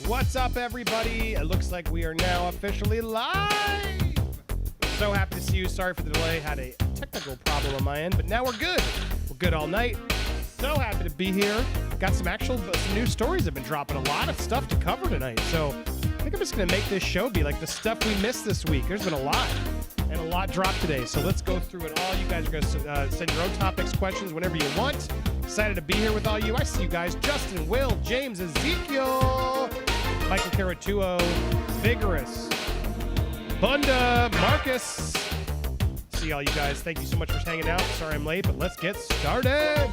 What's up, everybody? It looks like we are now officially live. So happy to see you. Sorry for the delay. Had a technical problem on my end, but now we're good. We're good all night. So happy to be here. Got some new stories have been dropping. A lot of stuff to cover tonight. So I think I'm just going to make this show be like the stuff we missed this week. There's been a lot. And a lot dropped today. So let's go through it all. You guys are going to send your own topics, questions, whenever you want. Excited to be here with all you. I see you guys. Justin, Will, James, Ezekiel, Michael Caratuo, Vigorous, Bunda, Marcus. See all you guys. Thank you so much for hanging out. Sorry I'm late, but let's get started.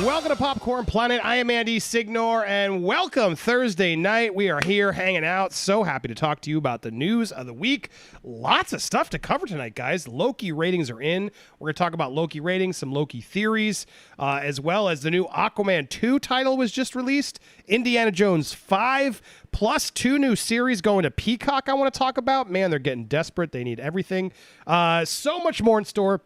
Welcome to Popcorn Planet. I am Andy Signore, and welcome Thursday night. We are here hanging out. So happy to talk to you about the news of the week. Lots of stuff to cover tonight, guys. Loki ratings are in. We're going to talk about Loki ratings, some Loki theories, as well as the new Aquaman 2 title was just released. Indiana Jones 5, plus 2 new series going to Peacock I want to talk about. Man, they're getting desperate. They need everything. So much more in store.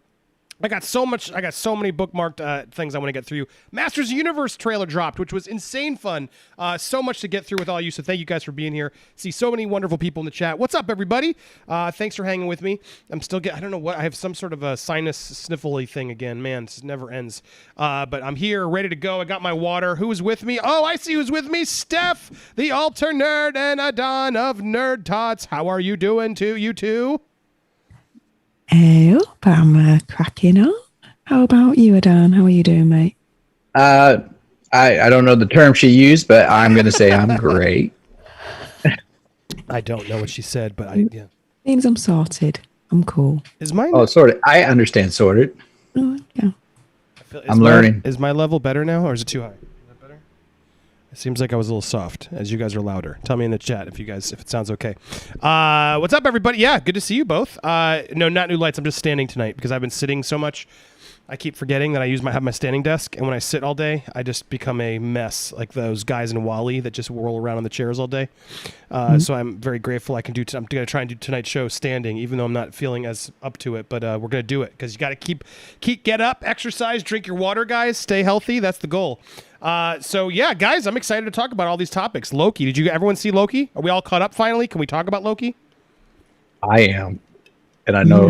I got so many bookmarked things I want to get through. Masters of the Universe trailer dropped, which was insane fun. So much to get through with all you, so thank you guys for being here. See so many wonderful people in the chat. What's up, everybody? Thanks for hanging with me. I don't know what, I have some sort of a sinus sniffly thing again. Man, this never ends. But I'm here, ready to go. I got my water. Who's with me? Oh, I see who's with me. Steph, the alter nerd and Adon of Nerd Tots. How are you doing, you two? Hey, I'm cracking on. How about you, Adan? How are you doing, mate? I don't know the term she used, but I'm going to say I'm great. I don't know what she said, but yeah. Means I'm sorted. I'm cool. Is mine? Oh, sorted. I understand sorted. Oh, yeah. I'm learning. Is my level better now, or is it too high? Is that better? It seems like I was a little soft, as you guys are louder. Tell me in the chat if it sounds okay. What's up, everybody? Yeah, good to see you both. No, not new lights. I'm just standing tonight because I've been sitting so much. I keep forgetting that I have my standing desk, and when I sit all day, I just become a mess, like those guys in WALL-E that just roll around on the chairs all day. So I'm very grateful I can do. I'm going to try and do tonight's show standing, even though I'm not feeling as up to it. But we're going to do it because you got to get up, exercise, drink your water, guys. Stay healthy. That's the goal. So yeah, guys, I'm excited to talk about all these topics. Loki. Did everyone see Loki? Are we all caught up finally? Can we talk about Loki? I am. And I know,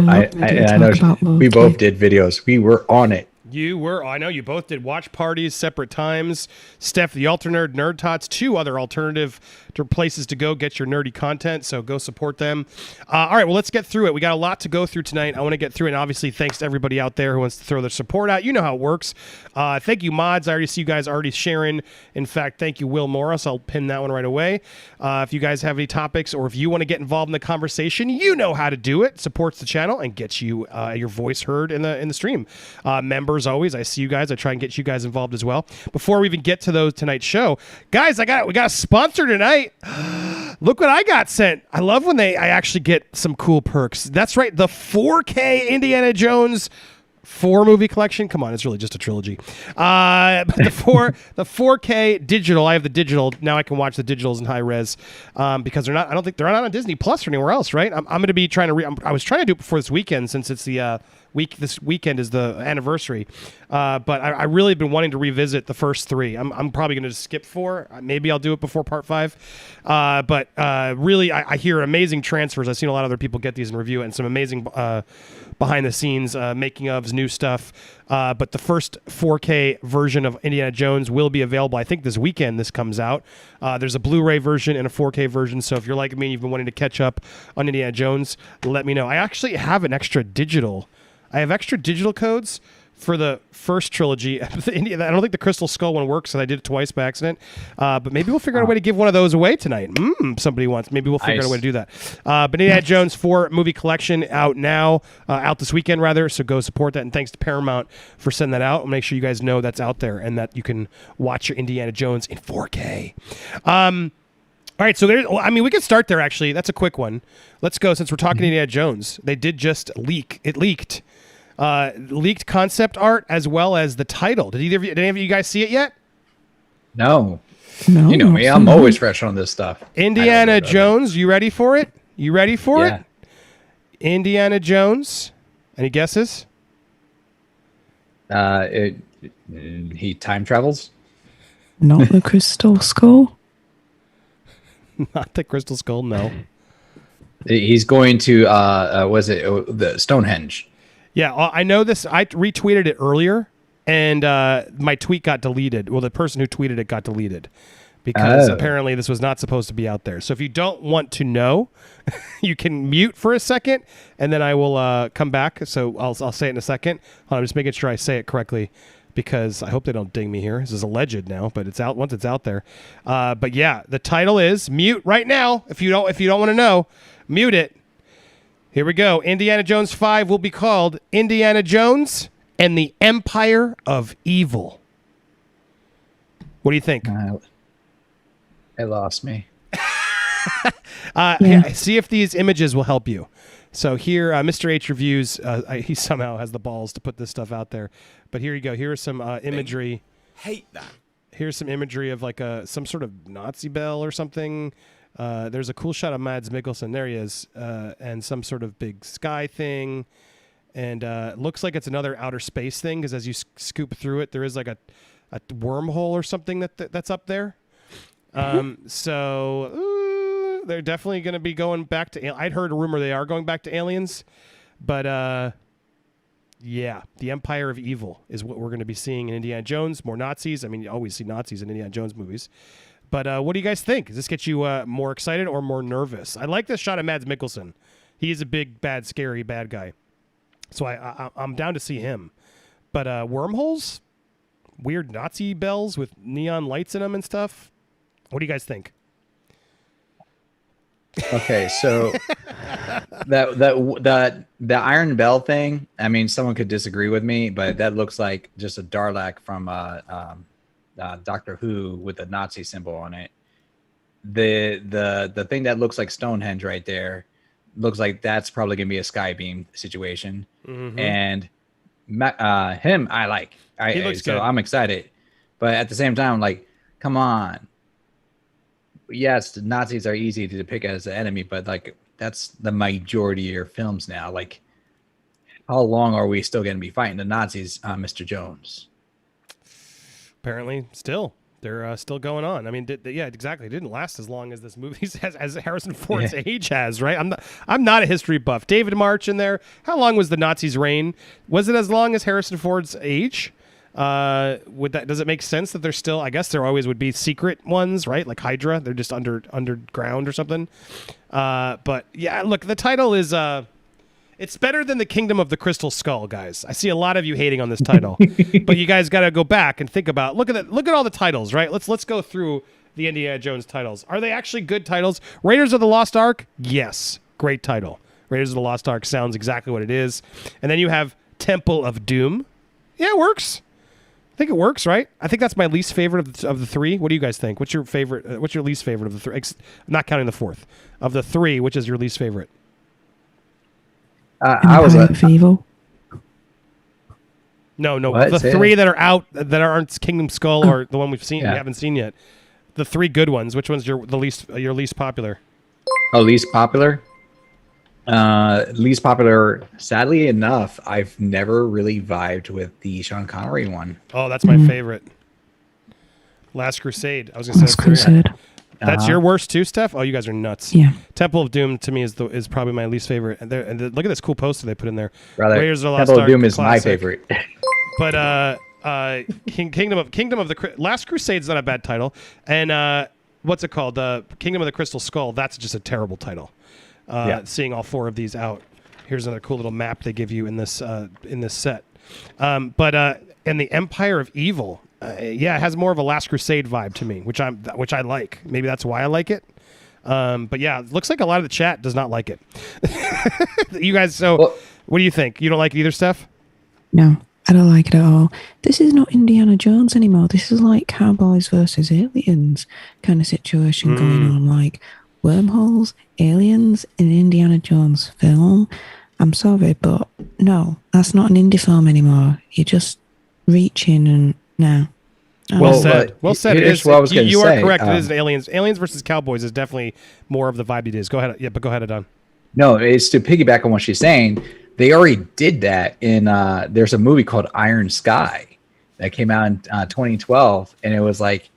we both did videos. We were on it. You were. I know you both did watch parties, separate times. Steph, the alternate Nerd Tots, 2 other alternative places to go get your nerdy content, so go support them. All right, well, let's get through it. We got a lot to go through tonight. I want to get through it, and obviously, thanks to everybody out there who wants to throw their support out. You know how it works. Thank you, mods. I already see you guys already sharing. In fact, thank you, Will Morris. I'll pin that one right away. If you guys have any topics or if you want to get involved in the conversation, you know how to do it. Supports the channel and gets you your voice heard in the stream. Members, always, I see you guys. I try and get you guys involved as well. Before we even get to tonight's show, guys, we got a sponsor tonight. Look what I got sent. I love when I actually get some cool perks. That's right, the 4K Indiana Jones 4 movie collection. Come on, it's really just a trilogy. But the 4K digital. I have the digital now. I can watch the digitals in high res because they're not. I don't think they're not on Disney Plus or anywhere else, right? I'm going to be trying to. I was trying to do it before this weekend since it's the This weekend is the anniversary, but I really been wanting to revisit the first 3. I'm probably going to skip 4. Maybe I'll do it before part 5. But really, I hear amazing transfers. I've seen a lot of other people get these and review it, and some amazing behind the scenes making ofs, new stuff. But the first 4K version of Indiana Jones will be available. I think this weekend this comes out. There's a Blu-ray version and a 4K version. So if you're like me, you've been wanting to catch up on Indiana Jones, let me know. I actually have an extra digital. I have extra digital codes for the first trilogy. I don't think the Crystal Skull one works, and I did it twice by accident. But maybe we'll figure out a way to give one of those away tonight. Somebody wants. Maybe we'll figure out a way to do that. But Indiana Jones 4 movie collection out now, out this weekend rather. So go support that. And thanks to Paramount for sending that out. I'll make sure you guys know that's out there and that you can watch your Indiana Jones in 4K. All right, so we can start there, actually. That's a quick one. Let's go, since we're talking Indiana Jones. They did just leak. It leaked. Leaked concept art as well as the title. Did any of you guys see it yet? No. You know me. I'm always fresh on this stuff. Indiana Jones, you ready for it? You ready for it? Indiana Jones. Any guesses? He time travels? Not the Crystal Skull? Not the Crystal Skull, no. He's going to, the Stonehenge? Yeah, I know this. I retweeted it earlier, and my tweet got deleted. Well, the person who tweeted it got deleted because apparently this was not supposed to be out there. So if you don't want to know, you can mute for a second, and then I will come back. So I'll say it in a second. I'm just making sure I say it correctly because I hope they don't ding me here. This is alleged now, but it's out once it's out there. But yeah, the title is mute right now. If you don't want to know, mute it. Here we go. Indiana Jones 5 will be called Indiana Jones and the Empire of Evil. What do you think? It lost me. See if these images will help you. So here, Mr. H reviews. He somehow has the balls to put this stuff out there. But here you go. Here is some imagery. Hate that. Here's some imagery of like some sort of Nazi bell or something. There's a cool shot of Mads Mikkelsen. There he is. And some sort of big sky thing. And it looks like it's another outer space thing because as you scoop through it, there is like a wormhole or something that's up there. So they're definitely going to be going back to. I'd heard a rumor they are going back to aliens, but yeah, the Empire of Evil is what we're going to be seeing in Indiana Jones. More Nazis. I mean, you always see Nazis in Indiana Jones movies. But what do you guys think? Does this get you more excited or more nervous? I like this shot of Mads Mikkelsen. He is a big, bad, scary, bad guy. So I'm down to see him. But wormholes, weird Nazi bells with neon lights in them and stuff. What do you guys think? Okay, so the Iron Bell thing. I mean, someone could disagree with me, but that looks like just a Darlak from Doctor Who with a Nazi symbol on it. The thing that looks like Stonehenge right there looks like that's probably gonna be a Skybeam situation. Mm-hmm. And him, I like. He looks good. I'm excited, but at the same time, like, come on. Yes, the Nazis are easy to depict as an enemy, but like that's the majority of your films now. Like, how long are we still going to be fighting the Nazis, Mr. Jones? Apparently, they're still going on. I mean, yeah, exactly. It didn't last as long as this movie as Harrison Ford's age has, right? I'm not a history buff. David March in there. How long was the Nazis' reign? Was it as long as Harrison Ford's age? Does it make sense that there's still, I guess there always would be secret ones, right? Like Hydra, they're just underground or something. But yeah, look, the title is, it's better than the Kingdom of the Crystal Skull, guys. I see a lot of you hating on this title, but you guys got to go back and think about, look at all the titles, right? Let's go through the Indiana Jones titles. Are they actually good titles? Raiders of the Lost Ark? Yes. Great title. Raiders of the Lost Ark sounds exactly what it is. And then you have Temple of Doom. Yeah, it works. I think it works, right? I think that's my least favorite of the three. What do you guys think? What's your favorite? What's your least favorite of the three? I'm not counting the fourth. Of the three, which is your least favorite? I was Evil. No. The three that are out that aren't Kingdom Skull or the one we haven't seen yet. The three good ones. Which one's your least popular? Oh, least popular. Least popular. Sadly enough, I've never really vibed with the Sean Connery one. Oh, that's my favorite. Last Crusade. I was gonna say Last Crusade. That's your worst too, Steph. Oh, you guys are nuts. Yeah. Temple of Doom to me is probably my least favorite. And look at this cool poster they put in there. Raiders of the Lost Ark. Temple of Doom is my favorite. But Kingdom of the Last Crusade's not a bad title. And what's it called? Kingdom of the Crystal Skull. That's just a terrible title. Seeing all four of these out. Here's another cool little map they give you in this set. But the Empire of Evil, it has more of a Last Crusade vibe to me, which I like. Maybe that's why I like it. But yeah, it looks like a lot of the chat does not like it. You guys, what do you think? You don't like it either, Steph? No, I don't like it at all. This is not Indiana Jones anymore. This is like Cowboys versus Aliens kind of situation going on. Like wormholes, aliens in an Indiana Jones film. I'm sorry, but no, that's not an indie film anymore. You're just reaching and now. Well said. Well said. You are correct. It is aliens. Aliens versus Cowboys is definitely more of the vibe it is. Go ahead. Yeah, but go ahead, Adon. No, it's to piggyback on what she's saying. They already did that in. There's a movie called Iron Sky that came out in 2012, and it was like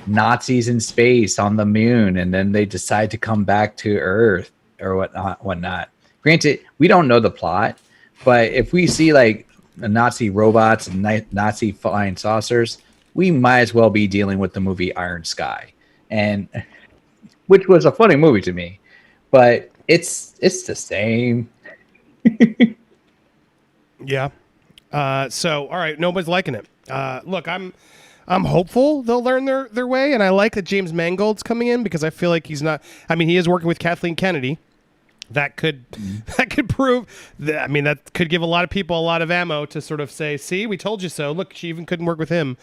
Nazis in space on the moon, and then they decide to come back to Earth or whatnot. Granted, we don't know the plot, but if we see like Nazi robots and Nazi flying saucers, we might as well be dealing with the movie Iron Sky, and which was a funny movie to me, but it's the same. Yeah. So all right, nobody's liking it. Look, I'm hopeful they'll learn their way, and I like that James Mangold's coming in because I feel like he's not. I mean, he is working with Kathleen Kennedy. That could prove that. I mean, that could give a lot of people a lot of ammo to sort of say, "See, we told you so." Look, she even couldn't work with him.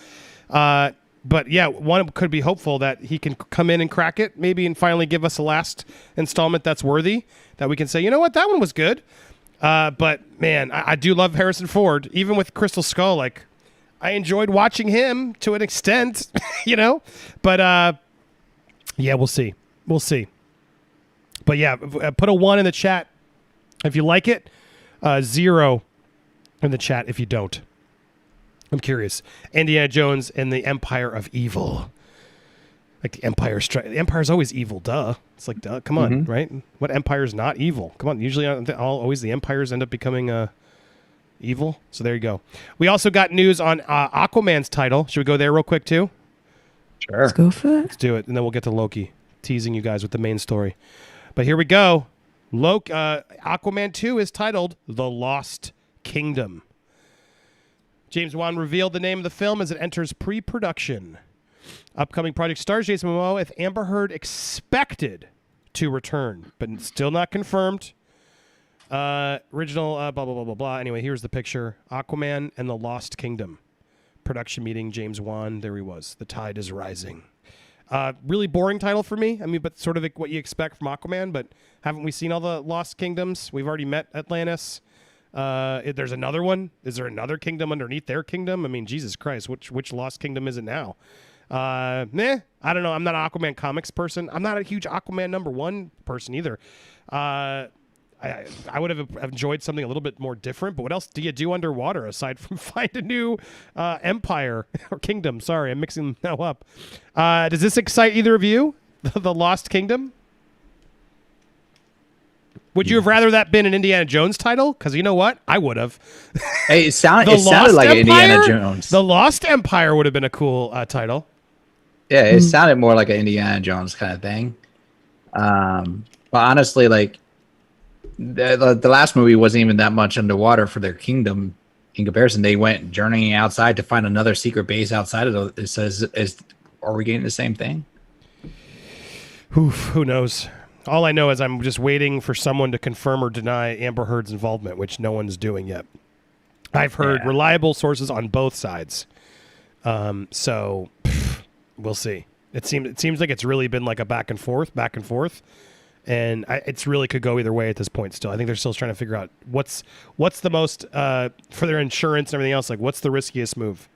But yeah, one could be hopeful that he can come in and crack it, maybe, and finally give us a last installment that's worthy, that we can say, you know what, that one was good. But man, I do love Harrison Ford, even with Crystal Skull. Like, I enjoyed watching him to an extent, you know. But yeah, we'll see. We'll see. But yeah, put a 1 in the chat if you like it. 0 in the chat if you don't. I'm curious. Indiana Jones and the Empire of Evil. Like the Empire Strike. The Empire's always evil, duh. It's like, duh, come on, right? What Empire's not evil? Come on. Usually, always the Empires end up becoming evil. So there you go. We also got news on Aquaman's title. Should we go there real quick too? Sure. Let's go for it. Let's do it, and then we'll get to Loki, teasing you guys with the main story. But here we go. Aquaman 2 is titled The Lost Kingdom. James Wan revealed the name of the film as it enters pre-production. Upcoming project stars Jason Momoa with Amber Heard expected to return, but still not confirmed. Original blah, blah, blah, blah, blah. Anyway, here's the picture. Aquaman and the Lost Kingdom. Production meeting, James Wan. There he was. The tide is rising. Really boring title for me. I mean, but sort of like what you expect from Aquaman, but haven't we seen all the Lost Kingdoms? We've already met Atlantis. There's another one. Is there another kingdom underneath their kingdom? I mean, Jesus Christ, which Lost Kingdom is it now? I don't know. I'm not an Aquaman comics person. I'm not a huge Aquaman #1 person either. I would have enjoyed something a little bit more different, but what else do you do underwater aside from find a new empire or kingdom? Sorry, I'm mixing them now up. Does this excite either of you? The Lost Kingdom? Would you have rather that been an Indiana Jones title? Because you know what? I would have. Hey, it sounded like Indiana Jones. The Lost Empire would have been a cool title. Yeah, it sounded more like an Indiana Jones kind of thing. But honestly, like the last movie wasn't even that much underwater for their kingdom in comparison. They went journeying outside to find another secret base outside of it. Says, are we getting the same thing? Who knows? All I know is I'm just waiting for someone to confirm or deny Amber Heard's involvement, which no one's doing yet. I've heard reliable sources on both sides. So we'll see. It seems like it's really been like a back and forth. And it's really could go either way at this point still. I think they're still trying to figure out what's the most, for their insurance and everything else, like what's the riskiest move?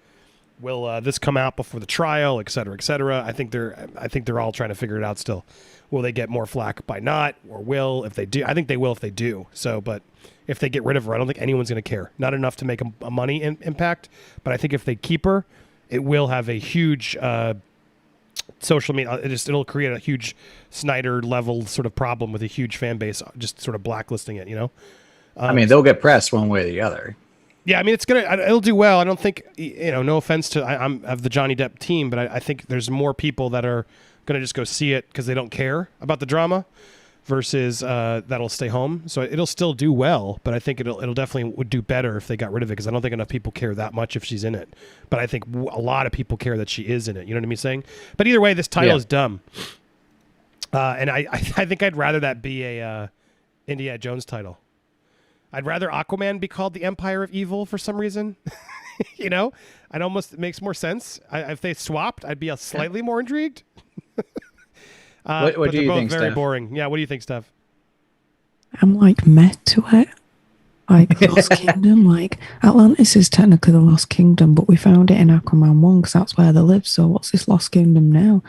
Will this come out before the trial, et cetera, et cetera? I think they're all trying to figure it out still. Will they get more flack by not, or will if they do? I think they will if they do. So, but if they get rid of her, I don't think anyone's going to care. Not enough to make a money impact, but I think if they keep her, it will have a huge social media. It'll create a huge Snyder level sort of problem with a huge fan base, just sort of blacklisting it. You know, I mean, they'll get pressed one way or the other. Yeah, I mean, it'll do well. I don't think, no offense to, I'm of the Johnny Depp team, but I think there's more people that are going to just go see it because they don't care about the drama versus that'll stay home. So it'll still do well, but I think it'll definitely would do better if they got rid of it because I don't think enough people care that much if she's in it. But I think a lot of people care that she is in it. You know what I'm saying? But either way, this title is dumb. And I think I'd rather that be a Indiana Jones title. I'd rather Aquaman be called the Empire of Evil for some reason. It makes more sense. If they swapped, I'd be slightly more intrigued. What do you think, very Steph? boring. Yeah, what do you think, Steph? I'm like met to it. Like Lost Kingdom, like Atlantis is technically the Lost Kingdom, but we found it in Aquaman 1 because that's where they live. So what's this Lost Kingdom now?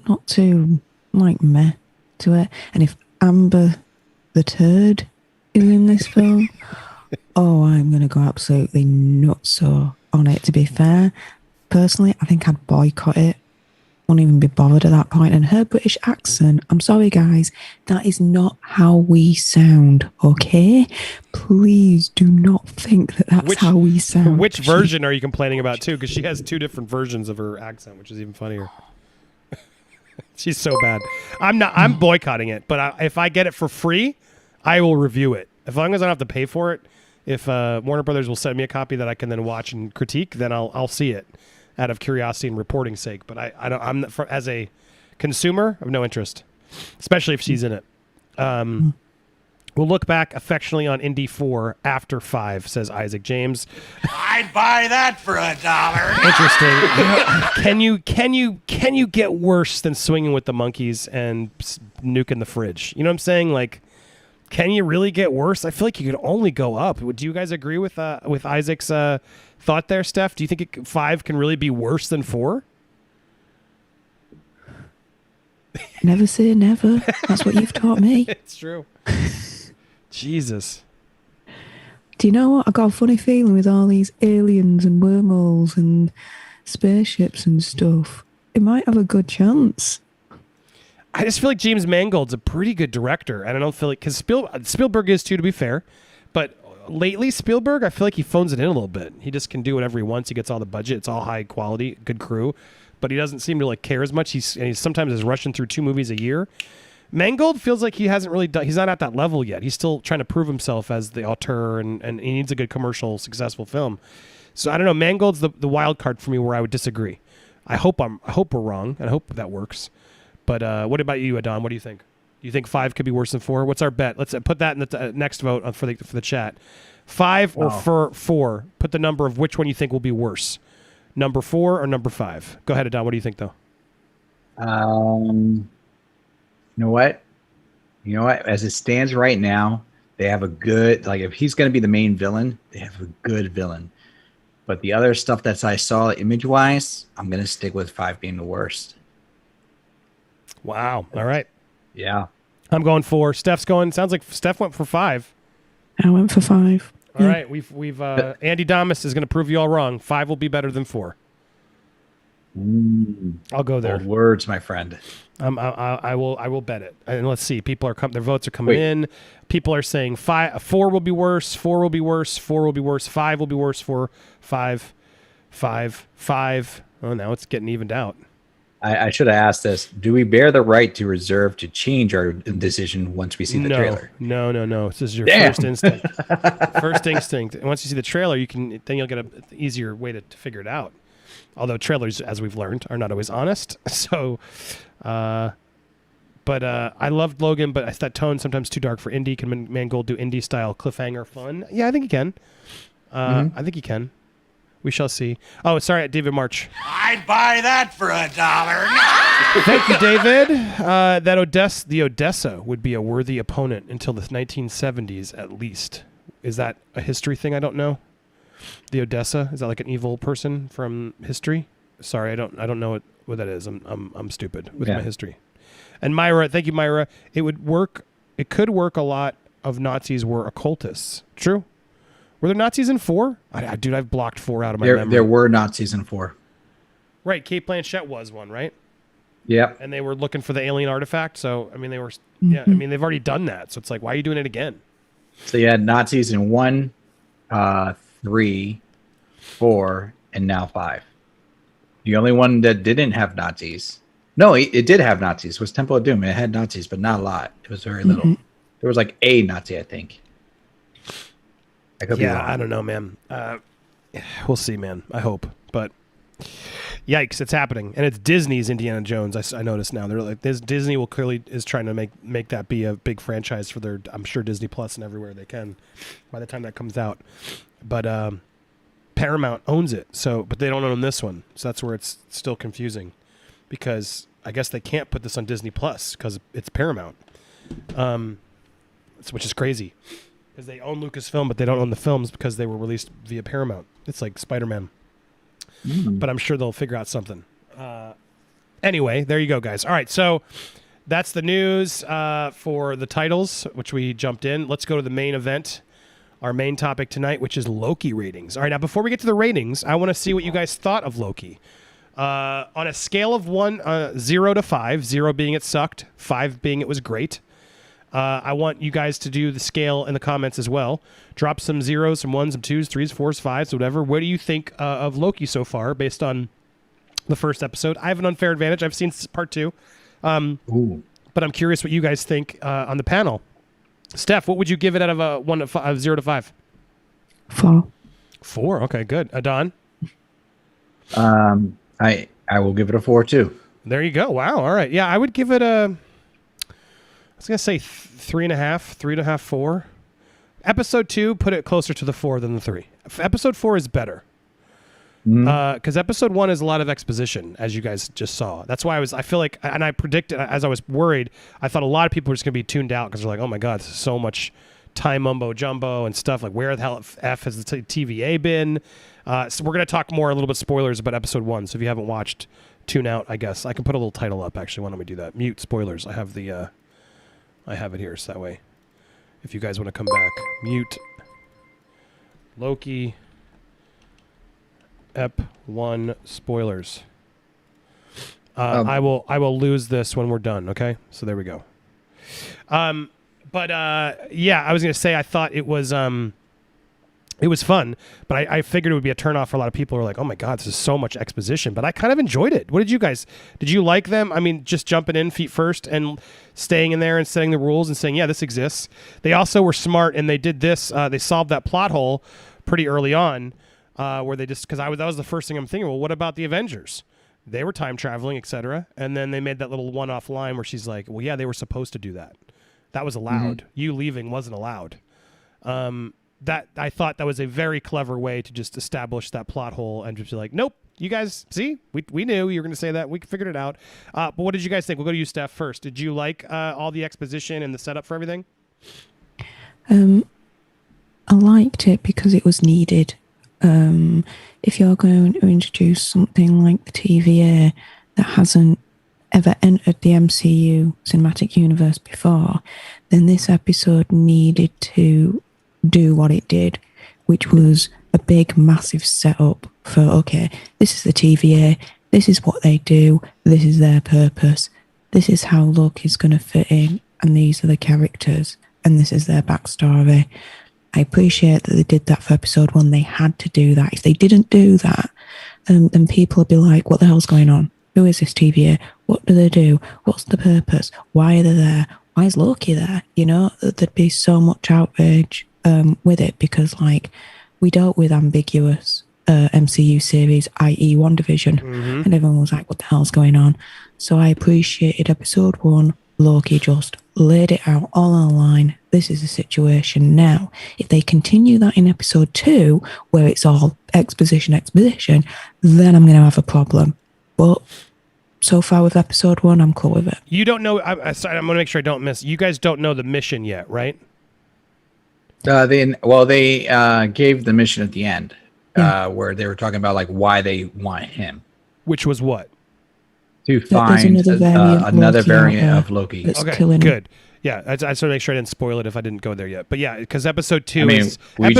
Not too like meh to it. And if Amber the Turd is in this film, I'm gonna go absolutely nuts on it. To be fair, personally, I think I'd boycott it. Won't even be bothered at that point. And her British accent, I'm sorry guys, that is not how we sound, okay? Please do not think that that's how we sound. Which version are you complaining about too? Because she has 2 different versions of her accent, which is even funnier. She's so bad. I'm boycotting it, but if I get it for free, I will review it. As long as I don't have to pay for it, if Warner Brothers will send me a copy that I can then watch and critique, then I'll see it out of curiosity and reporting sake. But as a consumer, I have no interest, especially if she's in it. We'll look back affectionately on Indy 4 after 5, says Isaac James. I'd buy that for $1. Interesting. Can you get worse than Swinging with the Monkeys and nuking the fridge? You know what I'm saying? Like, can you really get worse? I feel like you could only go up. Do you guys agree with Isaac's thought there, Steph? Do you think 5 can really be worse than 4? Never say never. That's what you've taught me. It's true. Jesus. Do you know what? I got a funny feeling with all these aliens and wormholes and spaceships and stuff. It might have a good chance. I just feel like James Mangold's a pretty good director, and I don't feel like because Spielberg is too, to be fair, but lately Spielberg, I feel like he phones it in a little bit. He just can do whatever he wants. He gets all the budget. It's all high quality, good crew, but he doesn't seem to like care as much. He's sometimes is rushing through 2 movies a year. Mangold feels like he hasn't really done. He's not at that level yet. He's still trying to prove himself as the auteur, and he needs a good commercial, successful film. So I don't know. Mangold's the wild card for me, where I would disagree. I hope we're wrong, and I hope that works. But what about you, Adon? What do you think? Do you think 5 could be worse than 4? What's our bet? Let's put that in the next vote for the chat. 5 or for 4? Put the number of which one you think will be worse. Number 4 or number 5? Go ahead, Adon. What do you think, though? You know what? As it stands right now, they have a good, like, if he's going to be the main villain, they have a good villain. But the other stuff that I saw image-wise, I'm going to stick with 5 being the worst. Wow. All right. Yeah. I'm going 4. Steph's going. Sounds like Steph went for 5. I went for 5. All right. We've Andy Damas is going to prove you all wrong. 5 will be better than 4. I'll go there. Bold words, my friend. I will bet it. And let's see. People are their votes are coming in. People are saying 4 will be worse. 4 will be worse. 4 will be worse. 5 will be worse. 4, 5, 5, 5. Oh, now it's getting evened out. I should have asked this. Do we bear the right to reserve to change our decision once we see the trailer? No. This is your first instinct. First instinct. And once you see the trailer, then you'll get an easier way to figure it out. Although trailers, as we've learned, are not always honest. So, but I loved Logan, but that tone sometimes too dark for indie. Can Mangold do indie style cliffhanger fun? Yeah, I think he can. I think he can. We shall see. Oh, sorry, David March. I'd buy that for $1. Thank you, David. The Odessa would be a worthy opponent until the 1970s, at least. Is that a history thing? I don't know. The Odessa, is that like an evil person from history? Sorry, I don't know what that is. I'm stupid with my history. And Myra, thank you, Myra. It would work. It could work. A lot of Nazis were occultists. True. Were there Nazis in 4? Dude, I've blocked 4 out of my memory. There were Nazis in 4. Right, Kate Blanchett was one, right? Yep. And they were looking for the alien artifact. So I mean, they were. Yeah, I mean, they've already done that. So it's like, why are you doing it again? So you had Nazis in 1, 3, 4, and now 5. The only one that didn't have Nazis. No, it did have Nazis. Was Temple of Doom. It had Nazis, but not a lot. It was very little. There was like a Nazi, I think. I could be wrong. I don't know, man. We'll see, man. I hope, but yikes, it's happening, and it's Disney's Indiana Jones. I noticed now. They're like Disney will clearly is trying to make that be a big franchise for their. I'm sure Disney Plus and everywhere they can by the time that comes out. But Paramount owns it, but they don't own this one, so that's where it's still confusing, because I guess they can't put this on Disney Plus because it's Paramount, which is crazy. Because they own Lucasfilm, but they don't own the films because they were released via Paramount. It's like Spider-Man. But I'm sure they'll figure out something. Anyway, there you go, guys. All right, so that's the news for the titles, which we jumped in. Let's go to the main event, our main topic tonight, which is Loki ratings. All right, now before we get to the ratings, I want to see what you guys thought of Loki. On a scale of 0 to 5, 0 being it sucked, 5 being it was great. I want you guys to do the scale in the comments as well. Drop some 0s, some 1s, some 2s, 3s, 4s, 5s, whatever. What do you think of Loki so far based on the first episode? I have an unfair advantage. I've seen part 2. But I'm curious what you guys think on the panel. Steph, what would you give it out of a 0 to 5? 4. 4? Okay, good. Adon? I will give it a 4 too. There you go. Wow. All right. Yeah, I would give it a was going to say 3.5, 4. Episode 2, put it closer to the 4 than the 3. Episode 4 is better. Because episode 1 is a lot of exposition, as you guys just saw. That's why I feel like, and I predicted, as I was worried, I thought a lot of people were just going to be tuned out because they're like, oh my God, this is so much time mumbo jumbo and stuff. Like, where the hell F has the TVA been? So we're going to talk more, a little bit spoilers about episode 1. So if you haven't watched, tune out, I guess. I can put a little title up, actually. Why don't we do that? Mute spoilers. I have it here, so that way, if you guys want to come back, mute Loki Ep 1 spoilers. I will lose this when we're done. Okay, so there we go. But yeah, I was gonna say I thought it was fun, but I figured it would be a turnoff for a lot of people who are like, oh my God, this is so much exposition. But I kind of enjoyed it. What did you guys? Did you like them? I mean, just jumping in feet first and staying in there and setting the rules and saying, yeah, this exists. They also were smart and they did this. They solved that plot hole pretty early on. Where they just, because that was the first thing I'm thinking, well, what about the Avengers? They were time traveling, etc. And then they made that little one-off line where she's like, well, yeah, they were supposed to do that. That was allowed. You leaving wasn't allowed. That I thought that was a very clever way to just establish that plot hole and just be like, nope, you guys, see, we knew you were going to say that. We figured it out. But what did you guys think? We'll go to you, Steph, first. Did you like all the exposition and the setup for everything? I liked it because it was needed. If you're going to introduce something like the TVA that hasn't ever entered the MCU cinematic universe before, then this episode needed to do what it did, which was a big, massive setup for, okay, this is the TVA, this is what they do, this is their purpose, this is how Loki's going to fit in, and these are the characters, and this is their backstory. I appreciate that they did that for episode 1. They had to do that. If they didn't do that, then people would be like, what the hell's going on? Who is this TVA? What do they do? What's the purpose? Why are they there? Why is Loki there? You know, there'd be so much outrage with it because, like, we dealt with ambiguous MCU series, i.e. WandaVision, and everyone was like, what the hell's going on? So I appreciated episode 1. Loki just laid it out all on the line. This is the situation now. If they continue that in episode 2, where it's all exposition, then I'm going to have a problem. But so far with episode 1, I'm cool with it. You don't know. I'm going to make sure I don't miss. You guys don't know the mission yet, right? They gave the mission at the end, where they were talking about like why they want him. Which was what? To find another variant of Loki. Okay, good. Yeah, I just want to make sure I didn't spoil it if I didn't go there yet. But yeah, because episode 2 just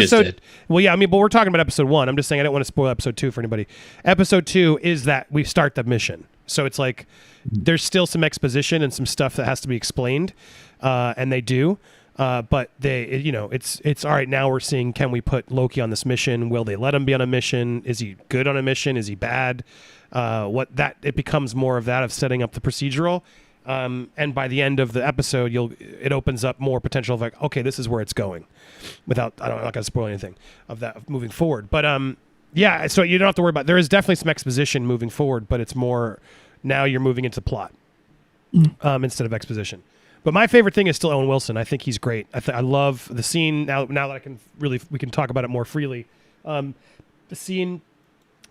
did. Well, yeah, but we're talking about episode 1. I'm just saying I don't want to spoil episode 2 for anybody. Episode 2 is that we start the mission. So it's like there's still some exposition and some stuff that has to be explained, and they do. But it's all right. Now we're seeing, can we put Loki on this mission? Will they let him be on a mission? Is he good on a mission? Is he bad? It becomes more of that, of setting up the procedural. And by the end of the episode, it opens up more potential of like, okay, this is where it's going. I'm not going to spoil anything of that moving forward. But yeah, so you don't have to worry about. There is definitely some exposition moving forward, but it's more now you're moving into plot instead of exposition. But my favorite thing is still Owen Wilson. I think he's great. I love the scene now that we can talk about it more freely. The scenes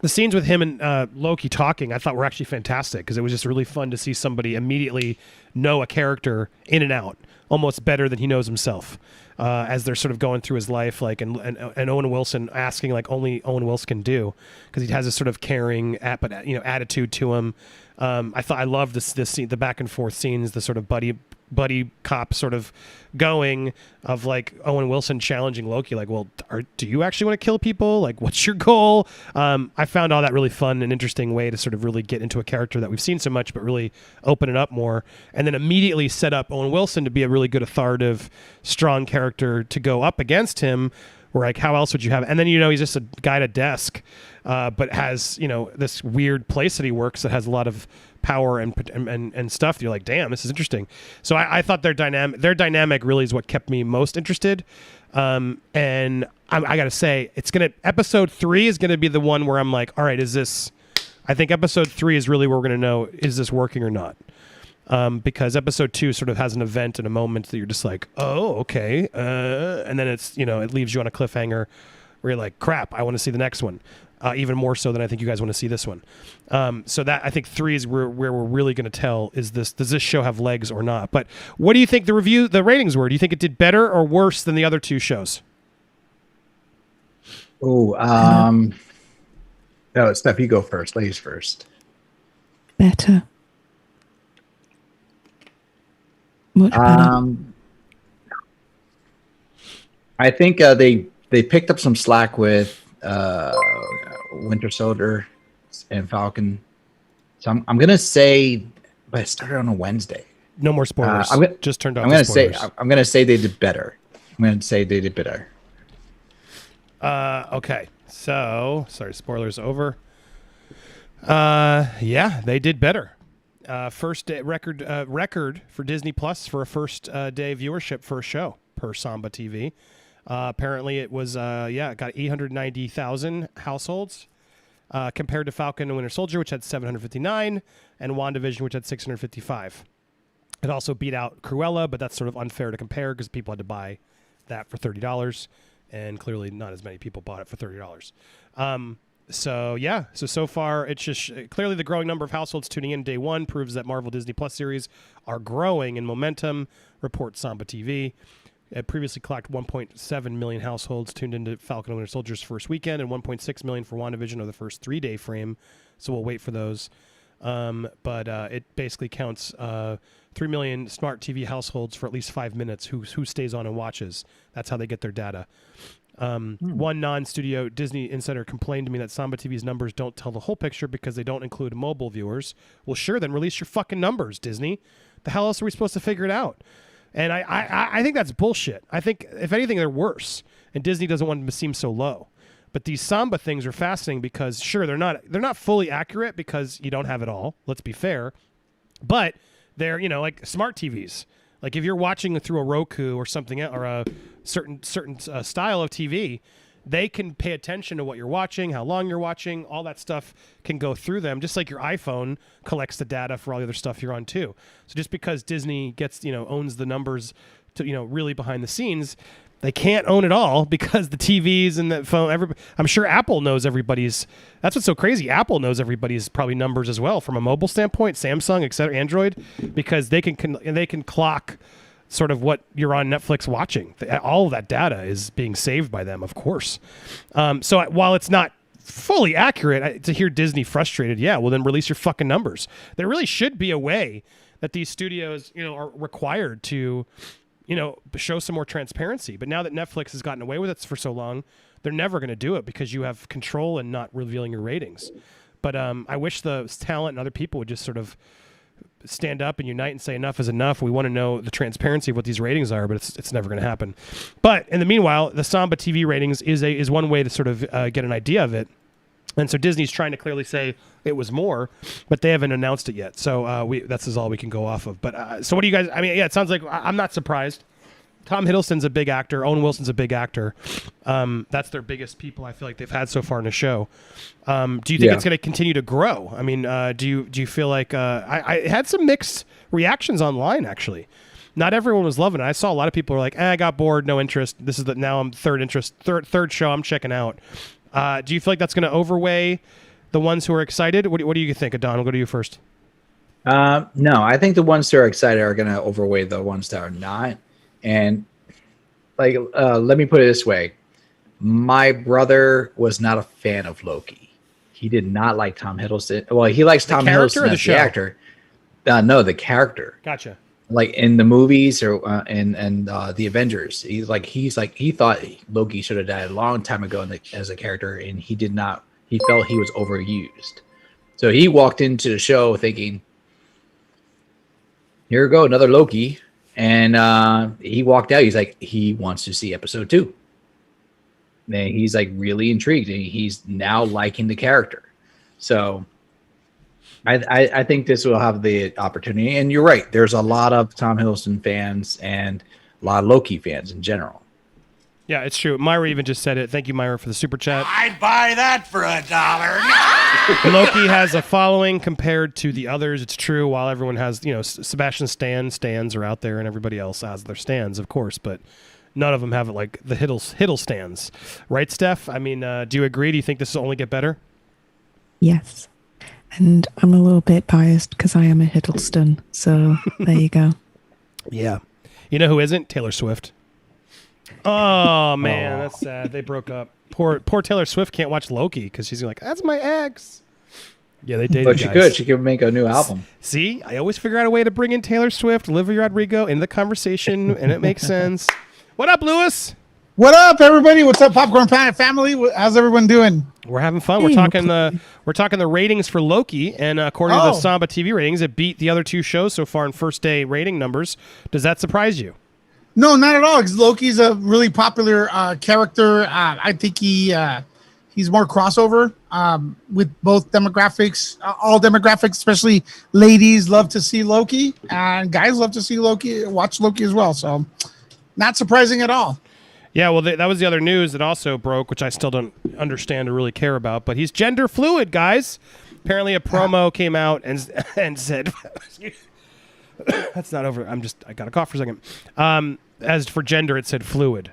with him and Loki talking, I thought were actually fantastic because it was just really fun to see somebody immediately know a character in and out, almost better than he knows himself, as they're sort of going through his life, like and Owen Wilson asking like only Owen Wilson can do because he has this sort of caring attitude to him. I love this scene, the back and forth scenes, the sort of buddy cop sort of going of like Owen Wilson challenging Loki, like, well, do you actually want to kill people? Like, what's your goal? I found all that really fun and interesting way to sort of really get into a character that we've seen so much, but really open it up more, and then immediately set up Owen Wilson to be a really good, authoritative, strong character to go up against him. Where like, how else would you have? And then he's just a guy at a desk, but has this weird place that he works that has a lot of power and stuff. You're like, damn, this is interesting. So I thought their dynamic really is what kept me most interested. And I got to say, episode 3 is gonna be the one where I'm like, all right, I think episode 3 is really where we're gonna know, is this working or not? because episode 2 sort of has an event and a moment that you're just like, oh, okay, and then it's it leaves you on a cliffhanger where you're like, crap, I want to see the next one, even more so than I think you guys want to see this one. So that I think 3 is where we're really going to tell does this show have legs or not. But what do you think the ratings were? Do you think it did better or worse than the other 2 shows? Oh, no, Steph, you go first. Ladies first. Better. Much better. I think they picked up some slack with Winter Soldier and Falcon. So I'm gonna say, but it started on a Wednesday. No more spoilers. Just turned off. I'm gonna say they did better. Okay. So sorry, spoilers over. Yeah, they did better. First day record for Disney Plus for a first day viewership for a show per Samba TV. Apparently it was it got 890,000 households compared to Falcon and Winter Soldier, which had 759, and WandaVision, which had 655. It also beat out Cruella, but that's sort of unfair to compare because people had to buy that for $30, and clearly not as many people bought it for $30. So far it's just clearly the growing number of households tuning in day one proves that Marvel Disney Plus series are growing in momentum, reports Samba TV. It previously clocked 1.7 million households tuned into Falcon and Winter Soldier's first weekend and 1.6 million for WandaVision of the first 3-day frame. So we'll wait for those. But it basically counts 3 million smart TV households for at least 5 minutes who stays on and watches. That's how they get their data. One non-studio Disney insider complained to me that Samba TV's numbers don't tell the whole picture because they don't include mobile viewers. Well, sure, then release your fucking numbers, Disney. The hell else are we supposed to figure it out? And I think that's bullshit. I think, if anything, they're worse. And Disney doesn't want them to seem so low. But these Samba things are fascinating because, sure, they're not fully accurate because you don't have it all. Let's be fair. But they're, like smart TVs. Like if you're watching through a Roku or something, or a certain style of TV, they can pay attention to what you're watching, how long you're watching, all that stuff can go through them, just like your iPhone collects the data for all the other stuff you're on too. So just because Disney gets, owns the numbers to, really behind the scenes, they can't own it all because the TVs and the phone, I'm sure Apple knows everybody's, that's what's so crazy. Apple knows everybody's probably numbers as well from a mobile standpoint, Samsung, et cetera, Android, because they can clock sort of what you're on Netflix watching. All of that data is being saved by them, of course. So while it's not fully accurate, to hear Disney frustrated, well, then release your fucking numbers. There really should be a way that these studios, are required to, show some more transparency. But now that Netflix has gotten away with it for so long, they're never going to do it because you have control and not revealing your ratings. But I wish the talent and other people would just sort of stand up and unite and say enough is enough. We want to know the transparency of what these ratings are, but it's never going to happen. But in the meanwhile, the Samba TV ratings is one way to sort of get an idea of it. And so Disney's trying to clearly say it was more, but they haven't announced it yet. So that's all we can go off of. But so what do you guys? I mean, it sounds like I'm not surprised. Tom Hiddleston's a big actor. Owen Wilson's a big actor. That's their biggest people I feel like they've had so far in the show. Do you think it's going to continue to grow? I mean, do you feel like I had some mixed reactions online actually. Not everyone was loving it. I saw a lot of people were like, I got bored, no interest. This is now I'm third show I'm checking out. Do you feel like that's going to overweigh the ones who are excited? What do you think, Adon? I'll go to you first. No, I think the ones that are excited are going to overweigh the ones that are not. And let me put it this way. My brother was not a fan of Loki. He did not like Tom Hiddleston. Well, he likes Tom Hiddleston as the actor. No, the character. Gotcha. Like in the movies or and the Avengers, he thought Loki should have died a long time ago as a character, and he did not. He felt he was overused. So he walked into the show thinking, "Here we go, another Loki." And he walked out. He's like, he wants to see episode 2. And he's like really intrigued. And he's now liking the character. So I think this will have the opportunity. And you're right. There's a lot of Tom Hiddleston fans and a lot of Loki fans in general. Yeah, it's true. Myra even just said it. Thank you, Myra, for the super chat. I'd buy that for $1. Loki has a following compared to the others. It's true. While everyone has, Sebastian stands are out there, and everybody else has their stands, of course, but none of them have like the Hiddle stands, right, Steph? I mean, do you agree? Do you think this will only get better? Yes. And I'm a little bit biased because I am a Hiddleston. So there you go. Yeah. You know who isn't? Taylor Swift. Oh, man, that's sad. They broke up. Poor Taylor Swift can't watch Loki because she's like, that's my ex. Yeah, they dated. But she could. She could make a new album. See, I always figure out a way to bring in Taylor Swift, Olivia Rodrigo in the conversation, and it makes sense. What up, Lewis? What up, everybody? What's up, Popcorn Planet family? How's everyone doing? We're having fun. We're talking the ratings for Loki, and according to the Samba TV ratings, it beat the other two shows so far in first day rating numbers. Does that surprise you? No, not at all. Because Loki's a really popular character. I think he's more crossover with both demographics. All demographics, especially ladies, love to see Loki, and guys love to see Loki. Watch Loki as well. So, not surprising at all. Yeah, well, that was the other news that also broke, which I still don't understand or really care about. But he's gender fluid, guys. Apparently, a promo came out and said, "That's not over." I got a cough for a second. As for gender, it said fluid.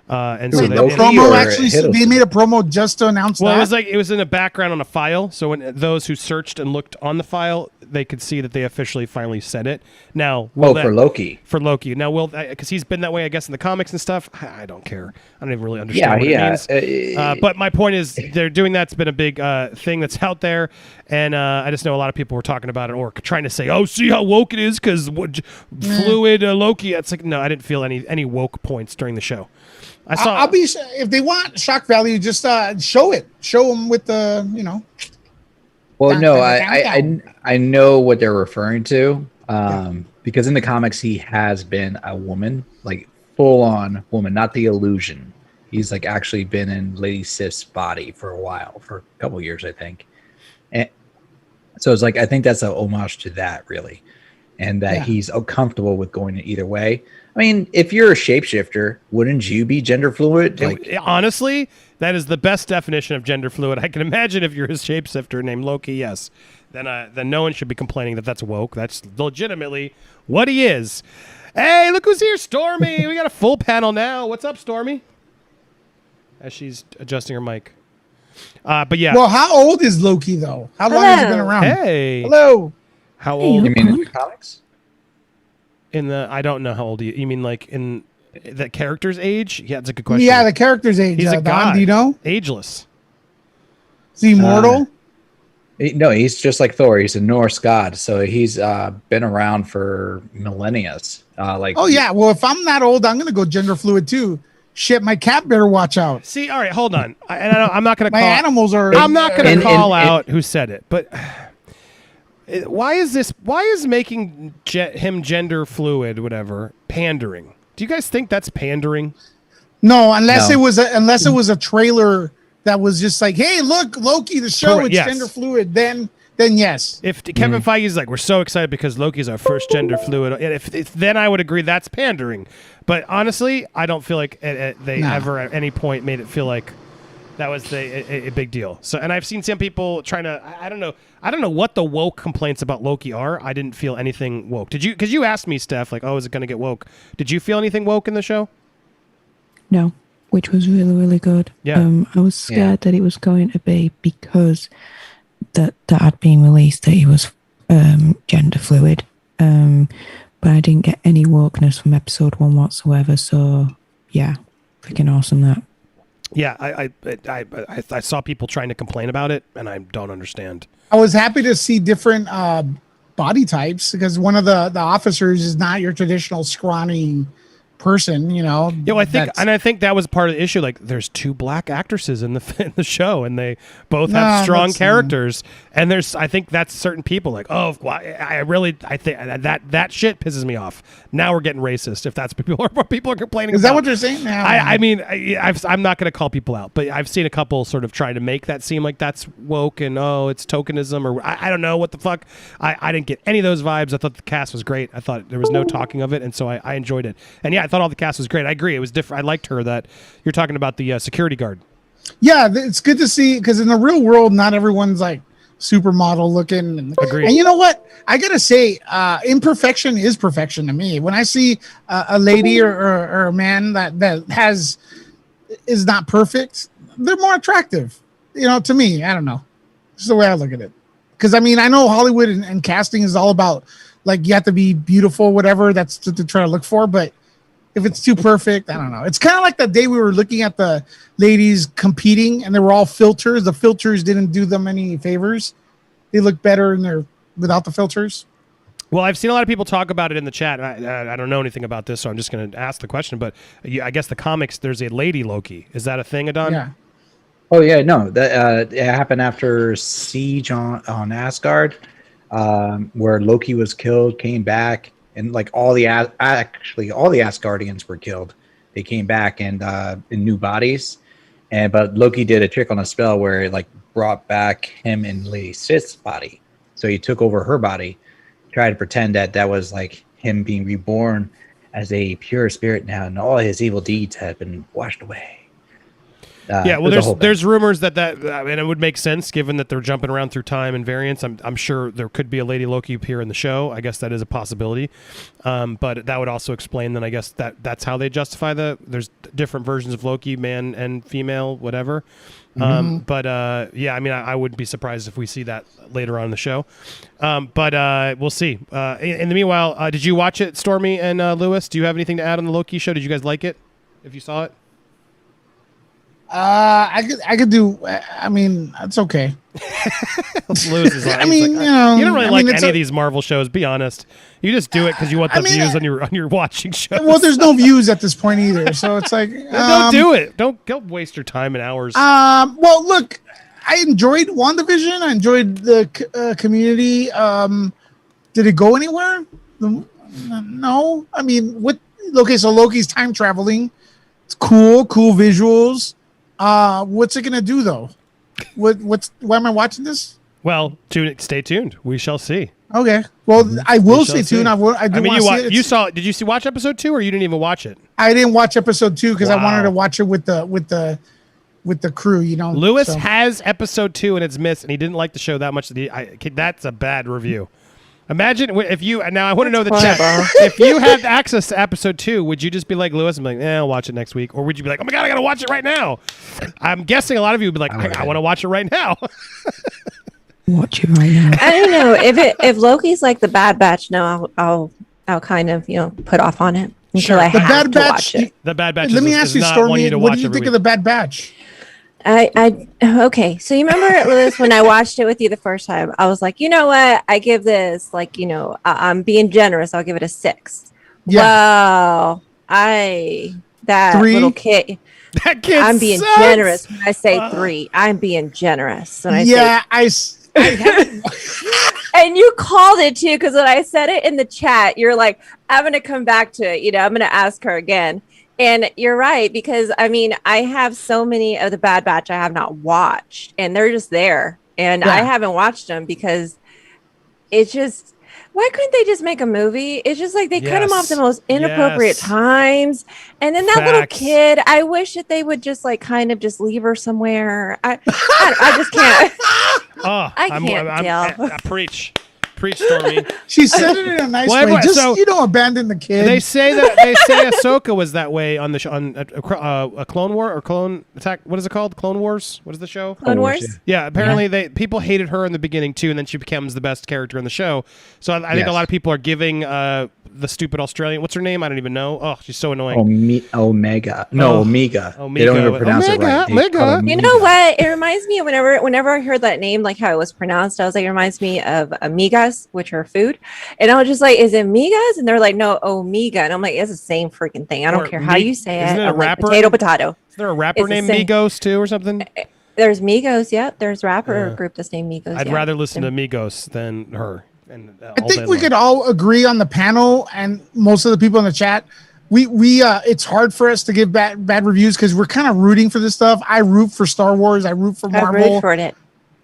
And so they made a promo just to announce that. Well, it was in the background on a file. So when those who searched and looked on the file, they could see that they officially finally said it. Now, for Loki. For Loki. Now, because he's been that way, I guess, in the comics and stuff. I don't care. I don't even really understand what it means. But my point is, they're doing that. It's been a big thing that's out there, and I just know a lot of people were talking about it or trying to say, "Oh, see how woke it is because fluid Loki." It's like, no, I didn't feel any woke points during the show. I'll be if they want shock value, just show it. Show them with the Well, no, I know what they're referring to because in the comics he has been a woman, like full on woman, not the illusion. He's like actually been in Lady Sif's body for a while, for a couple of years, I think. And so it's like I think that's a homage to that, really, and that he's comfortable with going either way. I mean, if you're a shapeshifter, wouldn't you be gender fluid? Like, honestly, that is the best definition of gender fluid. I can imagine if you're a shapeshifter named Loki, yes. Then no one should be complaining that that's woke. That's legitimately what he is. Hey, look who's here, Stormy. We got a full panel now. What's up, Stormy? As she's adjusting her mic. But yeah. Well, how old is Loki, though? How long has he been around? Hey. Hello. How old? You mean in the comics? I don't know how old you mean like in the character's age? Yeah, that's a good question. Yeah, the character's age. He's a god. Do you know? Ageless. Is he immortal? No, he's just like Thor. He's a Norse god, so he's been around for millennia. Well, if I'm that old, I'm gonna go gender fluid too. Shit, my cat better watch out. See, all right, hold on. I'm not gonna call. My animals are. I'm not gonna call out who said it, but. Why is making him gender fluid, whatever, pandering? Do you guys think that's pandering? No, unless it was a trailer that was just like, hey, look, Loki, the show, it's gender fluid. Then yes. If Kevin Feige's like, we're so excited because Loki's our first gender fluid, if then I would agree that's pandering. But honestly, I don't feel like they ever at any point made it feel like that was a big deal. So, and I've seen some people trying to. I don't know what the woke complaints about Loki are. I didn't feel anything woke. Did you? Because you asked me, Steph, like, oh, is it going to get woke? Did you feel anything woke in the show? No, which was really, really good. Yeah. I was scared that it was going to be because that had been released that he was gender fluid. But I didn't get any wokeness from episode 1 whatsoever. So yeah, freaking awesome that. Yeah, I saw people trying to complain about it, and I don't understand. I was happy to see different body types because one of the officers is not your traditional scrawny person, you know. Yeah, well, I think that was part of the issue. Like, there's 2 black actresses in the show, and they both have strong characters. And I think that's certain people like, oh, I think that shit pisses me off. Now we're getting racist. If that's what people are complaining. Is about. That what you're saying now? I mean, I'm not going to call people out, but I've seen a couple sort of try to make that seem like that's woke and it's tokenism or I don't know what the fuck. I didn't get any of those vibes. I thought the cast was great. I thought there was no talking of it, and so I enjoyed it. And yeah, I thought all the cast was great. I agree. It was different. I liked her that you're talking about the security guard. Yeah, it's good to see because in the real world, not everyone's like supermodel looking. Agreed. And you know what? I gotta say, imperfection is perfection to me. When I see a lady or a man that is not perfect, they're more attractive. You know, to me, I don't know. It's the way I look at it. Because I mean, I know Hollywood and casting is all about like you have to be beautiful, whatever. That's to try to look for. But if it's too perfect, I don't know. It's kind of like that day we were looking at the ladies competing, and they were all filters. The filters didn't do them any favors. They look better in their without the filters. Well, I've seen a lot of people talk about it in the chat. I don't know anything about this, so I'm just going to ask the question. But I guess the comics, there's a lady Loki. Is that a thing, Adon? Yeah. Oh yeah, no, that it happened after Siege on Asgard, where Loki was killed, came back, and like all the Asgardians were killed. They came back and in new bodies, but Loki did a trick on a spell where it like brought back him in Lady Sif's body. So he took over her body, tried to pretend that was like him being reborn as a pure spirit now, and all his evil deeds had been washed away. Yeah, well, there's rumors that and it would make sense given that they're jumping around through time and variance. I'm sure there could be a Lady Loki appear in the show. I guess that is a possibility, but that would also explain then. I guess that's how they justify there's different versions of Loki, man and female, whatever. But yeah, I mean, I wouldn't be surprised if we see that later on in the show. But we'll see. In the meanwhile, did you watch it, Stormy and Lewis? Do you have anything to add on the Loki show? Did you guys like it? If you saw it. I could do. I mean, it's okay. Lewis is I mean, like, you know, you don't really like any of these Marvel shows. Be honest. You just do it because you want the views on your watching shows. Well, there's no views at this point either, so it's like don't do it. Don't waste your time and hours. Well, look, I enjoyed WandaVision. I enjoyed the Community. Did it go anywhere? No. I mean, okay, so Loki's time traveling. It's cool visuals. What's it gonna do though? Why am I watching this? Well, stay tuned. We shall see. Okay. Well, I will stay tuned. I Did you watch episode 2, or you didn't even watch it? I didn't watch episode 2 because I wanted to watch it with the crew. You know, Lewis has episode 2 and it's missed, and he didn't like the show that much. That's a bad review. Imagine if you now. I want to know the chat. If you had access to episode 2, would you just be like Lewis and be like, I'll watch it next week, or would you be like, oh my god, I gotta watch it right now? I'm guessing a lot of you would be like, I want to watch it right now. Watch it right now. I don't know if Loki's like the Bad Batch. No, I'll kind of put off on it until I have to watch it. The Bad Batch. Let me ask you, Stormy, what do you think of the Bad Batch? Okay, so you remember, Lewis, when I watched it with you the first time, I was like, you know what? I give this I'm being generous. I'll give it a 6. Yeah. Wow, that 3? Little kid. That kid I'm being sucks. Generous when I say 3. I'm being generous. When I say and you called it too, because when I said it in the chat, you're like, I'm gonna come back to it. I'm gonna ask her again. And you're right, because I mean, I have so many of the Bad Batch I have not watched, and they're just there, and I haven't watched them because it's just, why couldn't they just make a movie? It's just like they cut them off the most inappropriate times, and then that little kid, I wish that they would just kind of just leave her somewhere. I just can't. I can't deal. Preach, Stormy. She said it in a nice way. Just abandon the kid. They say Ahsoka was that way on a Clone War or Clone Attack. What is it called? Clone Wars. What is the show? Clone Wars. Yeah. Apparently, people hated her in the beginning too, and then she becomes the best character in the show. So I think a lot of people are giving the stupid Australian. What's her name? I don't even know. Oh, she's so annoying. Omega. No, Omega. They don't even pronounce it right. Omega. You know what? It reminds me of whenever I heard that name, like how it was pronounced, I was like, it reminds me of Amigas, which are food. And I was just like, is it Migas? And they're like, no, Omega. And I'm like, it's the same freaking thing. I don't care how you say it. Isn't it a rapper? Like potato. Is there a rapper named Migos too or something? There's Migos, yeah. There's rapper group that's named Migos. I'd rather listen to Migos than her. I think we could all agree on the panel, and most of the people in the chat. We it's hard for us to give bad reviews because we're kind of rooting for this stuff. I root for Star Wars. I root for Marvel. I root for it.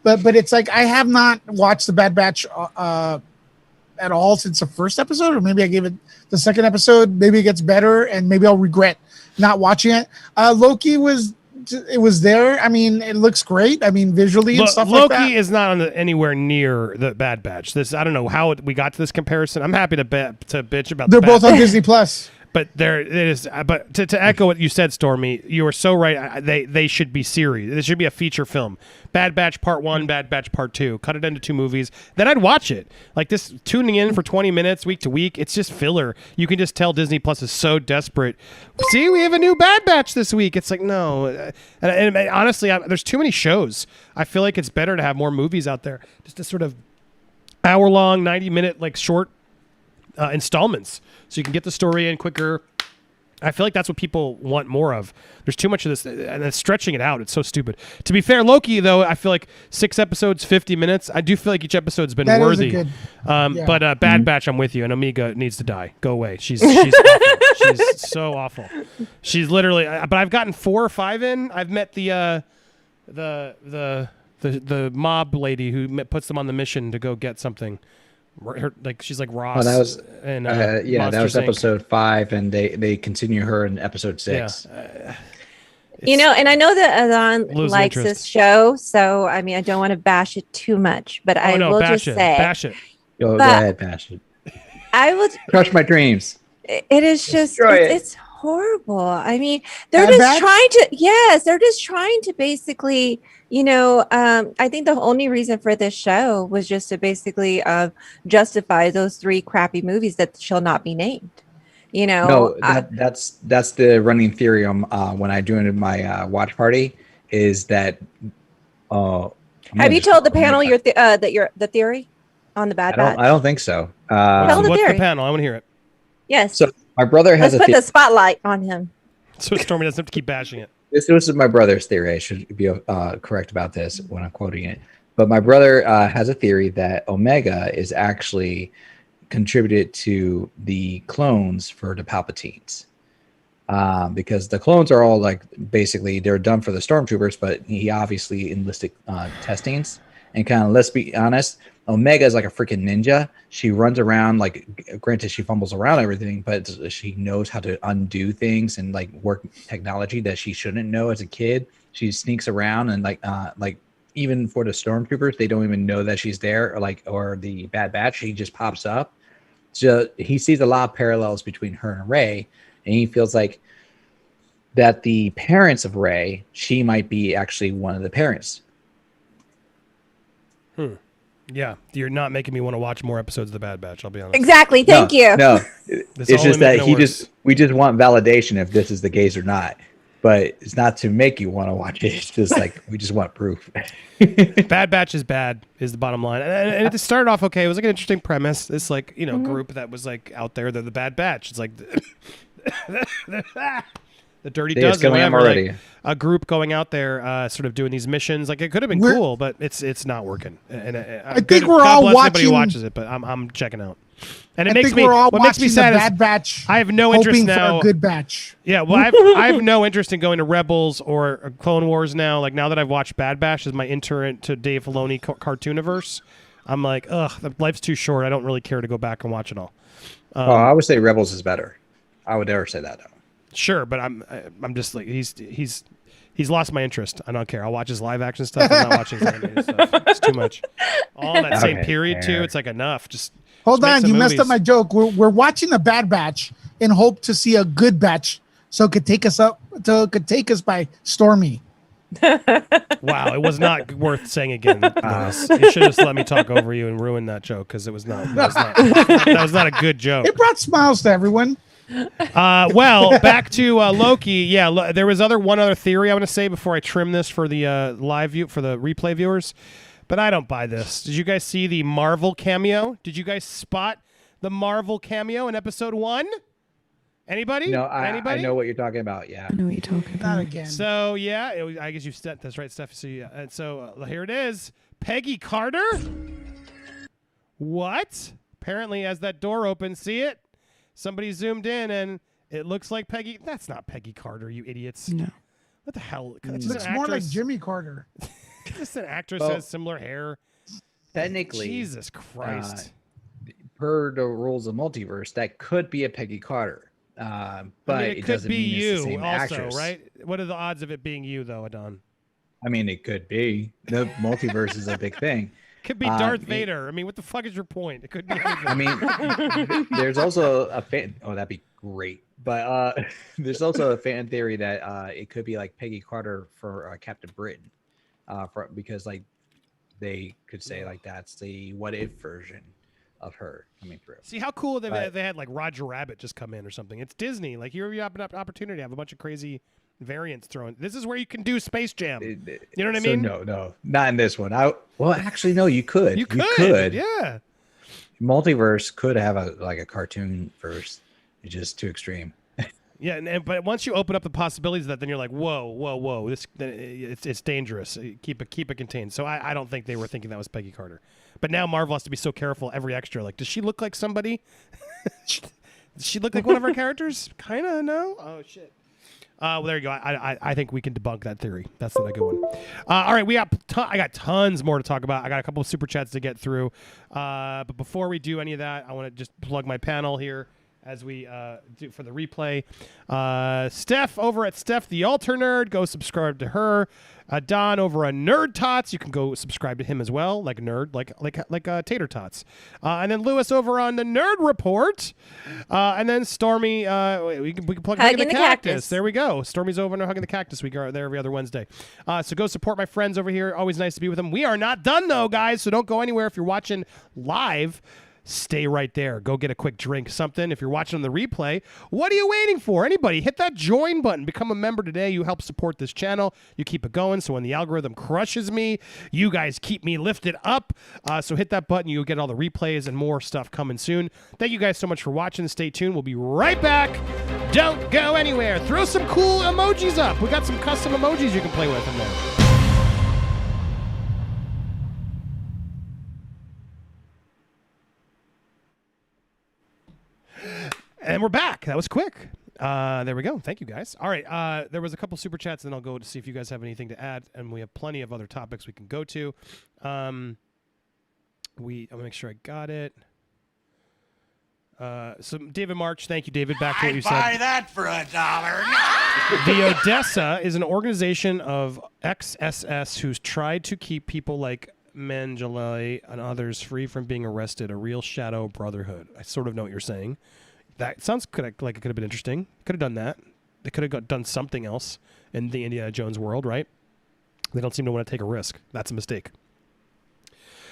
But it's like I have not watched the Bad Batch at all since the first episode, or maybe I gave it the second episode. Maybe it gets better, and maybe I'll regret not watching it. Loki was it was there. I mean, it looks great. I mean, visually and stuff like that. Loki is not anywhere near the Bad Batch. I don't know how we got to this comparison. I'm happy to bitch about. They're both on Disney Plus. But there it is. But to echo what you said, Stormy, you were so right. They should be series. This should be a feature film. Bad Batch Part 1, Bad Batch Part 2. Cut it into 2 movies. Then I'd watch it. Like this, tuning in for 20 minutes week to week. It's just filler. You can just tell Disney Plus is so desperate. See, we have a new Bad Batch this week. It's like, no. And honestly, there's too many shows. I feel like it's better to have more movies out there. Just a sort of hour-long, 90-minute, like short installments. So you can get the story in quicker. I feel like that's what people want more of. There's too much of this, and it's stretching it out. It's so stupid. To be fair, Loki, though, I feel like 6 episodes, 50 minutes. I do feel like each episode's been worthy. But Bad Batch, I'm with you, and Omega needs to die. Go away. She's awful. She's so awful. She's literally. But I've gotten 4 or 5 in. I've met the mob lady who puts them on the mission to go get something. She's like Ross. Oh, that was and that was episode 5, and they continue her in episode 6. Yeah. And I know that Adon likes interest. this show, so I mean, I don't want to bash it too much, but I will just say, bash it. Go ahead, bash it. I will crush my dreams. It is just it's horrible. I mean, they're just trying to basically. I think the only reason for this show was just to basically justify those 3 crappy movies that shall not be named. No, that's the running theory when I do it in my watch party is that. Have you told the panel the theory on the Bad Batch? I don't think so. What's the panel? I want to hear it. Yes. So my brother has Let's put the spotlight on him. So Stormy doesn't have to keep bashing it. This is my brother's theory. I should be correct about this when I'm quoting it. But my brother has a theory that Omega is actually contributed to the clones for the Palpatines. Because the clones are all basically they're done for the stormtroopers, but he obviously enlisted testings. And kind of, let's be honest, Omega is like a freaking ninja. She runs around, granted she fumbles around everything, but she knows how to undo things and work technology that she shouldn't know as a kid. She sneaks around and even for the stormtroopers, they don't even know that she's there or the Bad Batch. She just pops up. So he sees a lot of parallels between her and Rey, and he feels like that the parents of Rey, she might be actually one of the parents. Yeah, you're not making me want to watch more episodes of The Bad Batch. I'll be honest. Exactly. Thank you. No, it's just that we just want validation if this is the case or not. But it's not to make you want to watch it. It's just we just want proof. Bad Batch is bad is the bottom line. And it started off okay. It was an interesting premise. This group that was out there. They're the Bad Batch. It's the Dirty Dozen. Already. A group going out there, sort of doing these missions. It could have been cool, but it's not working. And I think we're all watching. Anybody who watches it, but I'm checking out. And what makes me sad Bad Batch. I have no interest now. For a good batch. Yeah, well, I have no interest in going to Rebels or Clone Wars now. Now that I've watched Bad Batch as my enter to Dave Filoni cartooniverse, I'm life's too short. I don't really care to go back and watch it all. I would say Rebels is better. I would never say that though. Sure, but I'm just he's lost my interest. I don't care. I'll watch his live action stuff. I'm not watching his animated stuff. It's too much. All in that same period too. It's enough. Just hold on. You messed up my joke. We're watching a Bad Batch in hope to see a good batch, so it could take us by Stormy. Wow, it was not worth saying again. You should have just let me talk over you and ruin that joke because it was not. That was not a good joke. It brought smiles to everyone. Well, back to Loki. Yeah, there was one other theory I want to say before I trim this for the live view for the replay viewers, but I don't buy this. Did you guys see the Marvel cameo? Did you guys spot the Marvel cameo in episode 1? Anybody? No, Anybody? I know what you're talking about. Yeah, I know what you're talking about. Not again. So I guess you've set this right stuff. So and so here it is. Peggy Carter. What? Apparently, as that door opens, see it. Somebody zoomed in, and it looks like Peggy. That's not Peggy Carter, you idiots. No. What the hell? It looks more like Jimmy Carter. Just an actress has similar hair. Technically, Jesus Christ. Per the rules of multiverse, that could be a Peggy Carter. But it could doesn't be mean it's the you same also, actress. right? What are the odds of it being you, though, Adon? I mean, it could be. The multiverse is a big thing. Could be Darth Vader. I mean, what the fuck is your point? It could be anything. I mean, there's also a fan. Oh, that'd be great. But there's also a fan theory that it could be like Peggy Carter for Captain Britain, because like they could say like that's the what if version of her coming through. See how cool they had like Roger Rabbit just come in or something. It's Disney. Like you have an opportunity to have a bunch of crazy variants thrown. This is where you can do Space Jam. You know what I mean? No, not in this one. Well, actually, no. You could. You could. Yeah. Multiverse could have a cartoon verse. It's just too extreme. Yeah, but once you open up the possibilities of that, then you're like, whoa, it's dangerous. Keep it contained. So I don't think they were thinking that was Peggy Carter. But now Marvel has to be so careful. Every extra, like, does she look like somebody? Does she look like one of our characters? Kind of. No. Oh shit. Well, there you go. I think we can debunk that theory. That's not a good one. All right, I got tons more to talk about. I got a couple of super chats to get through. But before we do any of that, I want to just plug my panel here as we do for the replay. Steph over at Steph the Alter Nerd. Go subscribe to her. Don over on Nerd Tots. You can go subscribe to him as well, like nerd, like Tater Tots. And then Lewis over on the Nerd Report. And then Stormy. We can plug Hugging the Cactus. There we go. Stormy's over on Hugging the Cactus. We go there every other Wednesday. So go support my friends over here. Always nice to be with them. We are not done though, guys. So don't go anywhere. If you're watching live, stay right there. Go get a quick drink, something. If you're watching on the replay, what are you waiting for? Anybody, hit that join button. Become a member today. You help support this channel. You keep it going. So when the algorithm crushes me, you guys keep me lifted up. So hit that button. You'll get all the replays and more stuff coming soon. Thank you guys so much for watching. Stay tuned. We'll be right back. Don't go anywhere. Throw some cool emojis up. We got some custom emojis you can play with in there. And we're back. That was quick. There we go. Thank you, guys. All right. There was a couple super chats, and then I'll go to see if you guys have anything to add. And we have plenty of other topics we can go to. I'll make sure I got it. So David March, thank you, David. Back to what you said. I'd buy that for $1. The Odessa is an organization of ex-SS who's tried to keep people like Mengele and others free from being arrested. A real shadow brotherhood. I sort of know what you're saying. That sounds like it could have been interesting. Could have done that. They could have done something else in the Indiana Jones world, right? They don't seem to want to take a risk. That's a mistake.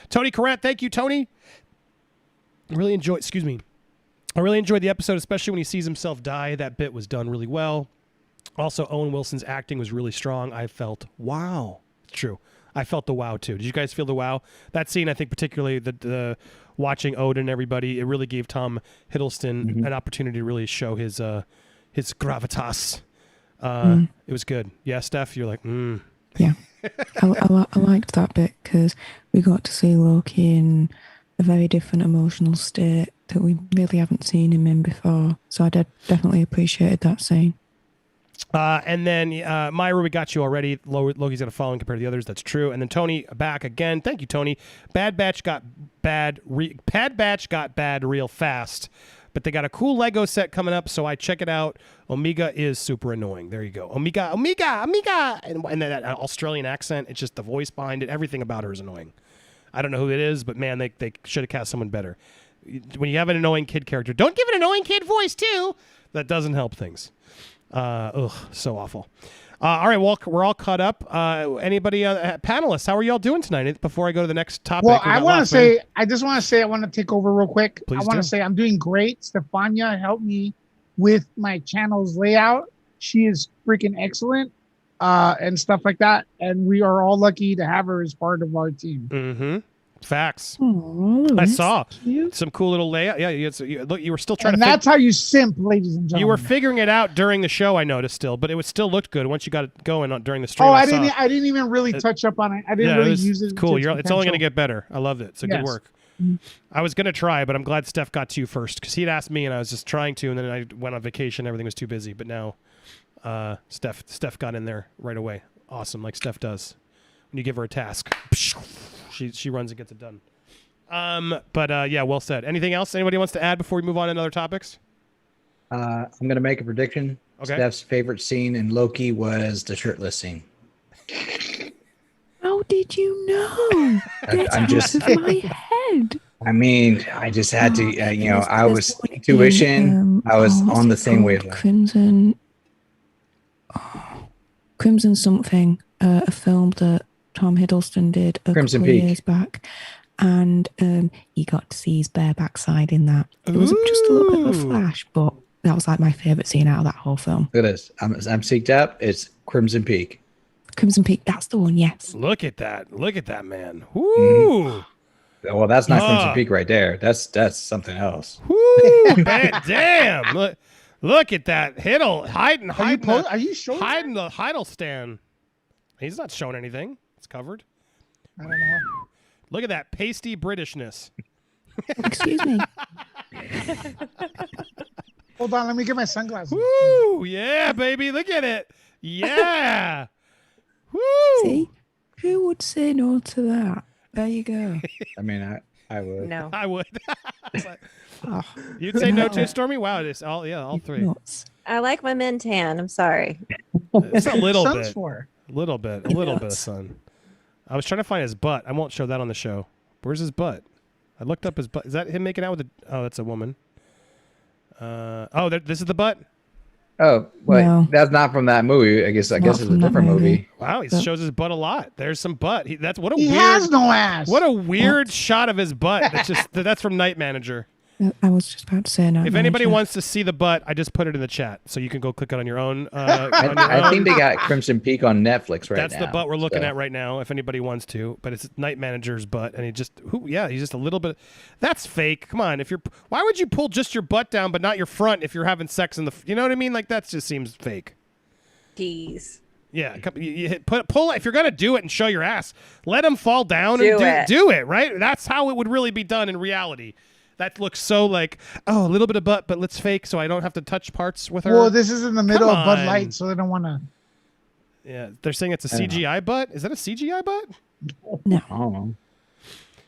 Tony Corrant, thank you, Tony. I really enjoyed the episode, especially when he sees himself die. That bit was done really well. Also, Owen Wilson's acting was really strong. I felt wow. It's true. I felt the wow too. Did you guys feel the wow? That scene, I think, particularly the watching Odin and everybody, it really gave Tom Hiddleston an opportunity to really show his gravitas. It was good. Yeah, Steph, you're like, Yeah, I liked that bit because we got to see Loki in a very different emotional state that we really haven't seen him in before. So I definitely appreciated that scene. And then Myra, we got you already. Loki's got a following compared to the others. That's true. And then Tony back again. Thank you, Tony. Bad Batch got bad real fast, but they got a cool Lego set coming up, so I check it out. Omega is super annoying. There you go. Omega, and that Australian accent. It's just the voice behind it. Everything about her is annoying. I don't know who it is, but man, they should have cast someone better. When you have an annoying kid character, don't give an annoying kid voice too. That doesn't help things. So awful. All right, well, we're all caught up. Anybody, panelists, how are y'all doing tonight? Before I go to the next topic. Well, I want to take over real quick. Please I want to say I'm doing great. Stefania helped me with my channel's layout. She is freaking excellent, and stuff like that. And we are all lucky to have her as part of our team. Mm-hmm. Facts. Aww, I saw some cool little layout. Yeah, you were still trying and to. That's how you simp, ladies and gentlemen. You were figuring it out during the show, I noticed still, but it still looked good once you got it going during the stream. Oh, I didn't even really touch up on it. I didn't really use it. Cool. It's only going to get better. I loved it. So good work. I was going to try, but I'm glad Steph got to you first because he'd asked me and I was just trying to, and then I went on vacation. Everything was too busy, but now Steph got in there right away. Awesome, like Steph does. When you give her a task, she runs and gets it done. But yeah, well said. Anything else anybody wants to add before we move on to other topics? I'm going to make a prediction. Okay. Steph's favorite scene in Loki was the shirtless scene. How did you know? Get I'm out just. of my head. I mean, I just had to. I There's was one intuition. in, I was what's on the it same called? wavelength. Crimson something. A film that Tom Hiddleston did a Crimson couple of Peak. years back, and you got to see his bare backside in that. It was just a little bit of a flash, but that was like my favorite scene out of that whole film. Look at this. I'm seeked up. It's Crimson Peak. Crimson Peak, that's the one. Yes. Look at that. Look at that, man. Woo. Well, that's not Crimson Peak right there. That's something else. Woo. Man, damn. Look at that. Hiding Are you sure? hiding the Hiddleston. He's not showing anything. It's covered. I don't know. Look at that pasty Britishness. Excuse me. Hold on, let me get my sunglasses. Woo! Yeah, baby. Look at it. Yeah. Woo! See, who would say no to that? There you go. I mean, I would. No. I would. Oh, You'd say no to Stormy? Wow, it's all three. nuts. I like my men tan. I'm sorry. It's a little Sun's bit. for? A little bit of sun. I was trying to find his butt. I won't show that on the show. Where's his butt? I looked up his butt. Is that him making out with oh, that's a woman. This is the butt? Oh, wait, No. that's not from that movie. I guess it's a from that different movie. Wow, he shows his butt a lot. There's some butt. He He has no ass. What a weird shot of his butt. That's from Night Manager. I was just about to say no. If anybody wants to see the butt, I just put it in the chat, so you can go click it on your own. I think they got Crimson Peak on Netflix right now. That's the butt we're looking at right now. If anybody wants to, but it's Night Manager's butt, and he's just a little bit. That's fake. Come on, why would you pull just your butt down but not your front if you're having sex in the? You know what I mean? Like that just seems fake. Jeez. Yeah, pull it. If you're gonna do it and show your ass, let him fall down Do and do it. Right? That's how it would really be done in reality. That looks so like, a little bit of butt, but let's fake so I don't have to touch parts with her. Well, this is in the middle Come of Bud on. Light, so they don't want to. Yeah, they're saying it's a CGI butt. Is that a CGI butt? No. Oh.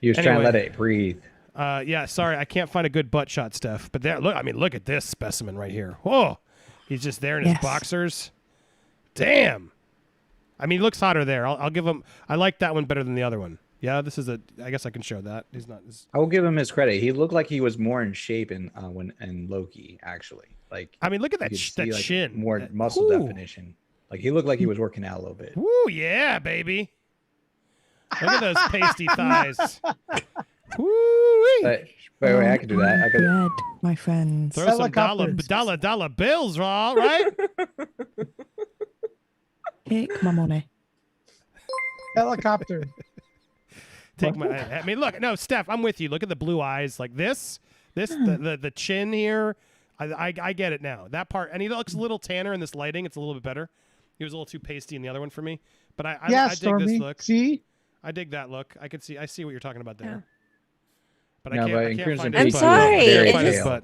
He was trying to let it breathe. Yeah, sorry, I can't find a good butt shot, Steph. But there, look at this specimen right here. Whoa, he's just there in his Yes. boxers. Damn. I mean, he looks hotter there. I'll give him. I like that one better than the other one. Yeah, this is I guess I can show that. He's not. I will give him his credit. He looked like he was more in shape in Loki, actually. Like, I mean, look at that you could see, like, chin. more muscle definition. Like, he looked like he was working out a little bit. Woo, yeah, baby. Look at those pasty thighs. Woo. Wait, I could do that. I could. Bread, my friends. Throw some Helicopters. dollar bills, all right? Take my money. Helicopter. I mean, look, no, Steph, I'm with you. Look at the blue eyes, like this, the chin here. I get it now. That part, and he looks a little tanner in this lighting. It's a little bit better. He was a little too pasty in the other one for me, but I dig Stormy. this look. See? I dig that look. I see what you're talking about there. Yeah. But No, I but can't in find Crimson his Peak, butt. I'm sorry, I can't it find his just- butt.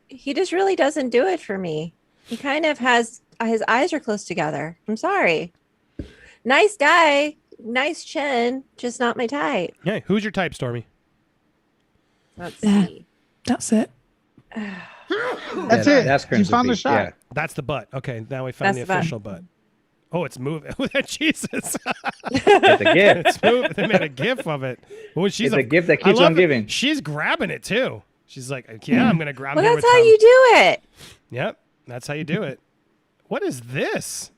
He just really doesn't do it for me. He kind of has his eyes are close together. I'm sorry. Nice guy, nice chin, just not my type. Yeah, who's your type, Stormy? Let's Yeah. see. That's it. That's it. That's You Crimson found the Peak, shot. yeah. That's the butt. Okay, now we found That's the the butt. official butt. Oh, it's moving. Jesus. It's a gift. It's moving. They made a gif of it. Oh, she's It's a gift that I keeps love on it. giving. She's grabbing it too. She's like, yeah, I'm gonna grab. Well, here that's with how Tom. you do it. Yep, that's how you do it. What is this?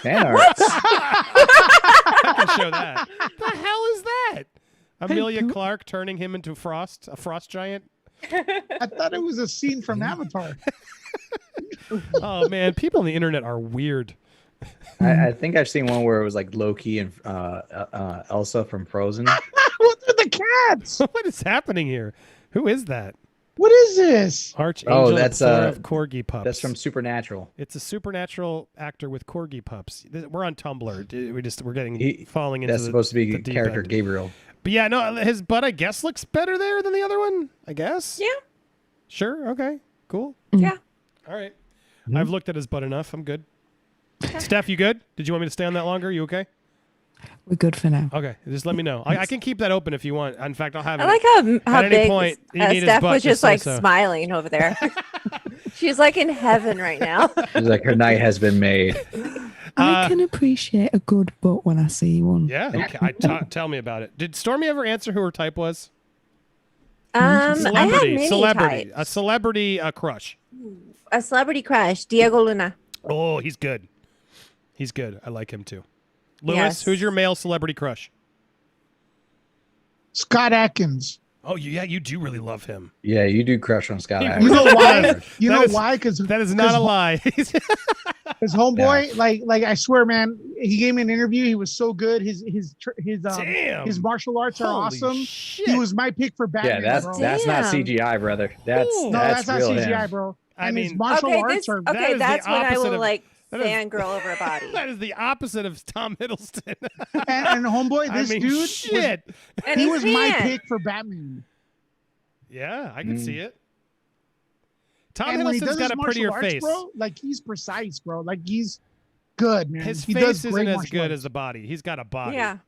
Fan art. I can show that. The hell is that? Amelia Clark turning him into a frost giant. I thought it was a scene from Avatar. Oh man, people on the internet are weird. I think I've seen one where it was like Loki and Elsa from Frozen. What are the cats? What is happening here? Who is that? What is this? Archangel that's, of corgi pups. That's from Supernatural. It's a supernatural actor with corgi pups. We're on Tumblr. We're getting falling into. That's supposed to be the the deep character end. Gabriel. But yeah, no, his butt I guess looks better there than the other one. I guess. Yeah. Sure. Okay. Cool. Yeah. All right. I've looked at his butt enough. I'm good. Steph, you good? Did you want me to stay on that longer? You okay? We're good for now. Okay. Just let me know. I can keep that open if you want. In fact, I'll have it. I like how at any big point, you need his Steph butt, was just say like so. smiling over there. She's like in heaven right now. She's like, her night has been made. I can appreciate a good butt when I see one. Yeah. Okay. Tell me about it. Did Stormy ever answer who her type was? I had many Celebrity. types. A celebrity crush. A celebrity crush, Diego Luna. Oh, he's good. He's good. I like him too. Lewis, Yes. who's your male celebrity crush? Scott Adkins. Oh, yeah, you do really love him. Yeah, you do crush on Scott. You Adkins. You know why? You That know is- why? Because That is not a lie. his homeboy, like I swear, man, he gave me an interview. He was so good. His Damn. martial arts are Holy awesome. shit. He was my pick for Yeah, Batman. that's bro. not Damn. CGI, brother. That's Ooh. No, that's not real CGI, him. bro. I And his mean- martial Okay, arts are. That is okay, the that's when I opposite will of- like that is- fangirl over a body. That is the opposite of Tom Hiddleston. And homeboy, I this mean, dude, shit. And he he's was my tan. pick for Batman. Yeah, I can see it. Tom And when he Hiddleston's does got his a martial prettier arts, face. bro, like he's precise, bro. Like he's good, man. His he face does isn't great as martial good arts. as the body. He's got a body. Yeah.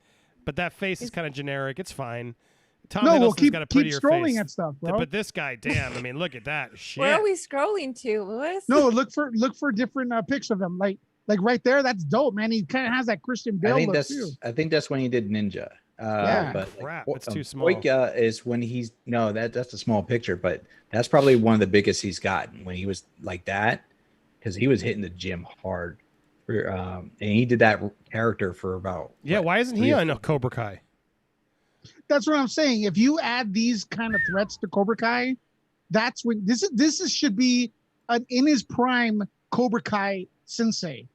But that face is kind of generic. It's fine. Tom No, Hiddleston's well, keep got a keep prettier scrolling face. at stuff, bro. But this guy, damn, I mean, look at that. Shit. Where are we scrolling to, Lewis? No, look for different pics of him. Like right there, that's dope, man. He kind of has that Christian Bale look too. I think that's when he did Ninja. Yeah. But Crap, like, it's too small. Boyka is when he's that's a small picture, but that's probably one of the biggest he's gotten when he was like that, because he was hitting the gym hard, and he did that character for about Why isn't he on Cobra Kai? That's what I'm saying. If you add these kind of threats to Cobra Kai, that's when should be an in his prime Cobra Kai sensei,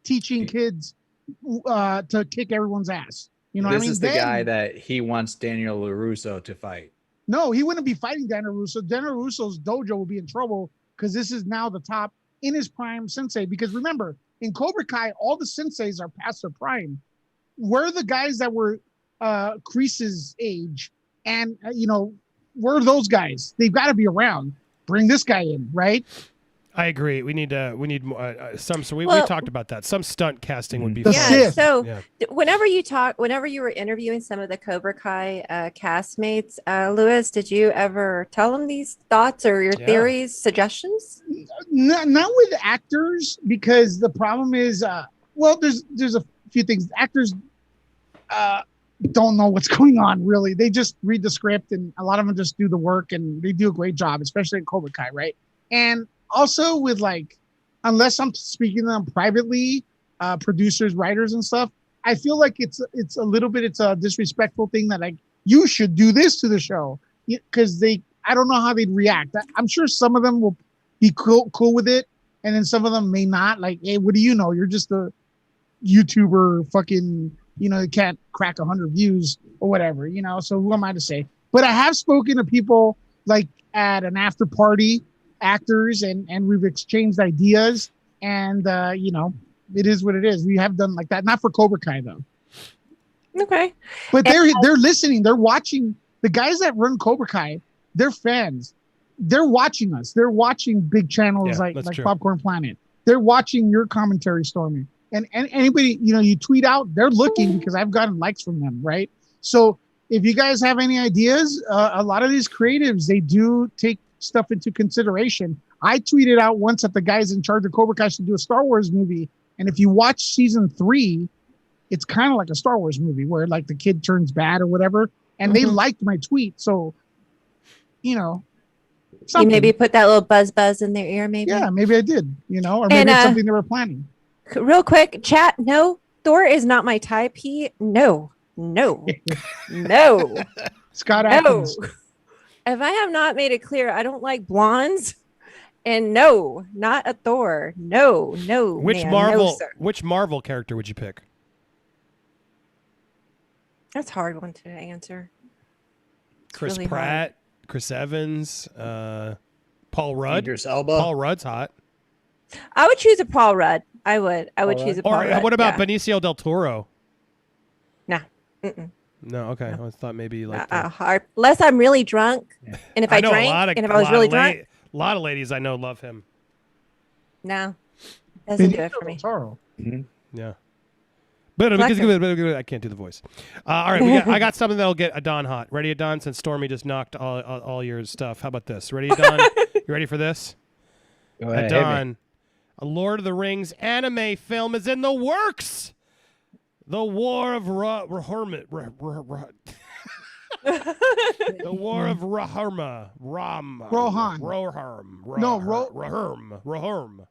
teaching kids to kick everyone's ass. You know what I This mean? is the guy that he wants Daniel LaRusso to fight. No, he wouldn't be fighting Daniel Russo. Daniel Russo's dojo will be in trouble because this is now the top in his prime sensei. Because remember, in Cobra Kai, all the senseis are past their prime. We're the guys that were Kreese's age, and we're those guys. They've got to be around. Bring this guy in, right? I agree. We need more, some. So we talked about that. Some stunt casting would be The fun. Yeah. Sith. So Yeah. whenever you were interviewing some of the Cobra Kai castmates, Lewis, did you ever tell them these thoughts or your theories, suggestions? Not with actors, because the problem is, there's a few things. Actors don't know what's going on, really. They just read the script, and a lot of them just do the work, and they do a great job, especially in Cobra Kai, right? And also with unless I'm speaking to them privately, producers, writers, and stuff, I feel like it's a disrespectful thing that you should do this to the show, because I don't know how they'd react. I'm sure some of them will be cool with it, and then some of them may not. Like, hey, what do you know? You're just a YouTuber, fucking, you can't crack 100 views or whatever, So who am I to say? But I have spoken to people like at an after party, actors, and we've exchanged ideas, and it is what it is. We have done like that, not for Cobra Kai though. Okay. But they're listening, they're watching. The guys that run Cobra Kai, they're fans. They're watching us. They're watching big channels like true. Popcorn Planet. They're watching your commentary, Stormy. And anybody, you tweet out, they're looking, because I've gotten likes from them, right? So if you guys have any ideas, a lot of these creatives, they do take stuff into consideration. I tweeted out once that the guys in charge of Cobra Kai should do a Star Wars movie. And if you watch season 3, it's kind of like a Star Wars movie where like the kid turns bad or whatever. And they liked my tweet. So, You something. maybe put that little buzz in their ear, maybe. Yeah, maybe I did, or maybe it's something they were planning. Real quick, chat. No, Thor is not my type. No. Scott No. Adkins. If I have not made it clear, I don't like blondes. And no, not a Thor. No. Which ma'am. Marvel? No, sir. Which Marvel character would you pick? That's a hard one to answer. It's Chris really Pratt, Chris Evans, Paul Rudd. Idris Elba. Paul Rudd's hot. I would choose a Paul Rudd. I would choose a Paul Or Rudd. what about yeah. Benicio del Toro? Nah. Mm-mm. No, okay. I thought maybe like. Hard. Unless I'm really drunk, and if I know drank, and if I was really drunk, a lot of ladies I know love him. no, doesn't do it for me. Toro. Yeah. But I can't do the voice. All right, I got something that'll get Adon hot. Ready, Adon? Since Stormy just knocked all your stuff. How about this? Ready, Adon? You ready for this? Go ahead, At hit me. dawn, a Lord of the Rings anime film is in the works. The War of Rohirrim. The War of Rohirrim. Rohan. Rohirrim. No, Rohirrim. Rohirrim.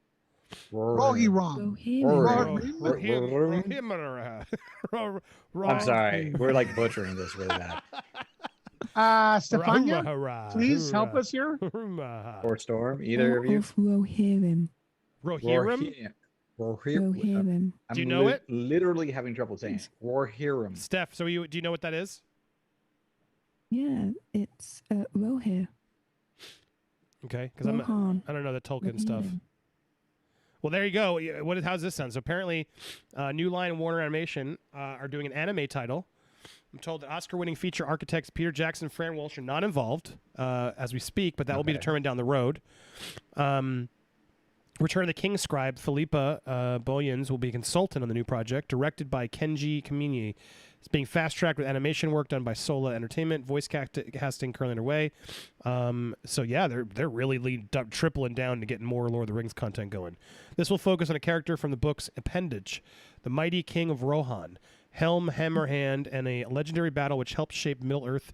Rohirrim. I'm sorry. We're like butchering this really bad. Stefania, please help us here. Or Storm, either of you. Rohirrim. Rohirrim? Rohirrim. Do you know it? Literally having trouble saying it. Rohirrim. Steph, so do you know what that is? Yeah, it's Rohir. Okay, because I don't know the Tolkien stuff. Well, there you go. How's this sound? So apparently, New Line and Warner Animation are doing an anime title. I'm told that Oscar-winning feature architects Peter Jackson and Fran Walsh are not involved as we speak, but that will be determined down the road. Return of the King scribe Philippa Boyens will be a consultant on the new project, directed by Kenji Kamini. It's being fast-tracked with animation work done by Sola Entertainment, voice casting currently underway. So yeah, they're really tripling down to getting more Lord of the Rings content going. This will focus on a character from the book's appendage, the mighty king of Rohan, Helm Hammerhand, and a legendary battle which helped shape Middle-earth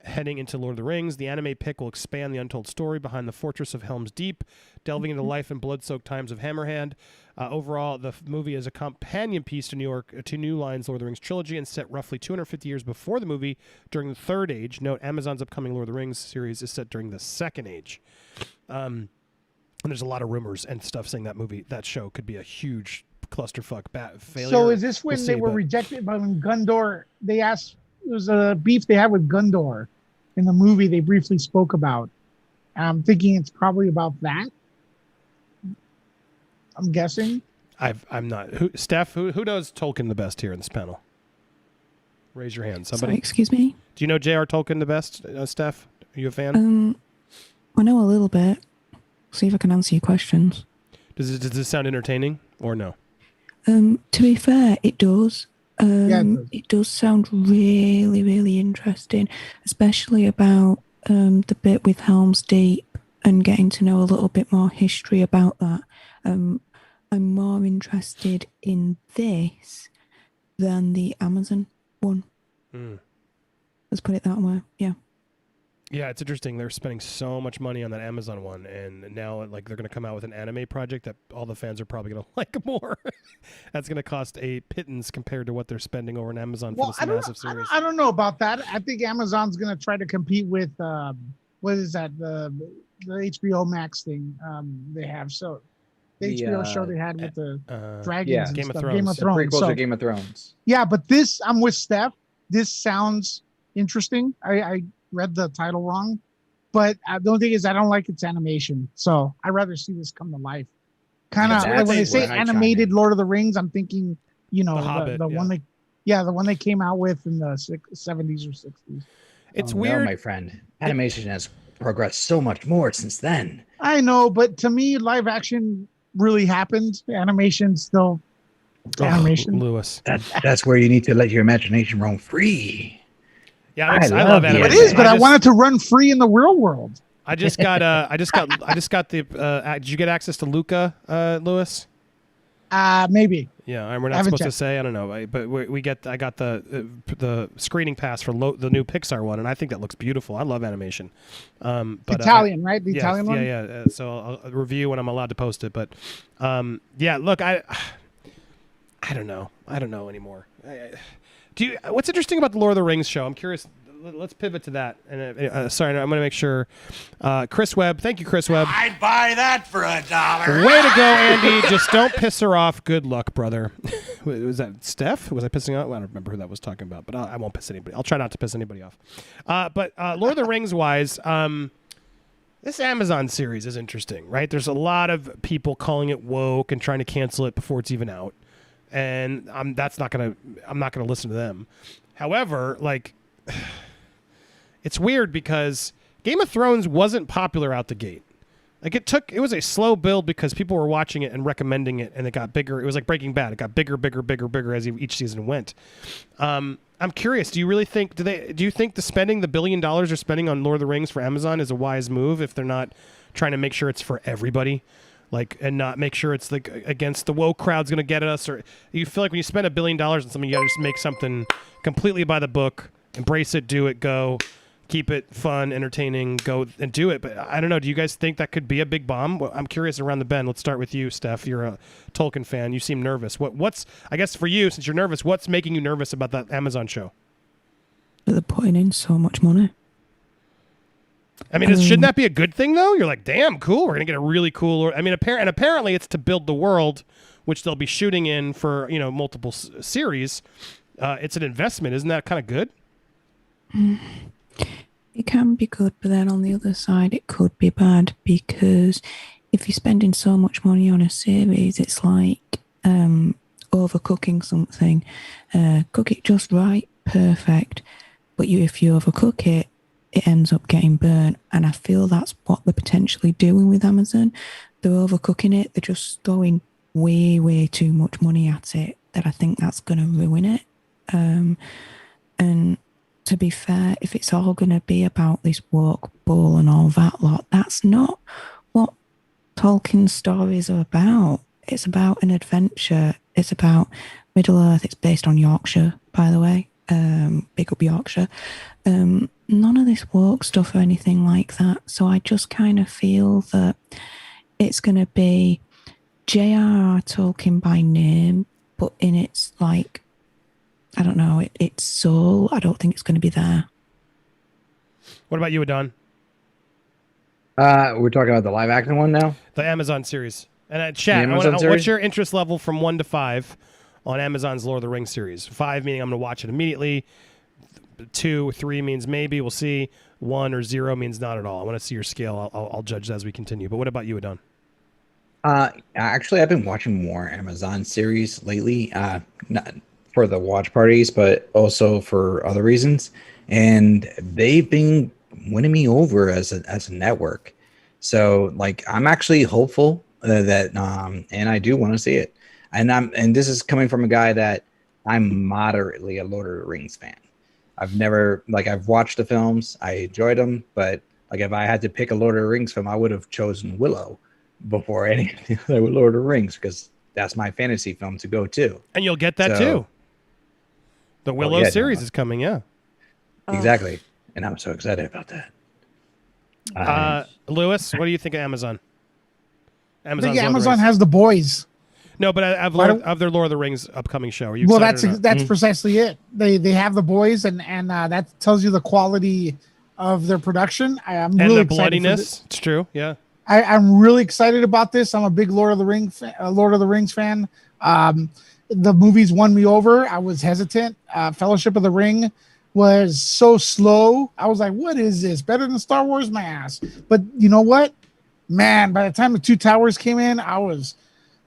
heading into Lord of the Rings. The anime pick will expand the untold story behind the Fortress of Helm's Deep, delving into the life and blood-soaked times of Hammerhand. Overall, the movie is a companion piece to New Line's Lord of the Rings trilogy and set roughly 250 years before the movie during the Third Age. Note, Amazon's upcoming Lord of the Rings series is set during the Second Age. And there's a lot of rumors and stuff saying that show could be a huge clusterfuck failure. So is this when they were rejected by when Gondor, they asked, it was a beef they had with Gondor in the movie they briefly spoke about. I'm thinking it's probably about that. I'm guessing. I'm not. Steph, who knows Tolkien the best here in this panel? Raise your hand. Somebody. Sorry, excuse me? Do you know J.R. Tolkien the best, Steph? Are you a fan? I know a little bit. See if I can answer your questions. Does this sound entertaining or no? To be fair, it does. It does sound really, really interesting, especially about the bit with Helm's Deep and getting to know a little bit more history about that. I'm more interested in this than the Amazon one. Let's put it that way. Yeah. Yeah, it's interesting. They're spending so much money on that Amazon one, and now like they're going to come out with an anime project that all the fans are probably going to like more. That's going to cost a pittance compared to what they're spending over on Amazon for this massive series. I don't know about that. I think Amazon's going to try to compete with what is that, the HBO Max thing they have. So the HBO show they had with the dragons and Game stuff. of Thrones. Game of Thrones. Prequels to Game of Thrones. Yeah, but this, I'm with Steph. This sounds interesting. I read the title wrong, but the only thing is I don't like its animation, so I'd rather see this come to life. Kind of when they say animated Lord of the Rings, I'm thinking, you know, the one they came out with in the 70s or 60s. It's weird, no, my friend. Animation has progressed so much more since then. I know, but to me, live action really happened. Animation still animation. Lewis, that's where you need to let your imagination roam free. Yeah, I love animation. It is, but I wanted to run free in the real world. I just got the. Did you get access to Luca, Lewis? Maybe. Yeah, we're not supposed to say. I don't know, but I got the screening pass for the new Pixar one, and I think that looks beautiful. I love animation. But Italian, right? The Italian one. Yeah. So I'll review when I'm allowed to post it. But yeah, look, I don't know. I don't know anymore. What's interesting about the Lord of the Rings show? I'm curious. Let's pivot to that. And sorry, I'm going to make sure. Chris Webb, thank you, Chris Webb. I'd buy that for $1. Way to go, Andy. Just don't piss her off. Good luck, brother. Was that Steph? Was I pissing off? I don't remember who that was talking about, but I won't piss anybody. I'll try not to piss anybody off. But Lord of the Rings wise, this Amazon series is interesting, right? There's a lot of people calling it woke and trying to cancel it before it's even out. And I'm not gonna listen to them. However, like, it's weird because Game of Thrones wasn't popular out the gate. Like it was a slow build because people were watching it and recommending it, and it got bigger. It was like Breaking Bad. It got bigger as each season went. I'm curious. Do you really think do you think the $1 billion they're spending on Lord of the Rings for Amazon is a wise move if they're not trying to make sure it's for everybody? like, and not make sure it's like against the woke crowd's going to get us? Or you feel like when you spend $1 billion on something, you got to just make something completely by the book, embrace it, do it, go, keep it fun, entertaining, go and do it. But I don't know. Do you guys think that could be a big bomb? Well, I'm curious around the bend. Let's start with you, Steph. You're a Tolkien fan. You seem nervous. What's, I guess for you, since you're nervous, what's making you nervous about that Amazon show? They're putting in so much money. I mean, shouldn't that be a good thing, though? You're like, damn, cool. We're going to get a really cool... I mean, apparently it's to build the world, which they'll be shooting in for, multiple series. It's an investment. Isn't that kind of good? It can be good, but then on the other side, it could be bad, because if you're spending so much money on a series, it's like overcooking something. Cook it just right, perfect. But if you overcook it, it ends up getting burnt. And I feel that's what they're potentially doing with Amazon. They're overcooking it. They're just throwing way, way too much money at it, that I think that's going to ruin it. And to be fair, if it's all going to be about this woke bull and all that lot, that's not what Tolkien's stories are about. It's about an adventure. It's about Middle Earth. It's based on Yorkshire, by the way. Big up Yorkshire. None of this woke stuff or anything like that. So I just kind of feel that it's going to be J.R.R. Tolkien by name, but in its, like, I don't know, its soul, I don't think it's going to be there. What about you, Adon? We're talking about the live action one now? The Amazon series. And chat, series? What's your interest level from 1 to 5 on Amazon's Lord of the Rings series? 5 meaning I'm going to watch it immediately. 2, 3 means maybe, we'll see. 1 or 0 means not at all. I want to see your scale. I'll judge as we continue. But what about you, Adon? Actually, I've been watching more Amazon series lately, not for the watch parties, but also for other reasons. And they've been winning me over as a network. So, like, I'm actually hopeful that and I do want to see it. And this is coming from a guy that I'm moderately a Lord of the Rings fan. I've watched the films, I enjoyed them, but like if I had to pick a Lord of the Rings film, I would have chosen Willow before any other Lord of the Rings, because that's my fantasy film to go to. And you'll get that too. The Willow series is coming, yeah. Exactly. And I'm so excited about that. Lewis, what do you think of Amazon? Amazon has The Boys. No, but of their Lord of the Rings upcoming show. Are you excited? That's precisely it. They have The Boys, and that tells you the quality of their production. I'm really the bloodiness. It's true. Yeah. I'm really excited about this. I'm a big Lord of the Rings fan. The movies won me over. I was hesitant. Fellowship of the Ring was so slow. I was like, what is this? Better than Star Wars, my ass. But you know what? Man, by the time the Two Towers came in, I was...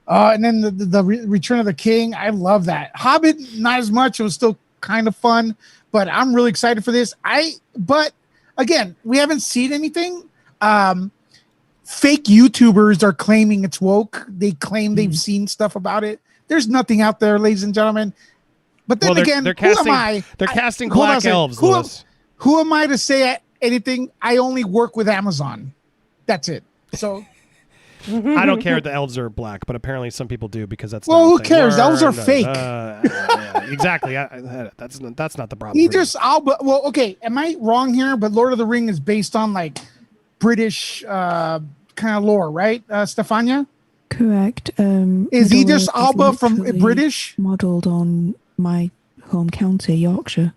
and then the Return of the King, I love that. Hobbit, not as much. It was still kind of fun, but I'm really excited for this. But again, we haven't seen anything. Fake YouTubers are claiming it's woke. They claim they've seen stuff about it. There's nothing out there, ladies and gentlemen. But then again, who am I? They're casting black elves. Who am I to say anything? I only work with Amazon. That's it. So. I don't care if the elves are black, but apparently some people do, because that's who cares? Elves are fake. Exactly. That's not the problem. Idris Elba. Well, okay. Am I wrong here? But Lord of the Ring is based on like British kind of lore, right, Stefania? Correct. Is Idris Elba from British? Modeled on my home county, Yorkshire.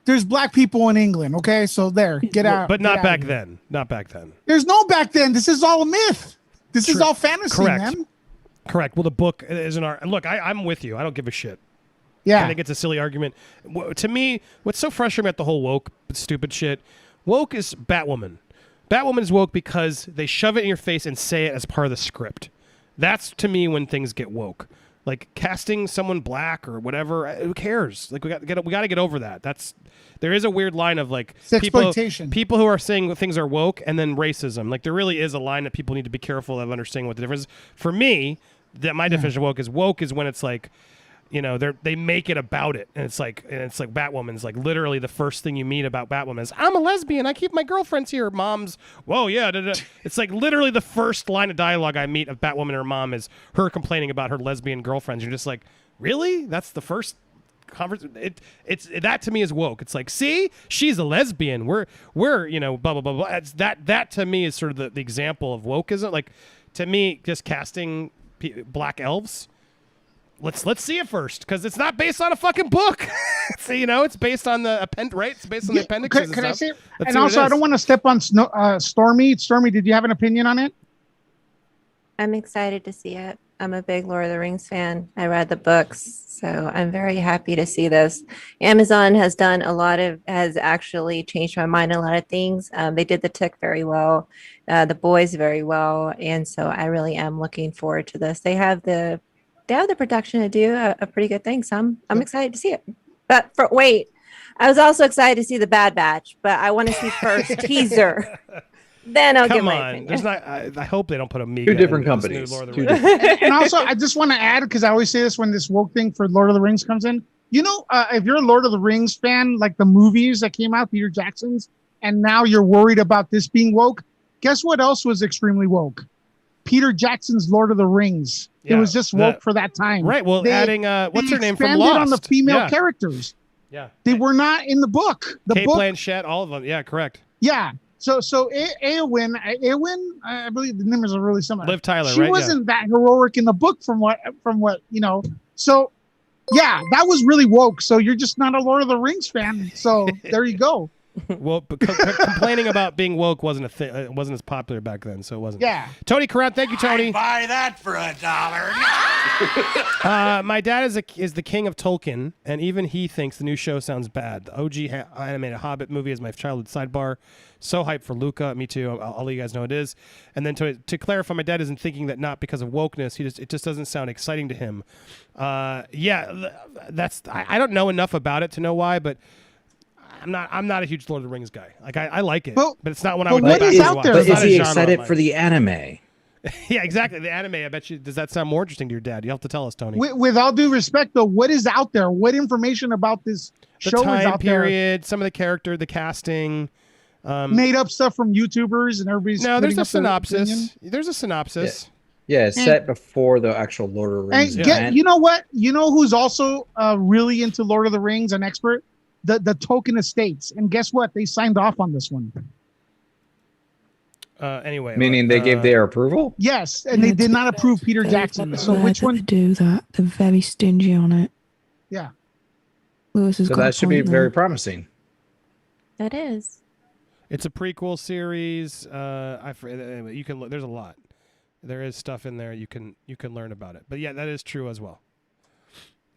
There's black people in England, okay? So get out. But not back then. Not back then. There's no back then. This is all a myth. This is all fantasy, Correct. man. Correct. Well, the book isn't Look, I'm with you. I don't give a shit. Yeah. I think it's a silly argument. To me, what's so frustrating about the whole woke stupid shit, woke is Batwoman. Batwoman is woke because they shove it in your face and say it as part of the script. That's, to me, when things get woke. Like casting someone black or whatever, who cares? Like we got to get over that. There is a weird line of like people who are saying things are woke, and then racism. Like there really is a line that people need to be careful of understanding what the difference is. For me, that my definition of woke is when it's like you know, they make it about it, and it's like Batwoman's like literally the first thing you meet about Batwoman is, I'm a lesbian, I keep my girlfriends here. Mom's, whoa, yeah, da, da. It's like literally the first line of dialogue I meet of Batwoman and her mom is her complaining about her lesbian girlfriends. You're just like, really? That's the first conversation? It's that to me is woke. It's like, see, she's a lesbian. We're you know, blah blah blah blah. It's that to me is sort of the example of wokeism. Like, to me, just casting black elves. Let's see it first, because it's not based on a fucking book. So, you know, it's based on the right? It's based on the appendixes. Can I say? And also, I don't want to step on Stormy. Stormy, did you have an opinion on it? I'm excited to see it. I'm a big Lord of the Rings fan. I read the books, so I'm very happy to see this. Amazon has actually changed my mind on a lot of things. They did The Tick very well, The Boys very well, and so I really am looking forward to this. They have the production to do a pretty good thing, so I'm excited to see it. But I was also excited to see The Bad Batch, but I want to see first teaser. Then I'll give my opinion. There's not. I hope they don't put a Mega. 2 different companies. And also, I just want to add, because I always say this when this woke thing for Lord of the Rings comes in. You know, if you're a Lord of the Rings fan, like the movies that came out, Peter Jackson's, and now you're worried about this being woke, guess what else was extremely woke? Peter Jackson's Lord of the Rings. Yeah, it was just woke for that time. Right. Well, adding what's her name from Lost? Lost? On the female characters. Yeah. They were not in the book. The Kate book. Blanchett, all of them. Yeah, correct. Yeah. So Eowyn, I believe the numbers are really similar. Liv Tyler, she right? wasn't that heroic in the book from what you know. So yeah, that was really woke. So you're just not a Lord of the Rings fan. So there you go. Well, complaining about being woke wasn't a thing. It wasn't as popular back then, so it wasn't. Yeah. Tony Carrant, thank you, Tony. I'd buy that for $1. My dad is the king of Tolkien, and even he thinks the new show sounds bad. The OG animated Hobbit movie is my childhood sidebar. So hyped for Luca. Me too. I'll let you guys know it is. And then to clarify, my dad isn't thinking that not because of wokeness. It just doesn't sound exciting to him. Yeah, that's. I don't know enough about it to know why, but. I'm not a huge Lord of the Rings guy. Like I like it, but it's not what I would go back to watch. But is he excited for the anime? Yeah, exactly. The anime. I bet you. Does that sound more interesting to your dad? You have to tell us, Tony. With all due respect, though, what is out there? What information about this show is out period, there? Some of the character, the casting, made up stuff from YouTubers and everybody's. No, there's a synopsis. There's a synopsis. Yeah, it's set before the actual Lord of the Rings. You know what? You know who's also really into Lord of the Rings, an expert. The Tolkien Estates, and guess what? They signed off on this one. Anyway, meaning they gave their approval. Yes, and they did not approve Peter Jackson. So which one? Do that? They're very stingy on it. Yeah, Lewis has so got that should be very promising. That is. It's a prequel series. Anyway, you can. There's a lot. There is stuff in there you can learn about it. But yeah, that is true as well.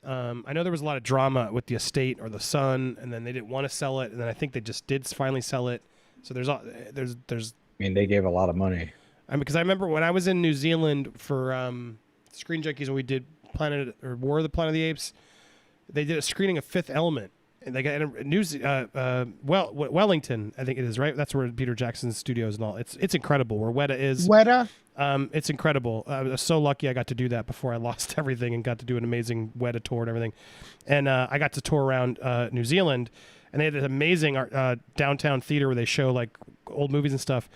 I know there was a lot of drama with the estate or the son, and then they didn't want to sell it, and then I think they just did finally sell it. So there's. I mean, they gave a lot of money. Because I remember when I was in New Zealand for Screen Junkies when we did War of the Planet of the Apes, they did a screening of Fifth Element, and they got Wellington, I think it is, right? That's where Peter Jackson's studios and all. It's incredible where Weta is. Weta. It's incredible. I was so lucky I got to do that before I lost everything and got to do an amazing Weta tour and everything. And I got to tour around New Zealand, and they had this amazing downtown theater where they show like old movies and stuff.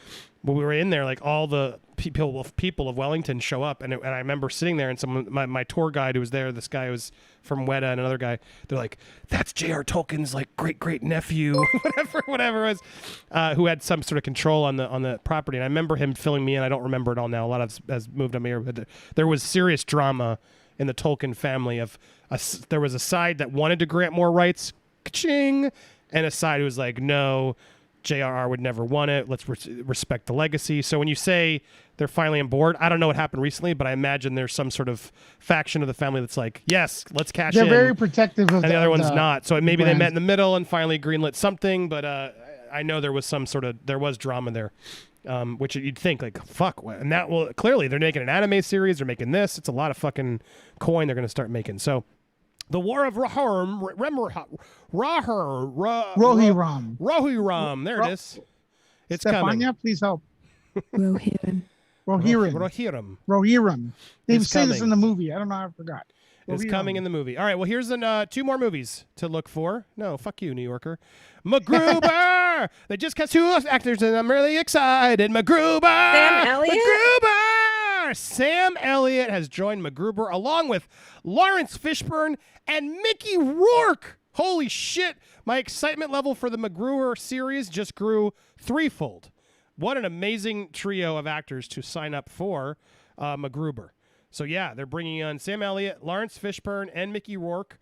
When we were in there, like all the people of Wellington show up, and I remember sitting there, and my tour guide who was there, this guy was from Weta, and another guy, they're like, "That's J.R. Tolkien's like great nephew," whatever it was, who had some sort of control on the property. And I remember him filling me in. I don't remember it all now. A lot of has moved on me here, but there was serious drama in the Tolkien family. There was a side that wanted to grant more rights, ka-ching, and a side who was like, no. JRR would never want it. Let's respect the legacy. So when you say they're finally on board, I don't know what happened recently, but I imagine there's some sort of faction of the family that's like, yes, let's cash in. They're very protective of and the other one's not. So maybe they met in the middle and finally greenlit something, but I know there was there was drama there, which you'd think like, fuck. And that, well, clearly they're making an anime series. They're making this. It's a lot of fucking coin they're going to start making. So the War of Rohirrim. There it is. It's Stefania, coming. please help. Rohirrim. Rohirrim. They say this in the movie. I don't know. I forgot. is coming in the movie. All right, well, here's 2 more movies to look for. No, fuck you, New Yorker. MacGruber! They just cast 2 actors, and I'm really excited. MacGruber! Sam Elliott? MacGruber! Sam Elliott has joined MacGruber along with Lawrence Fishburne and Mickey Rourke. Holy shit. My excitement level for the MacGruber series just grew threefold. What an amazing trio of actors to sign up for MacGruber. So, yeah, they're bringing on Sam Elliott, Lawrence Fishburne, and Mickey Rourke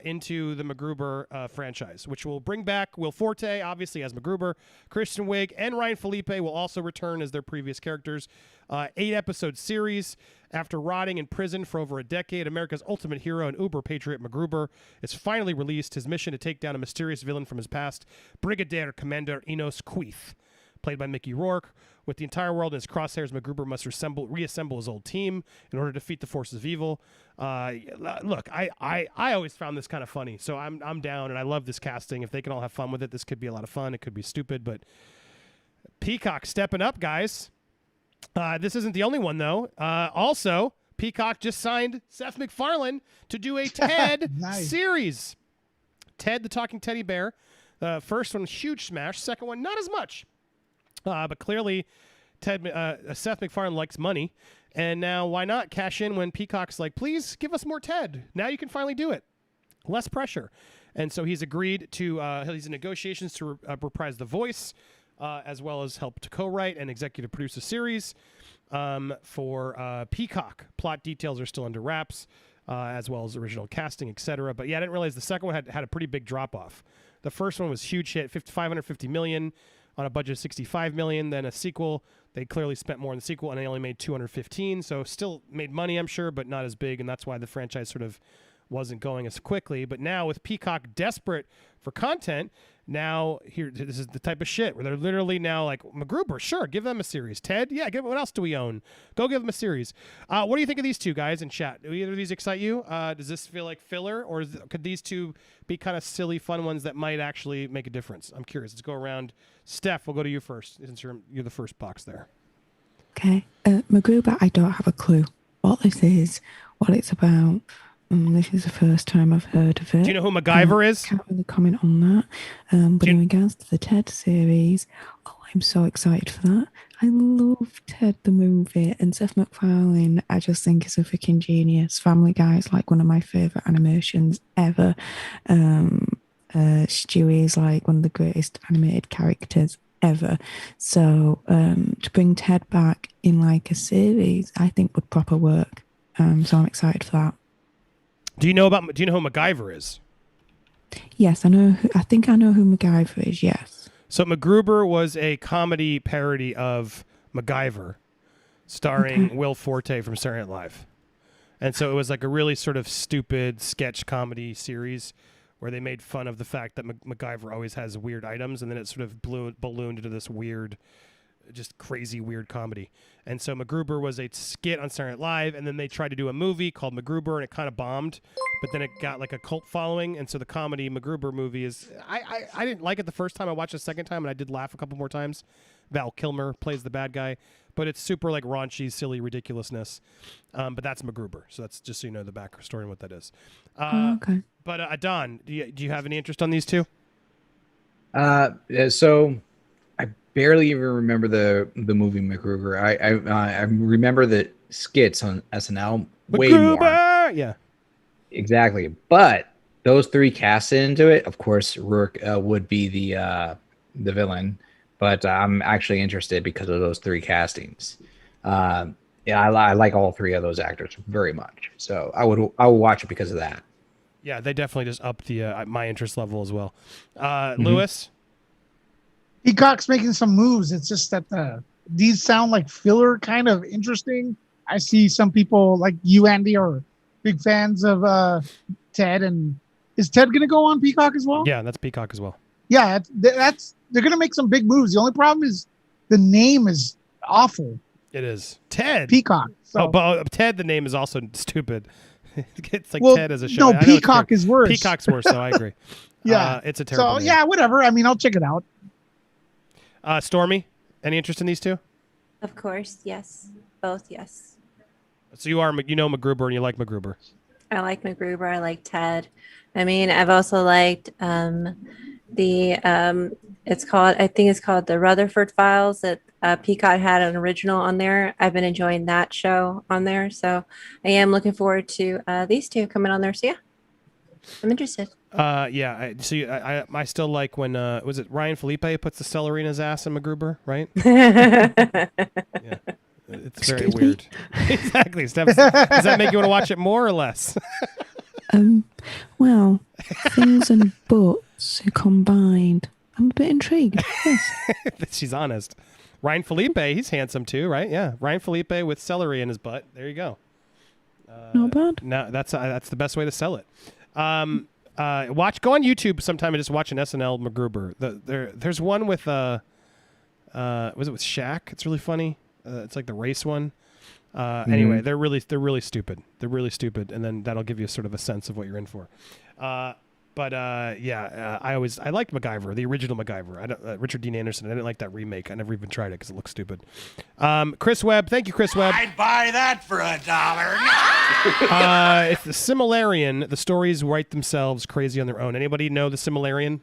into the MacGruber franchise, which will bring back Will Forte, obviously, as MacGruber. Kristen Wiig and Ryan Felipe will also return as their previous characters. 8-episode series. After rotting in prison for over a decade, America's ultimate hero and uber patriot MacGruber is finally released. His mission to take down a mysterious villain from his past, Brigadier Commander Enos Queeth, played by Mickey Rourke. With the entire world in his crosshairs, MacGruber must reassemble his old team in order to defeat the forces of evil. Look, I always found this kind of funny, so I'm down, and I love this casting. If they can all have fun with it, this could be a lot of fun. It could be stupid, but Peacock stepping up, guys. This isn't the only one, though. Also, Peacock just signed Seth MacFarlane to do a Ted series. Ted the Talking Teddy Bear. The first one, huge smash. Second one, not as much. But clearly, Seth MacFarlane likes money. And now why not cash in when Peacock's like, please give us more Ted. Now you can finally do it. Less pressure. And so he's agreed to, he's in negotiations to reprise the voice, as well as help to co-write and executive produce a series for Peacock. Plot details are still under wraps, as well as original casting, etc. But yeah, I didn't realize the second one had a pretty big drop-off. The first one was huge hit, $550 million. On a budget of $65 million, then a sequel. They clearly spent more on the sequel, and they only made $215. So still made money, I'm sure, but not as big, and that's why the franchise sort of wasn't going as quickly. But now with Peacock desperate for content, now this is the type of shit where they're literally now like, MacGruber, sure, give them a series. Ted, yeah, what else do we own? Go give them a series. What do you think of these two guys in chat? Do either of these excite you? Does this feel like filler, or could these two be kind of silly, fun ones that might actually make a difference? I'm curious. Let's go around. Steph, we'll go to you first, since you're the first box there. Okay. MacGruber, I don't have a clue what this is, what it's about. This is the first time I've heard of it. Do you know who MacGyver is? Can't really comment on that. But in regards to the Ted series, I'm so excited for that. I love Ted the movie, and Seth MacFarlane, I just think is a freaking genius. Family Guy is like one of my favorite animations ever. Stewie is like one of the greatest animated characters ever. So to bring Ted back in like a series, I think would proper work. So I'm excited for that. Do you know who MacGyver is? Yes, I know. I think I know who MacGyver is. Yes. So MacGruber was a comedy parody of MacGyver, starring Will Forte from Saturday Night Live, and so it was like a really sort of stupid sketch comedy series where they made fun of the fact that MacGyver always has weird items, and then it sort of ballooned into this weird, just crazy weird comedy. And so MacGruber was a skit on Saturday Night Live, and then they tried to do a movie called MacGruber, and it kind of bombed, but then it got like a cult following, and so the comedy MacGruber movie is, I didn't like it the first time. I watched it the second time, and I did laugh a couple more times. Val Kilmer plays the bad guy, but it's super like raunchy, silly ridiculousness. But that's MacGruber, so that's just so you know the backstory and what that is. Okay. But Adon, do you have any interest on these two? So I barely even remember the movie MacGruber. I remember the skits on SNL way more. Yeah, exactly. But those three cast into it. Of course, Rourke would be the villain. But I'm actually interested because of those three castings. Yeah, I like all three of those actors very much. So I would watch it because of that. Yeah, they definitely just upped the my interest level as well. Lewis? Peacock's making some moves. It's just that these sound like filler, kind of interesting. I see some people like you, Andy, are big fans of Ted. And is Ted going to go on Peacock as well? Yeah, that's Peacock as well. Yeah, they're going to make some big moves. The only problem is the name is awful. It is. Ted. Peacock. So. Oh, but Ted, the name is also stupid. It's like Ted as a show. No, Peacock is worse. Peacock's worse, so I agree. Yeah. It's a terrible name. Yeah, whatever. I mean, I'll check it out. Stormy, any interest in these two? Of course, yes. Both, yes. So you know MacGruber and you like MacGruber. I like MacGruber. I like Ted. I mean, I've also liked it's called, I think it's called the Rutherford Files that Peacock had an original on there. I've been enjoying that show on there. So I am looking forward to these two coming on there. So yeah, I'm interested. Yeah. I still like when was it Ryan Felipe puts the celery in his ass in MacGruber, right? Yeah. It's very weird. Exactly. Steph, does that make you want to watch it more or less? Well, things and butts combined. I'm a bit intrigued. Yes. She's honest. Ryan Felipe, he's handsome too, right? Yeah. Ryan Felipe with celery in his butt. There you go. Not bad. No, that's the best way to sell it. Go on YouTube sometime and just watch an SNL MacGruber. There's one with was it with Shaq? It's really funny. It's like the race one. Anyway, they're really stupid. They're really stupid, and then that'll give you sort of a sense of what you're in for. I liked MacGyver, the original MacGyver. Richard Dean Anderson. I didn't like that remake. I never even tried it because it looked stupid. Chris Webb, thank you, Chris Webb. I'd buy that for $1. It's the Similarian. The stories write themselves crazy on their own. Anybody know the Similarian?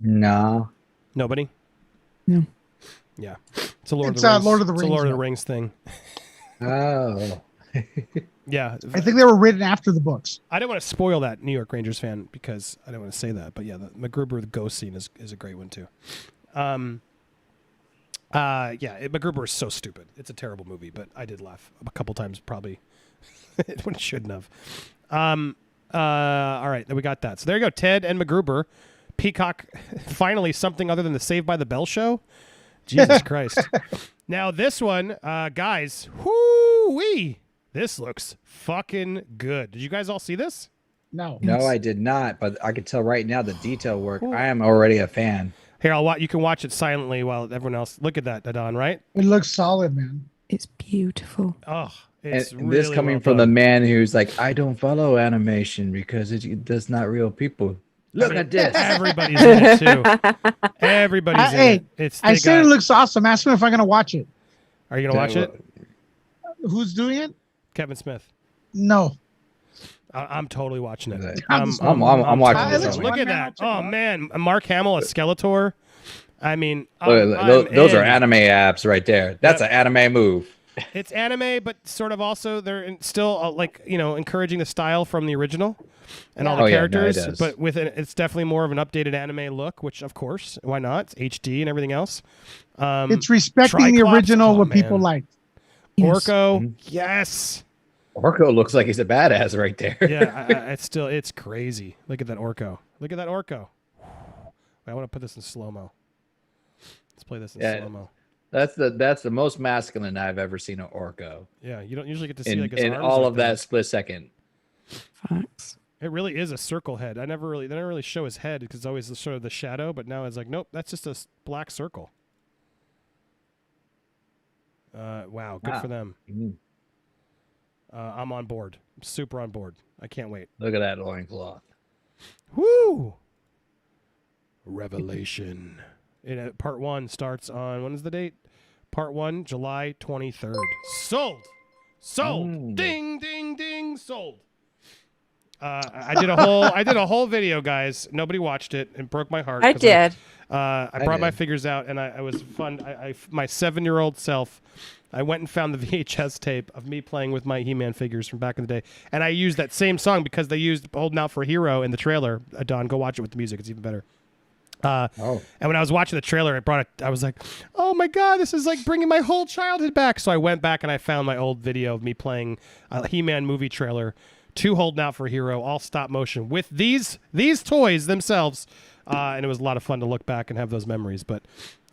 No. Nobody? No. Yeah. It's a Lord of the Rings thing. Oh. Yeah. I think they were written after the books. I didn't want to spoil that New York Rangers fan because I didn't want to say that. But yeah, the MacGruber, the ghost scene is a great one too. MacGruber is so stupid. It's a terrible movie, but I did laugh a couple times probably when it shouldn't have. All right, then we got that. So there you go, Ted and MacGruber. Peacock, finally something other than the Saved by the Bell show. Jesus Christ. Now this one, guys, whoo-wee. This looks fucking good. Did you guys all see this? No. No, I did not, but I could tell right now the detail work. I am already a fan. Here, you can watch it silently while everyone else. Look at that, Adon, right? It looks solid, man. It's beautiful. Oh, it's and really this coming well from done. the man who's like, I don't follow animation because that's not real people. Look at this. Everybody's in it too. Everybody's in it. I said it looks awesome. Ask me if I'm going to watch it. Are you going to watch it? Who's doing it? Kevin Smith. No. I'm totally watching it. I'm watching this. Look at that. Oh, man. Mark Hamill, a Skeletor. I mean, those are anime apps right there. That's an anime move. It's anime, but sort of also they're still encouraging the style from the original and all the characters. Yeah, no, but it's definitely more of an updated anime look, which of course, why not? It's HD and everything else. It's respecting the original, what people like. Orko, yes. Orko looks like he's a badass right there. Yeah, it's crazy. Look at that Orko. Look at that Orko. I want to put this in slow-mo. Let's play this in slow-mo. That's the most masculine I've ever seen an Orko. Yeah, you don't usually get to see in his arms all like of that split second. Facts. It really is a circle head. They never really show his head because it's always sort of the shadow. But now it's like, nope, that's just a black circle. Wow, good for them. I'm on board. I'm super on board. I can't wait. Look at that loincloth. Woo! Revelation. Part 1 starts on, when is the date? Part 1, July 23rd. Sold! Ding, ding, ding, sold. I did a whole video, guys. Nobody watched it and broke my heart. I did. I brought my figures out and I was fun. My 7-year-old self, I went and found the VHS tape of me playing with my He-Man figures from back in the day. And I used that same song because they used Holding Out for a Hero in the trailer. Don, go watch it with the music. It's even better. And when I was watching the trailer, I was like, oh my God, this is like bringing my whole childhood back. So I went back and I found my old video of me playing a He-Man movie trailer, 2 Holding Out for a Hero, all stop motion with these toys themselves. And it was a lot of fun to look back and have those memories. But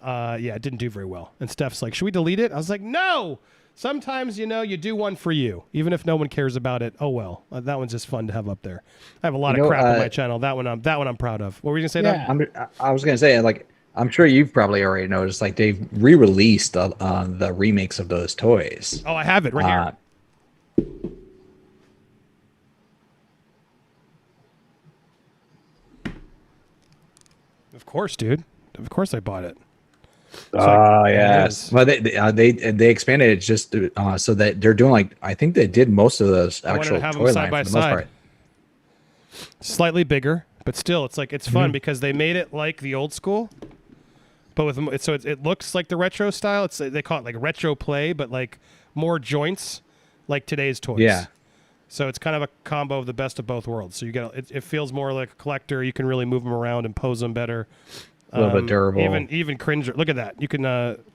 it didn't do very well. And Steph's like, should we delete it? I was like, no. Sometimes, you do one for you, even if no one cares about it. Oh, well, that one's just fun to have up there. I have a lot of crap on my channel. That one I'm proud of. What were you going to say, Doug? I was going to say, like, I'm sure you've probably already noticed, like, they've re-released the remakes of those toys. Oh, I have it right here. Of course, dude. Of course I bought it. Oh yes. Well, they expanded it just so that they're doing like I think they did most of those actual toy lines for the most part. Slightly bigger, but still, it's fun because they made it like the old school, but with so it looks like the retro style. They call it like retro play, but like more joints, like today's toys. Yeah. So it's kind of a combo of the best of both worlds. So you get it feels more like a collector. You can really move them around and pose them better. A little bit durable. Even Cringer. Look at that. You can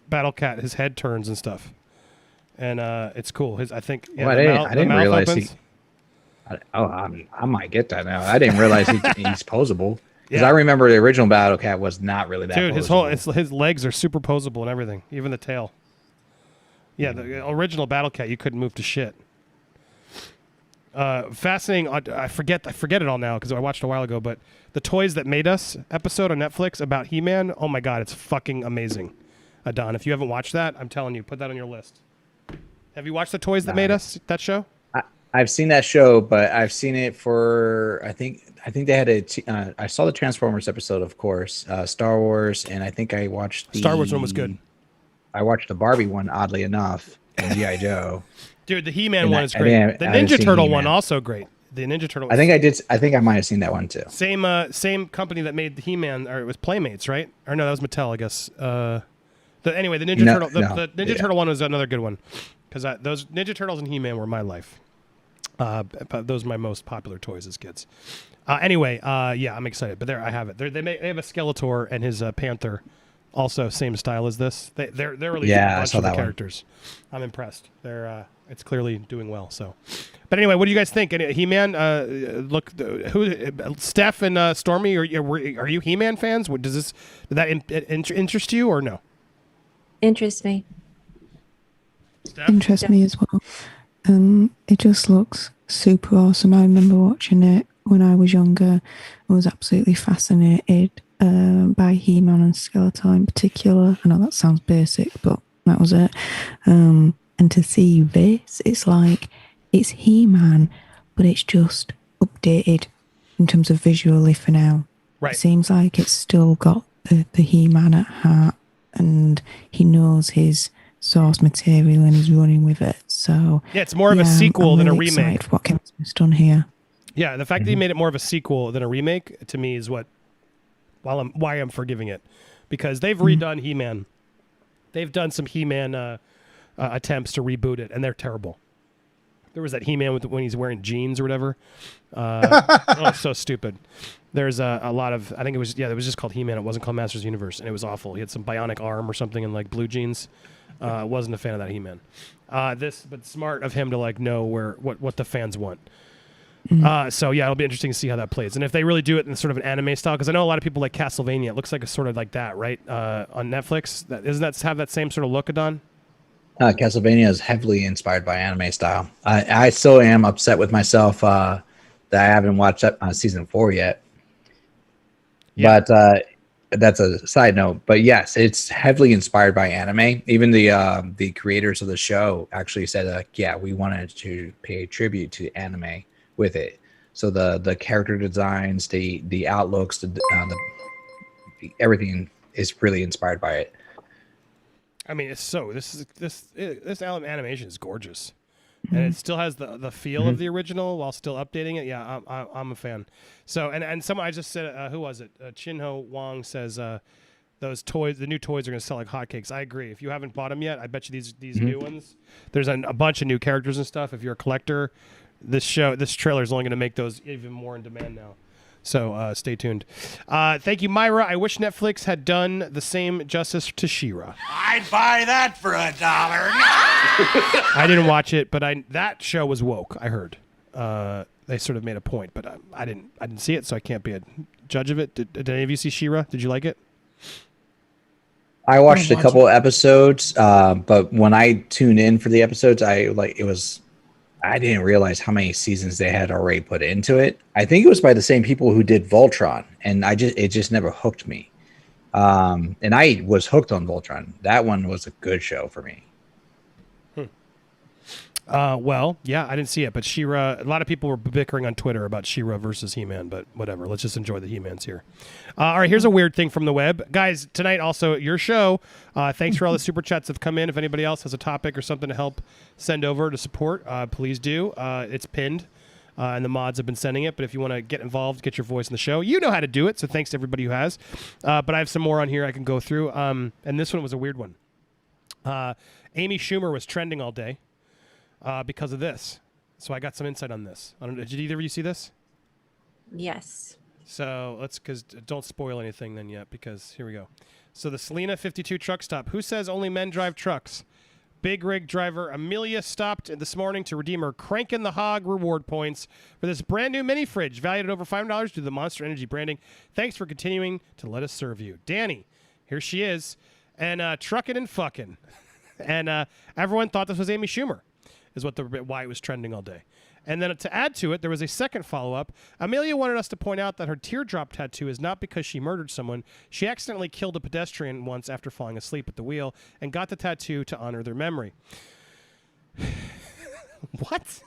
Battle Cat. His head turns and stuff, and it's cool. I think. Yeah, well, I didn't realize opens. I might get that now. I didn't realize he's posable. Because I remember the original Battle Cat was not really that. Dude, posable. his legs are super posable and everything, even the tail. Yeah, the original Battle Cat you couldn't move to shit. Fascinating. I forget it all now because I watched it a while ago. But the Toys That Made Us episode on Netflix about He-Man. Oh my god, it's fucking amazing. Don, if you haven't watched that, I'm telling you, put that on your list. Have you watched the Toys That Made Us? That show? I've seen that show, but I've seen it for I think they had I saw the Transformers episode, of course, Star Wars, and I think I watched the Star Wars one was good. I watched the Barbie one, oddly enough, and G.I. Joe. Dude, the He-Man one is great. The Ninja Turtle one also great. The Ninja Turtle. I think I did. I think I might have seen that one too. Same company that made the He-Man, or it was Playmates, right? Or no, that was Mattel, I guess. Anyway, the Ninja Turtle. The Ninja Turtle one was another good one because those Ninja Turtles and He-Man were my life. Those are my most popular toys as kids. Anyway, yeah, I'm excited. But there, I have it. They have a Skeletor and his Panther, also same style as this. They're really a bunch of the characters. I'm impressed. It's clearly doing well. So, but anyway, what do you guys think? He-Man, look, Steph and Stormy, are you He-Man fans? Did that interest you or no? Interest me. Steph? Interests me as well. It just looks super awesome. I remember watching it when I was younger. I was absolutely fascinated by He-Man and Skeletor in particular. I know that sounds basic, but that was it. And to see this, it's like it's He-Man, but it's just updated in terms of visually for now. Right. It seems like it's still got the He-Man at heart, and he knows his source material and he's running with it. So yeah, it's more of a sequel than a remake. What Kevin's done here. Yeah, the fact that he made it more of a sequel than a remake to me is why I'm forgiving it, because they've redone He-Man. They've done some He-Man attempts to reboot it, and they're terrible. There was that He-Man when he's wearing jeans or whatever. Oh, so stupid. There's a lot of, I think it was just called He-Man. It wasn't called Masters of the Universe, and it was awful. He had some bionic arm or something and like blue jeans. Wasn't a fan of that He-Man. But smart of him to like know what the fans want. So yeah, it'll be interesting to see how that plays, and if they really do it in sort of an anime style, because I know a lot of people like Castlevania. It looks like it's sort of like that, right? On Netflix, doesn't that have that same sort of look, Adon? Castlevania is heavily inspired by anime style. I still am upset with myself that I haven't watched season 4 yet. Yeah. But that's a side note. But yes, it's heavily inspired by anime. Even the creators of the show actually said, yeah, we wanted to pay tribute to anime with it. So the character designs, the outlooks, the everything is really inspired by it. I mean, this animation is gorgeous, and it still has the feel of the original while still updating it. Yeah, I'm a fan. So and someone I just said, who was it? Chinho Wong says those toys, the new toys are going to sell like hotcakes. I agree. If you haven't bought them yet, I bet you these new ones. There's a bunch of new characters and stuff. If you're a collector, this trailer is only going to make those even more in demand now. So stay tuned. Thank you, Myra. I wish Netflix had done the same justice to She-Ra. I'd buy that for $1. I didn't watch it, but that show was woke. I heard they sort of made a point, but I didn't see it, so I can't be a judge of it. Did any of you see She-Ra? Did you like it? I watched a couple episodes, but when I tuned in for the episodes, I didn't realize how many seasons they had already put into it. I think it was by the same people who did Voltron, and it just never hooked me. And I was hooked on Voltron. That one was a good show for me. Well, yeah, I didn't see it, but She-Ra, a lot of people were bickering on Twitter about She-Ra versus He-Man, but whatever. Let's just enjoy the He-Mans here. All right, here's a weird thing from the web. Guys, tonight also, your show. Thanks for all the super chats that have come in. If anybody else has a topic or something to help send over to support, please do. It's pinned, and the mods have been sending it, but if you want to get involved, get your voice in the show, you know how to do it, so thanks to everybody who has. But I have some more on here I can go through, and this one was a weird one. Amy Schumer was trending all day. Because of this. So I got some insight on this. Did either of you see this? Yes. So because don't spoil anything then yet, because here we go. So the Selena 52 truck stop. Who says only men drive trucks? Big rig driver Amelia stopped this morning to redeem her Crankin' the Hog reward points for this brand new mini fridge valued at over $5 due to the Monster Energy branding. Thanks for continuing to let us serve you. Danny, here she is, and trucking and fucking. And everyone thought this was Amy Schumer. Is why it was trending all day. And then to add to it, there was a second follow-up. Amelia wanted us to point out that her teardrop tattoo is not because she murdered someone. She accidentally killed a pedestrian once after falling asleep at the wheel and got the tattoo to honor their memory. What?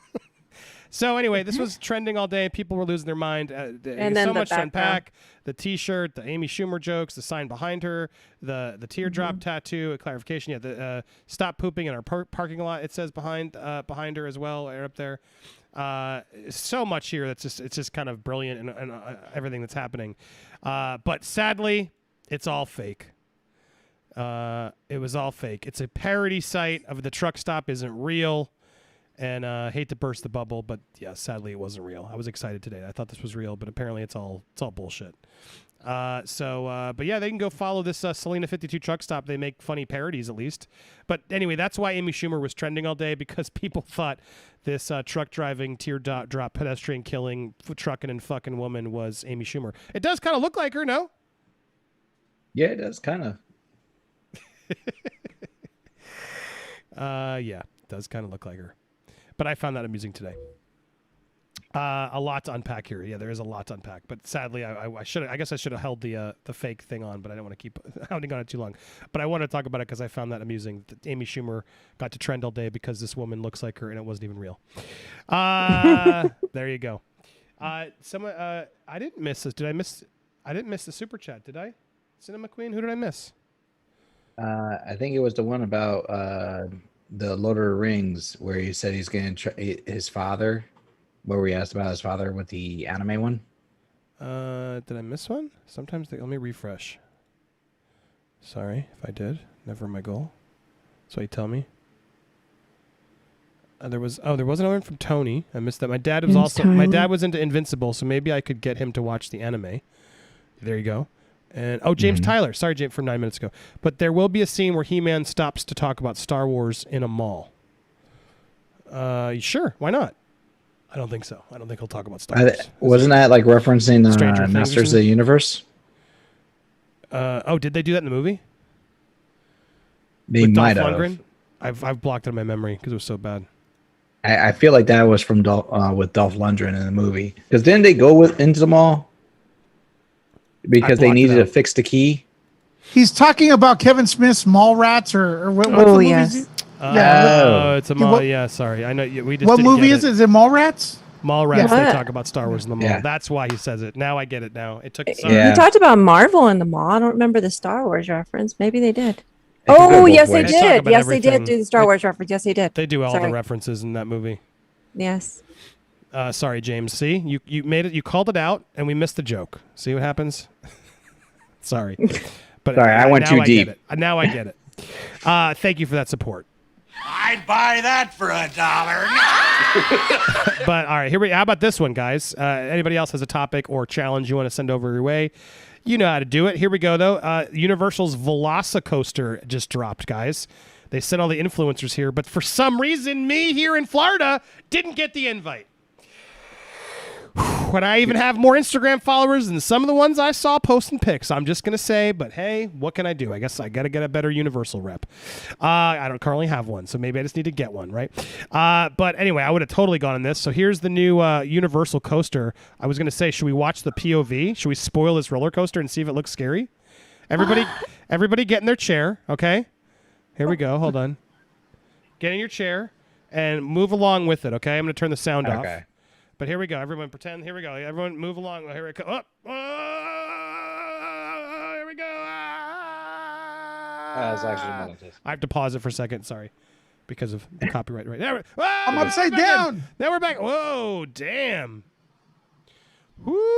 So anyway, this was trending all day. People were losing their mind. And then so much to unpack. The T-shirt, the Amy Schumer jokes, the sign behind her, the teardrop tattoo, a clarification. Yeah, the stop pooping in our parking lot. It says behind her as well, right up there. So much here it's just kind of brilliant and everything that's happening. But sadly, it's all fake. It was all fake. It's a parody site of the truck stop isn't real. And hate to burst the bubble, but yeah, sadly it wasn't real. I was excited today. I thought this was real, but apparently it's all bullshit. But yeah, they can go follow this Selena 52 truck stop. They make funny parodies at least. But anyway, that's why Amy Schumer was trending all day, because people thought this truck driving, teardrop, pedestrian killing, trucking and fucking woman was Amy Schumer. It does kind of look like her, no? Yeah, it does kind of. Yeah, it does kind of look like her. But I found that amusing today. A lot to unpack here. Yeah, there is a lot to unpack. But sadly, I should. I guess I should have held the fake thing on, but I didn't want to keep hounding on it too long. But I wanted to talk about it because I found that amusing. That Amy Schumer got to trend all day because this woman looks like her, and it wasn't even real. There you go. I didn't miss this. Did I miss? I didn't miss the super chat, did I? Cinema Queen. Who did I miss? I think it was the one about the Lord of the Rings, where he said he's going to his father, where we asked about his father with the anime one. Did I miss one? Sometimes let me refresh. Sorry if I did. Never my goal. That's what you tell me. There was another one from Tony. I missed that. My dad was into Invincible, so maybe I could get him to watch the anime. There you go. And James Tyler. Sorry, James, from 9 minutes ago. But there will be a scene where He-Man stops to talk about Star Wars in a mall. Sure, why not? I don't think so. I don't think he'll talk about Star Wars. Wasn't that like referencing Masters of the Universe? Did they do that in the movie? They might have. I've blocked it in my memory because it was so bad. I feel like that was from with Dolph Lundgren in the movie. Because didn't they go into the mall? Because they needed to fix the key. He's talking about Kevin Smith's Mallrats or what? Oh, yes. It's a mall. Yeah, sorry. I know we just. What movie is it? Is it Mallrats? Mallrats. They talk about Star Wars in the mall. Yeah. That's why he says it. Now I get it. Now it took. He talked about Marvel in the mall. I don't remember the Star Wars reference. Maybe they did. Oh, yes, they did. Yes, they did do the Star Wars reference. Yes, they did. They do all the references in that movie. Yes. Sorry, James. See, you made it. You called it out, and we missed the joke. See what happens? Sorry, but sorry, I went too deep. Now I get it. Thank you for that support. I'd buy that for $1. But all right, how about this one, guys? Anybody else has a topic or challenge you want to send over your way? You know how to do it. Here we go, though. Universal's Velocicoaster just dropped, guys. They sent all the influencers here, but for some reason, me here in Florida didn't get the invite. When I even have more Instagram followers than some of the ones I saw posting pics, I'm just going to say, but hey, what can I do? I guess I got to get a better Universal rep. I don't currently have one, so maybe I just need to get one, right? But anyway, I would have totally gone on this. So here's the new Universal coaster. I was going to say, should we watch the POV? Should we spoil this roller coaster and see if it looks scary? Everybody get in their chair, okay? Here we go. Hold on. Get in your chair. and move along with it. Okay, I'm going to turn the sound off. Okay. But here we go. Everyone pretend. Here we go. Everyone move along. Here it comes. Here we go. That's actually I have to pause it for a second. Sorry. Because of the copyright. Right there. I'm upside down. Now we're back. Whoa, damn. Woo.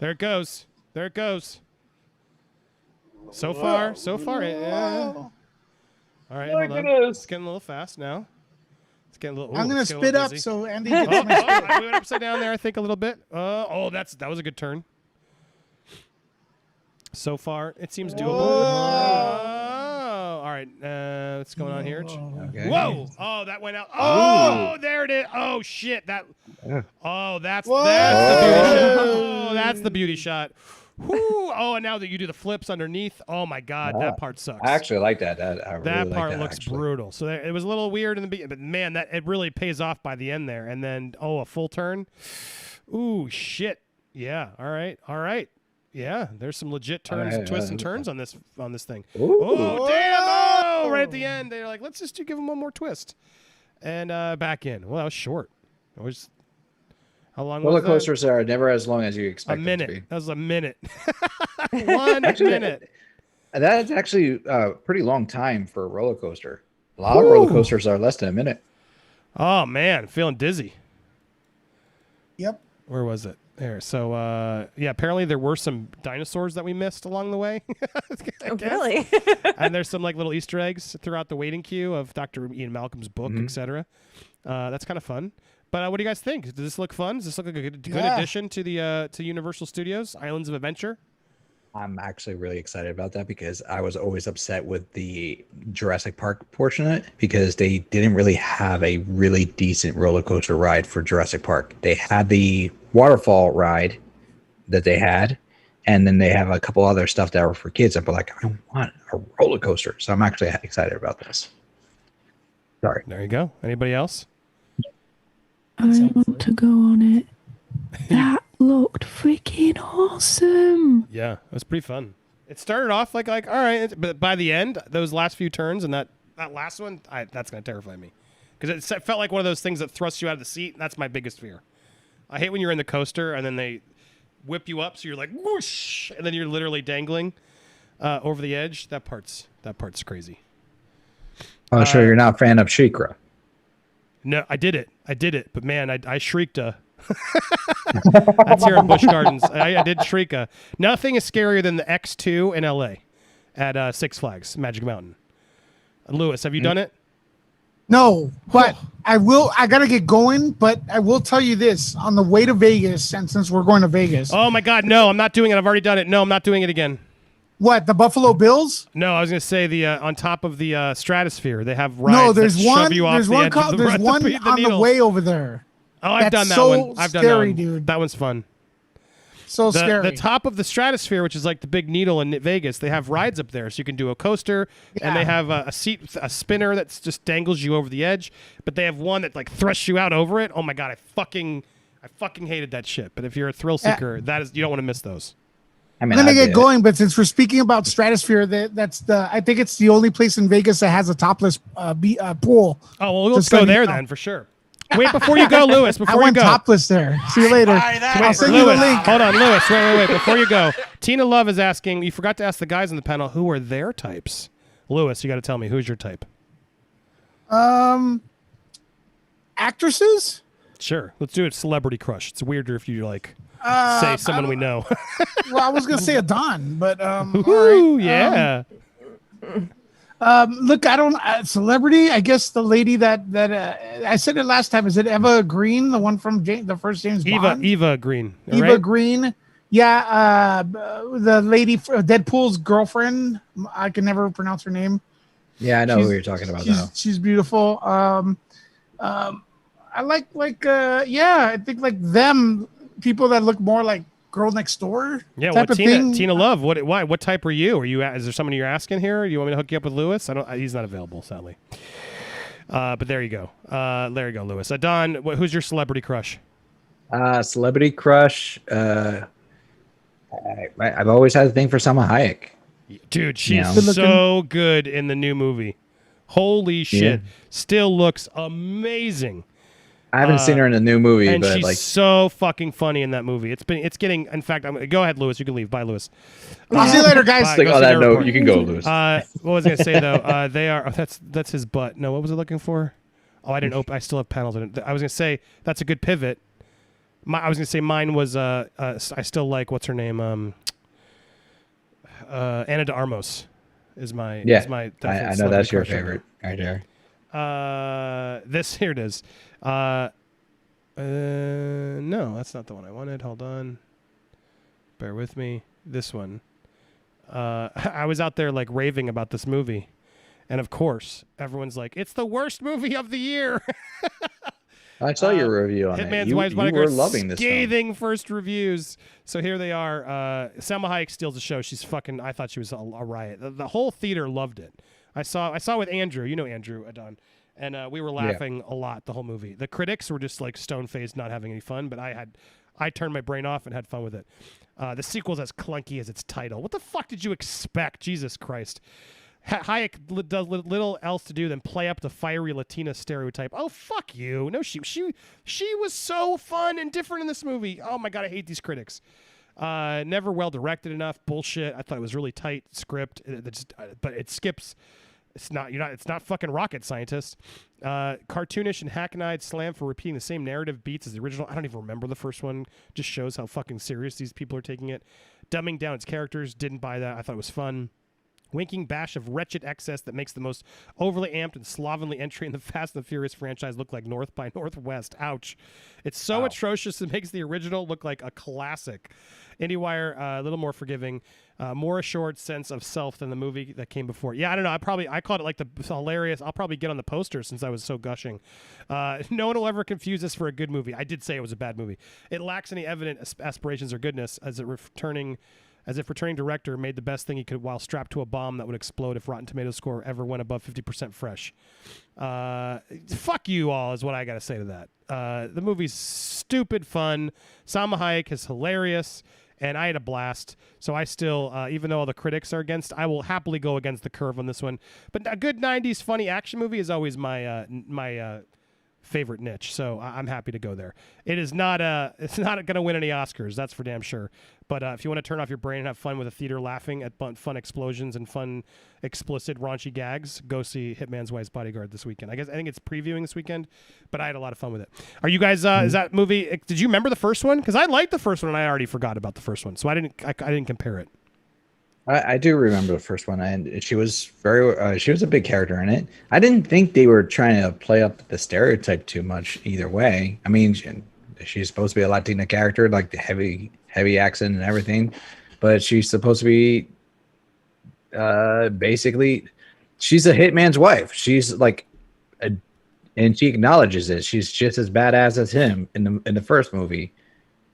There it goes. There it goes. So far. Yeah. All right, hold on. It's getting a little fast now. It's getting a little. I'm gonna spit up so Andy gets I went upside down there. I think a little bit. That was a good turn. So far, it seems doable. All right, what's going on here? Okay. Whoa! Oh, that went out. Oh, there it is. Oh shit! Oh, that's the beauty shot. Oh, that's the beauty shot. Whoo. Oh, and now that you do the flips underneath, oh my God, that part sucks. I actually like that. I really that like part that, looks brutal. So it was a little weird in the beginning, but man, it really pays off by the end there. And then a full turn. Ooh, shit. Yeah. All right. Yeah, there's some legit turns, twists, and turns on this thing. Ooh. Oh, damn! Oh, right at the end, they're like, let's just give him one more twist, and back in. Well, that was short. It was how long? Roller was that? coasters are never as long as you expect. A minute. Them to be. That was a minute. 1 minute. That's actually a pretty long time for a roller coaster. A lot of roller coasters are less than a minute. Oh man, feeling dizzy. Yep. Where was it? There. So, yeah, apparently there were some dinosaurs that we missed along the way. Oh, really? And there's some like little Easter eggs throughout the waiting queue of Dr. Ian Malcolm's book, etc. That's kind of fun. But what do you guys think? Does this look fun? Does this look like a good addition to the to Universal Studios Islands of Adventure? I'm actually really excited about that because I was always upset with the Jurassic Park portion of it because they didn't really have a really decent roller coaster ride for Jurassic Park. They had the waterfall ride that they had, and then they have a couple other stuff that were for kids. I'm like, I want a roller coaster. So I'm actually excited about this. Sorry. There you go. Anybody else? I want to go on it. That looked freaking awesome. Yeah, it was pretty fun. It started off like all right, but by the end, those last few turns and that last one, that's going to terrify me. Because it felt like one of those things that thrusts you out of the seat. That's my biggest fear. I hate when you're in the coaster and then they whip you up so you're like whoosh, and then you're literally dangling over the edge. That part's crazy. I'm sure you're not a fan of She-Ra. No, I did it. But man, I shrieked a. That's here in Busch Gardens. I did shriek a. Nothing is scarier than the X2 in LA at Six Flags Magic Mountain. Lewis, have you done it? No, but I will. I gotta get going, but I will tell you this: on the way to Vegas, and since we're going to Vegas, oh my God, no, I'm not doing it. I've already done it. No, I'm not doing it again. What, the Buffalo Bills? No, I was gonna say the on top of the Stratosphere, they have rides. No, there's that one. Shove you off There's the one. edge of the, There's one the on needle. the way over there. Oh, I've done that so one. I've done scary, that one. dude. That one's fun. So scary. The top of the Stratosphere, which is like the big needle in Vegas, they have rides up there, so you can do a coaster, and they have a spinner that just dangles you over the edge. But they have one that like thrusts you out over it. Oh my God, I fucking hated that shit. But if you're a thrill seeker, you don't want to miss those. I mean, I'm gonna get going, but since we're speaking about Stratosphere, I think it's the only place in Vegas that has a topless pool. Oh well, let's go there then for sure. Wait, before you go, Lewis. Before I went you go, topless there. See you later. I'll send you the Lewis, link. hold on, Lewis. Wait. Before you go, Tina Love is asking. You forgot to ask the guys on the panel who are their types. Lewis, you got to tell me who's your type. Actresses? Sure, let's do it. Celebrity crush. It's weirder if you like say someone we know. Well, I was gonna say a Don, but Ooh, yeah. Look, I don't celebrity. I guess the lady that I said it last time. Is it Eva Green, the one from the first James Bond? Eva Green. Eva right? Green. Yeah, the lady, Deadpool's girlfriend. I can never pronounce her name. Yeah, I know who you're talking about now. She's beautiful. I like I think like them people that look more like Girl Next Door. Yeah, type of thing. Tina Love. What type are you? Are you? Is there someone you're asking here? Or do you want me to hook you up with Lewis? He's not available, sadly. But there you go. There you go, Lewis. Don, who's your celebrity crush? Celebrity crush. I've always had a thing for Salma Hayek. Dude, she's so good in the new movie. Holy shit. Still looks amazing. I haven't seen her in a new movie, and but she's so fucking funny in that movie. It's getting. In fact, go ahead, Lewis. You can leave. Bye, Lewis. I'll see you later, guys. Like, on that note, you can go, Lewis. What was I gonna say though? They are. Oh, that's his butt. No, what was I looking for? Oh, I didn't open. I still have panels in it. I was gonna say that's a good pivot. I was gonna say mine was. I still like what's her name. Anna de Armas is my. Yeah, is my I know that's your favorite right there. This here it is. No, that's not the one I wanted. Hold on. Bear with me. This one. I was out there like raving about this movie. And of course, everyone's like, it's the worst movie of the year. I saw your review on Hitman's it. You were loving this scathing first reviews. So here they are. Salma Hayek steals the show. She's fucking, I thought she was a riot. The whole theater loved it. I saw with Andrew. You know Andrew, Adon. And we were laughing a lot the whole movie. The critics were just like stone-faced, not having any fun, but I turned my brain off and had fun with it. The sequel's as clunky as its title. What the fuck did you expect? Jesus Christ. Hayek does little else to do than play up the fiery Latina stereotype. Oh, fuck you. No, she was so fun and different in this movie. Oh my God, I hate these critics. Never well directed enough. Bullshit. I thought it was really tight script, but it skips. It's not fucking rocket scientists. Cartoonish and hackneyed slam for repeating the same narrative beats as the original. I don't even remember the first one. Just shows how fucking serious these people are taking it. Dumbing down its characters. Didn't buy that. I thought it was fun. Winking bash of wretched excess that makes the most overly amped and slovenly entry in the Fast and the Furious franchise look like North by Northwest. Ouch. It's so atrocious it makes the original look like a classic. IndieWire, a little more forgiving, more assured sense of self than the movie that came before. Yeah, I don't know. I called it like the hilarious. I'll probably get on the poster since I was so gushing. No one will ever confuse this for a good movie. I did say it was a bad movie. It lacks any evident aspirations or goodness as if returning director made the best thing he could while strapped to a bomb that would explode if Rotten Tomatoes score ever went above 50% fresh. Fuck you all is what I got to say to that. The movie's stupid fun. Salma Hayek is hilarious, and I had a blast. So I still, even though all the critics are against, I will happily go against the curve on this one. But a good 90s funny action movie is always my favorite niche, so I'm happy to go there. It's not going to win any Oscars, that's for damn sure. But if you want to turn off your brain and have fun with a theater laughing at fun explosions and fun explicit raunchy gags, go see Hitman's Wife's Bodyguard this weekend. I think it's previewing this weekend, but I had a lot of fun with it. Are you guys? Is that movie? Did you remember the first one? Because I liked the first one and I already forgot about the first one, so I didn't compare it. I do remember the first one, and she was she was a big character in it. I didn't think they were trying to play up the stereotype too much either way. I mean, she's supposed to be a Latina character, like the heavy accent and everything, but she's supposed to be basically she's a hitman's wife. She's like, and she acknowledges it. She's just as badass as him in the first movie.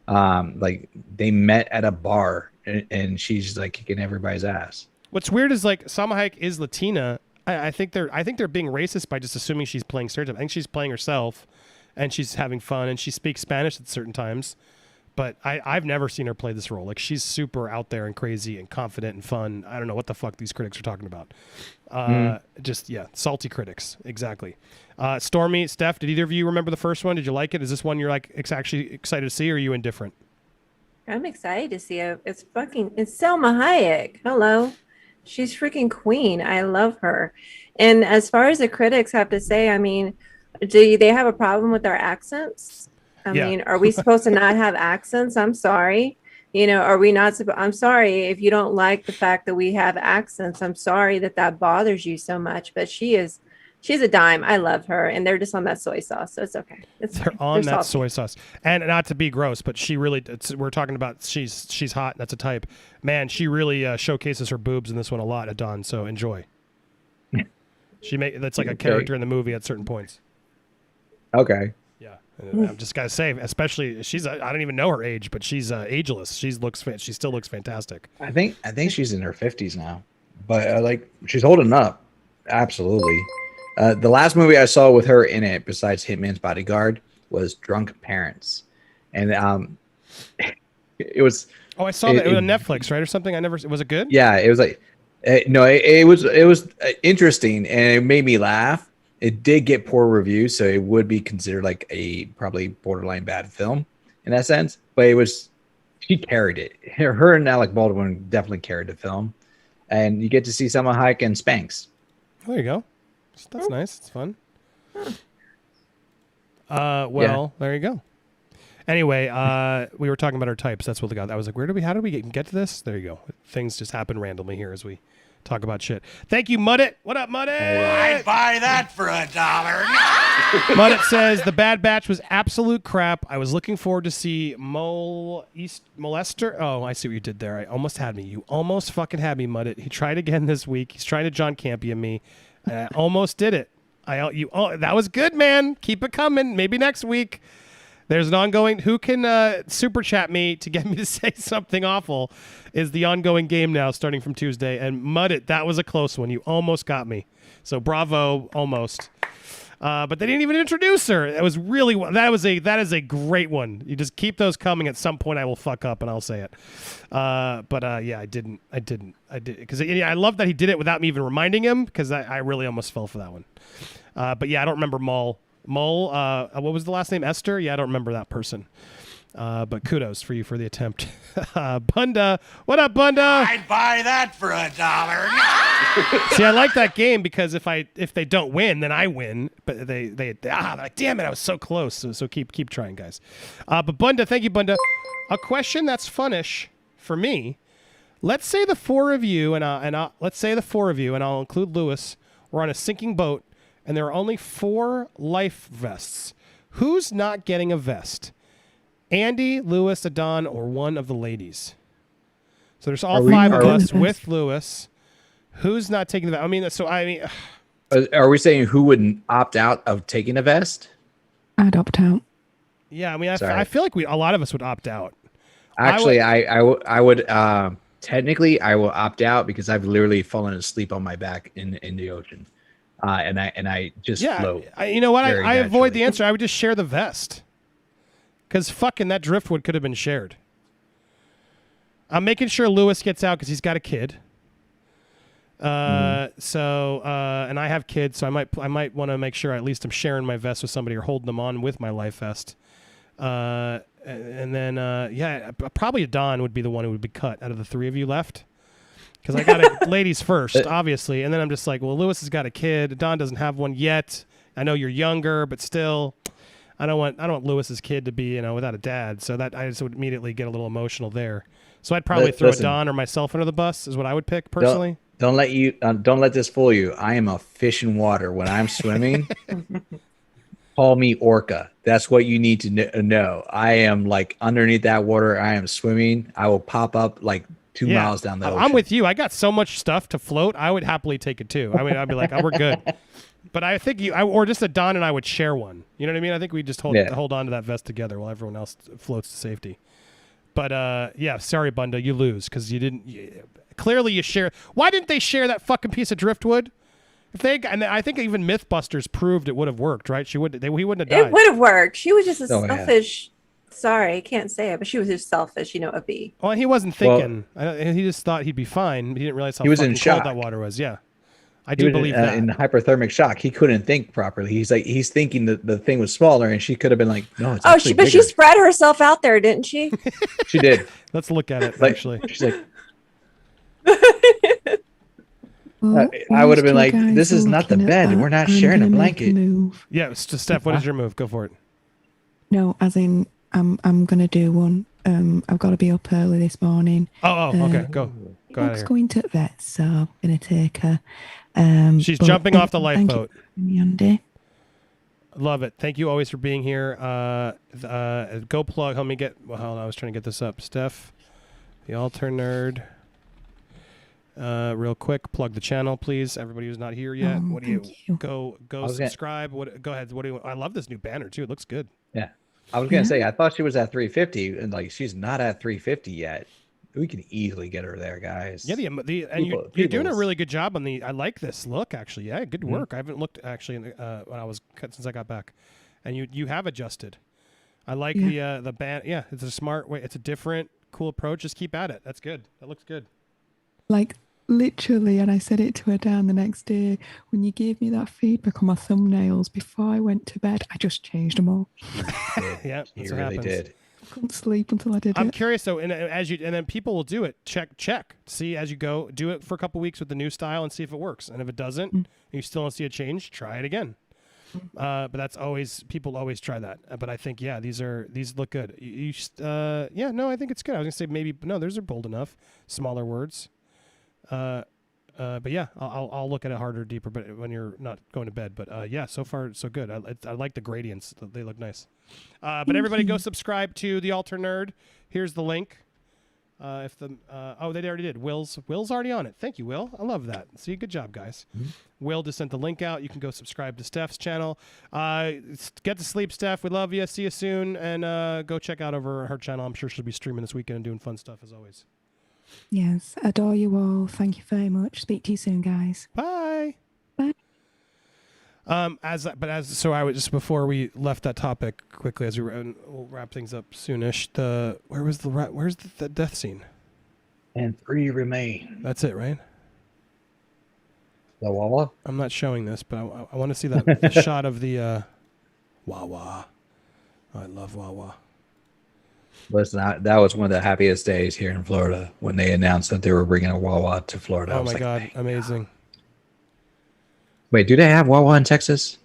Like they met at a bar. And she's like kicking everybody's ass. What's weird is like Salma Hayek is Latina. I think they're being racist by just assuming she's playing stereotype. I think she's playing herself, and she's having fun, and she speaks Spanish at certain times. But I've never seen her play this role. Like she's super out there and crazy and confident and fun. I don't know what the fuck these critics are talking about. Just salty critics. Exactly. Stormy, Steph, did either of you remember the first one? Did you like it? Is this one you're like actually excited to see, or are you indifferent? I'm excited to see it. It's Salma Hayek. Hello. She's freaking queen. I love her. And as far as the critics have to say, I mean, do they have a problem with our accents? I mean, are we supposed to not have accents? I'm sorry. Are we not? I'm sorry if you don't like the fact that we have accents. I'm sorry that bothers you so much, but she's a dime. I love her, and they're just on that soy sauce, so it's okay. They're on that soy sauce, and not to be gross, but she really. We're talking about she's hot. That's a type, man. She really showcases her boobs in this one a lot, Dawn. So enjoy. That's like a character in the movie at certain points. Okay. Yeah, I'm just gotta say, especially I don't even know her age, but she's ageless. She still looks fantastic. I think she's in her 50s now, but like she's holding up. Absolutely. The last movie I saw with her in it, besides Hitman's Bodyguard, was Drunk Parents, and it was. Oh, I saw that it was on Netflix, right, or something. Was it good? Yeah, it was like No, it was interesting and it made me laugh. It did get poor reviews, so it would be considered like a probably borderline bad film in that sense. But she carried it. Her and Alec Baldwin definitely carried the film, and you get to see Selma Hayek and Spanx. There you go. That's nice. It's fun. There you go. Anyway, we were talking about our types. That's what we got. I was like, how did we get to this? There you go. Things just happen randomly here as we talk about shit. Thank you, Muddit. What up, Muddit? I'd buy that for $1. Muddit says, the Bad Batch was absolute crap. I was looking forward to see Molester. Oh, I see what you did there. I almost had me. You almost fucking had me, Muddit. He tried again this week. He's trying to John Campion me. I almost did it. That was good, man. Keep it coming. Maybe next week. There's an ongoing. Who can super chat me to get me to say something awful? Is the ongoing game now starting from Tuesday? And Muddit, that was a close one. You almost got me. So bravo, almost. But they didn't even introduce her. It was really that is a great one. You just keep those coming. At some point, I will fuck up and I'll say it. Yeah, I did because I love that he did it without me even reminding him because I really almost fell for that one. But yeah, I don't remember Mole, what was the last name? Esther? Yeah, I don't remember that person. But kudos for you for the attempt. Bunda. What up, Bunda? I'd buy that for $1. See, I like that game because if they don't win, then I win. But they're like, damn it, I was so close. So keep trying, guys. But Bunda, thank you, Bunda. A question that's funnish for me. Let's say the four of you and I'll include Lewis. We're on a sinking boat. And there are only 4 life vests. Who's not getting a vest? Andy, Lewis, Adon, or one of the ladies? So there's all 5 of us with Lewis. Who's not taking the vest? Are we saying who wouldn't opt out of taking a vest? I'd opt out. Yeah, I feel like a lot of us would opt out. Actually, I would technically I will opt out because I've literally fallen asleep on my back in the ocean. And I just float. You know what? I avoid the answer. I would just share the vest. Because fucking that driftwood could have been shared. I'm making sure Lewis gets out because he's got a kid. So and I have kids, so I might want to make sure at least I'm sharing my vest with somebody or holding them on with my life vest. And then probably Adon would be the one who would be cut out of the 3 of you left. Because I got ladies first, obviously. And then I'm just like, well, Lewis has got a kid. Don doesn't have one yet. I know you're younger, but still, I don't want Lewis's kid to be, without a dad. So that I just would immediately get a little emotional there. So I'd probably throw Don or myself under the bus is what I would pick personally. Don't let this fool you. I am a fish in water. When I'm swimming, call me Orca. That's what you need to know. I am like underneath that water. I am swimming. I will pop up like 2 miles down the ocean. I'm with you. I got so much stuff to float. I would happily take it too. I'd be like, we're good. But I think or just a Don and I would share one. You know what I mean? I think we just hold on to that vest together while everyone else floats to safety. But sorry, Bunda, you lose because you didn't. Clearly, you share. Why didn't they share that fucking piece of driftwood? And I think even MythBusters proved it would have worked, right? He wouldn't have died. It would have worked. She was just a selfish. Yeah. Sorry, I can't say it, but she was just selfish, a bee. Well, he wasn't thinking. He just thought he'd be fine. He didn't realize how fucking cold that water was. Yeah, I do believe that. In hyperthermic shock, he couldn't think properly. He's thinking that the thing was smaller, and she could have been like, "No, it's actually bigger." She spread herself out there, didn't she? She did. Let's look at it. Actually, she's like. I would have been like, "This is not the bed. We're not sharing a blanket." Yeah, Steph, what is your move? Go for it. No, as in. I'm gonna do one. I've got to be up early this morning. Okay, go. Luke's going to the vet, so I'm gonna take her. She's jumping off the lifeboat. Andy. Love it. Thank you always for being here. Go plug. Let me get. Hold on, I was trying to get this up. Steph, the Alter Nerd. Real quick, plug the channel, please. Everybody who's not here yet. What do you go subscribe? Go ahead. What do you? I love this new banner too. It looks good. Yeah. I was going to say, I thought she was at 350, and like she's not at 350 yet. We can easily get her there, guys. Yeah, you're doing a really good job on the. I like this look, actually. Yeah, good work. I haven't looked actually when I was since I got back, and you have adjusted. I like the band. Yeah, it's a smart way. It's a different, cool approach. Just keep at it. That's good. That looks good. Like Literally, and I said it to her down the next day. When you gave me that feedback on my thumbnails before I went to bed, I just changed them all. Yeah, You that's what really happens. did. I couldn't sleep until I did I'm it. curious though, and then people will do it. Check. See as you go. Do it for a couple weeks with the new style and see if it works. And if it doesn't, and you still don't see a change, try it again. But that's always people always try that. But I think these look good. I think it's good. I was gonna say maybe no, those are bold enough, smaller words. But yeah, I'll look at it harder, deeper. But when you're not going to bed. But yeah, so far so good. I like the gradients. They look nice. But everybody go subscribe to the Alter Nerd. Here's the link. They already did. Will's already on it. Thank you, Will. I love that. See, good job, guys. Will just sent the link out. You can go subscribe to Steph's channel. Get to sleep, Steph. We love you. See you soon. And go check out over her channel. I'm sure she'll be streaming this weekend and doing fun stuff as always. Yes, adore you all. Thank you very much. Speak to you soon, guys. Bye. Bye. I would just before we left that topic quickly we'll wrap things up soonish. Where's the death scene? And 3 remain. That's it, right? The Wawa? I'm not showing this, but I want to see that shot of the Wawa. I love Wawa. Listen, that was one of the happiest days here in Florida when they announced that they were bringing a Wawa to Florida. Oh my God, amazing. Wait, do they have Wawa in Texas?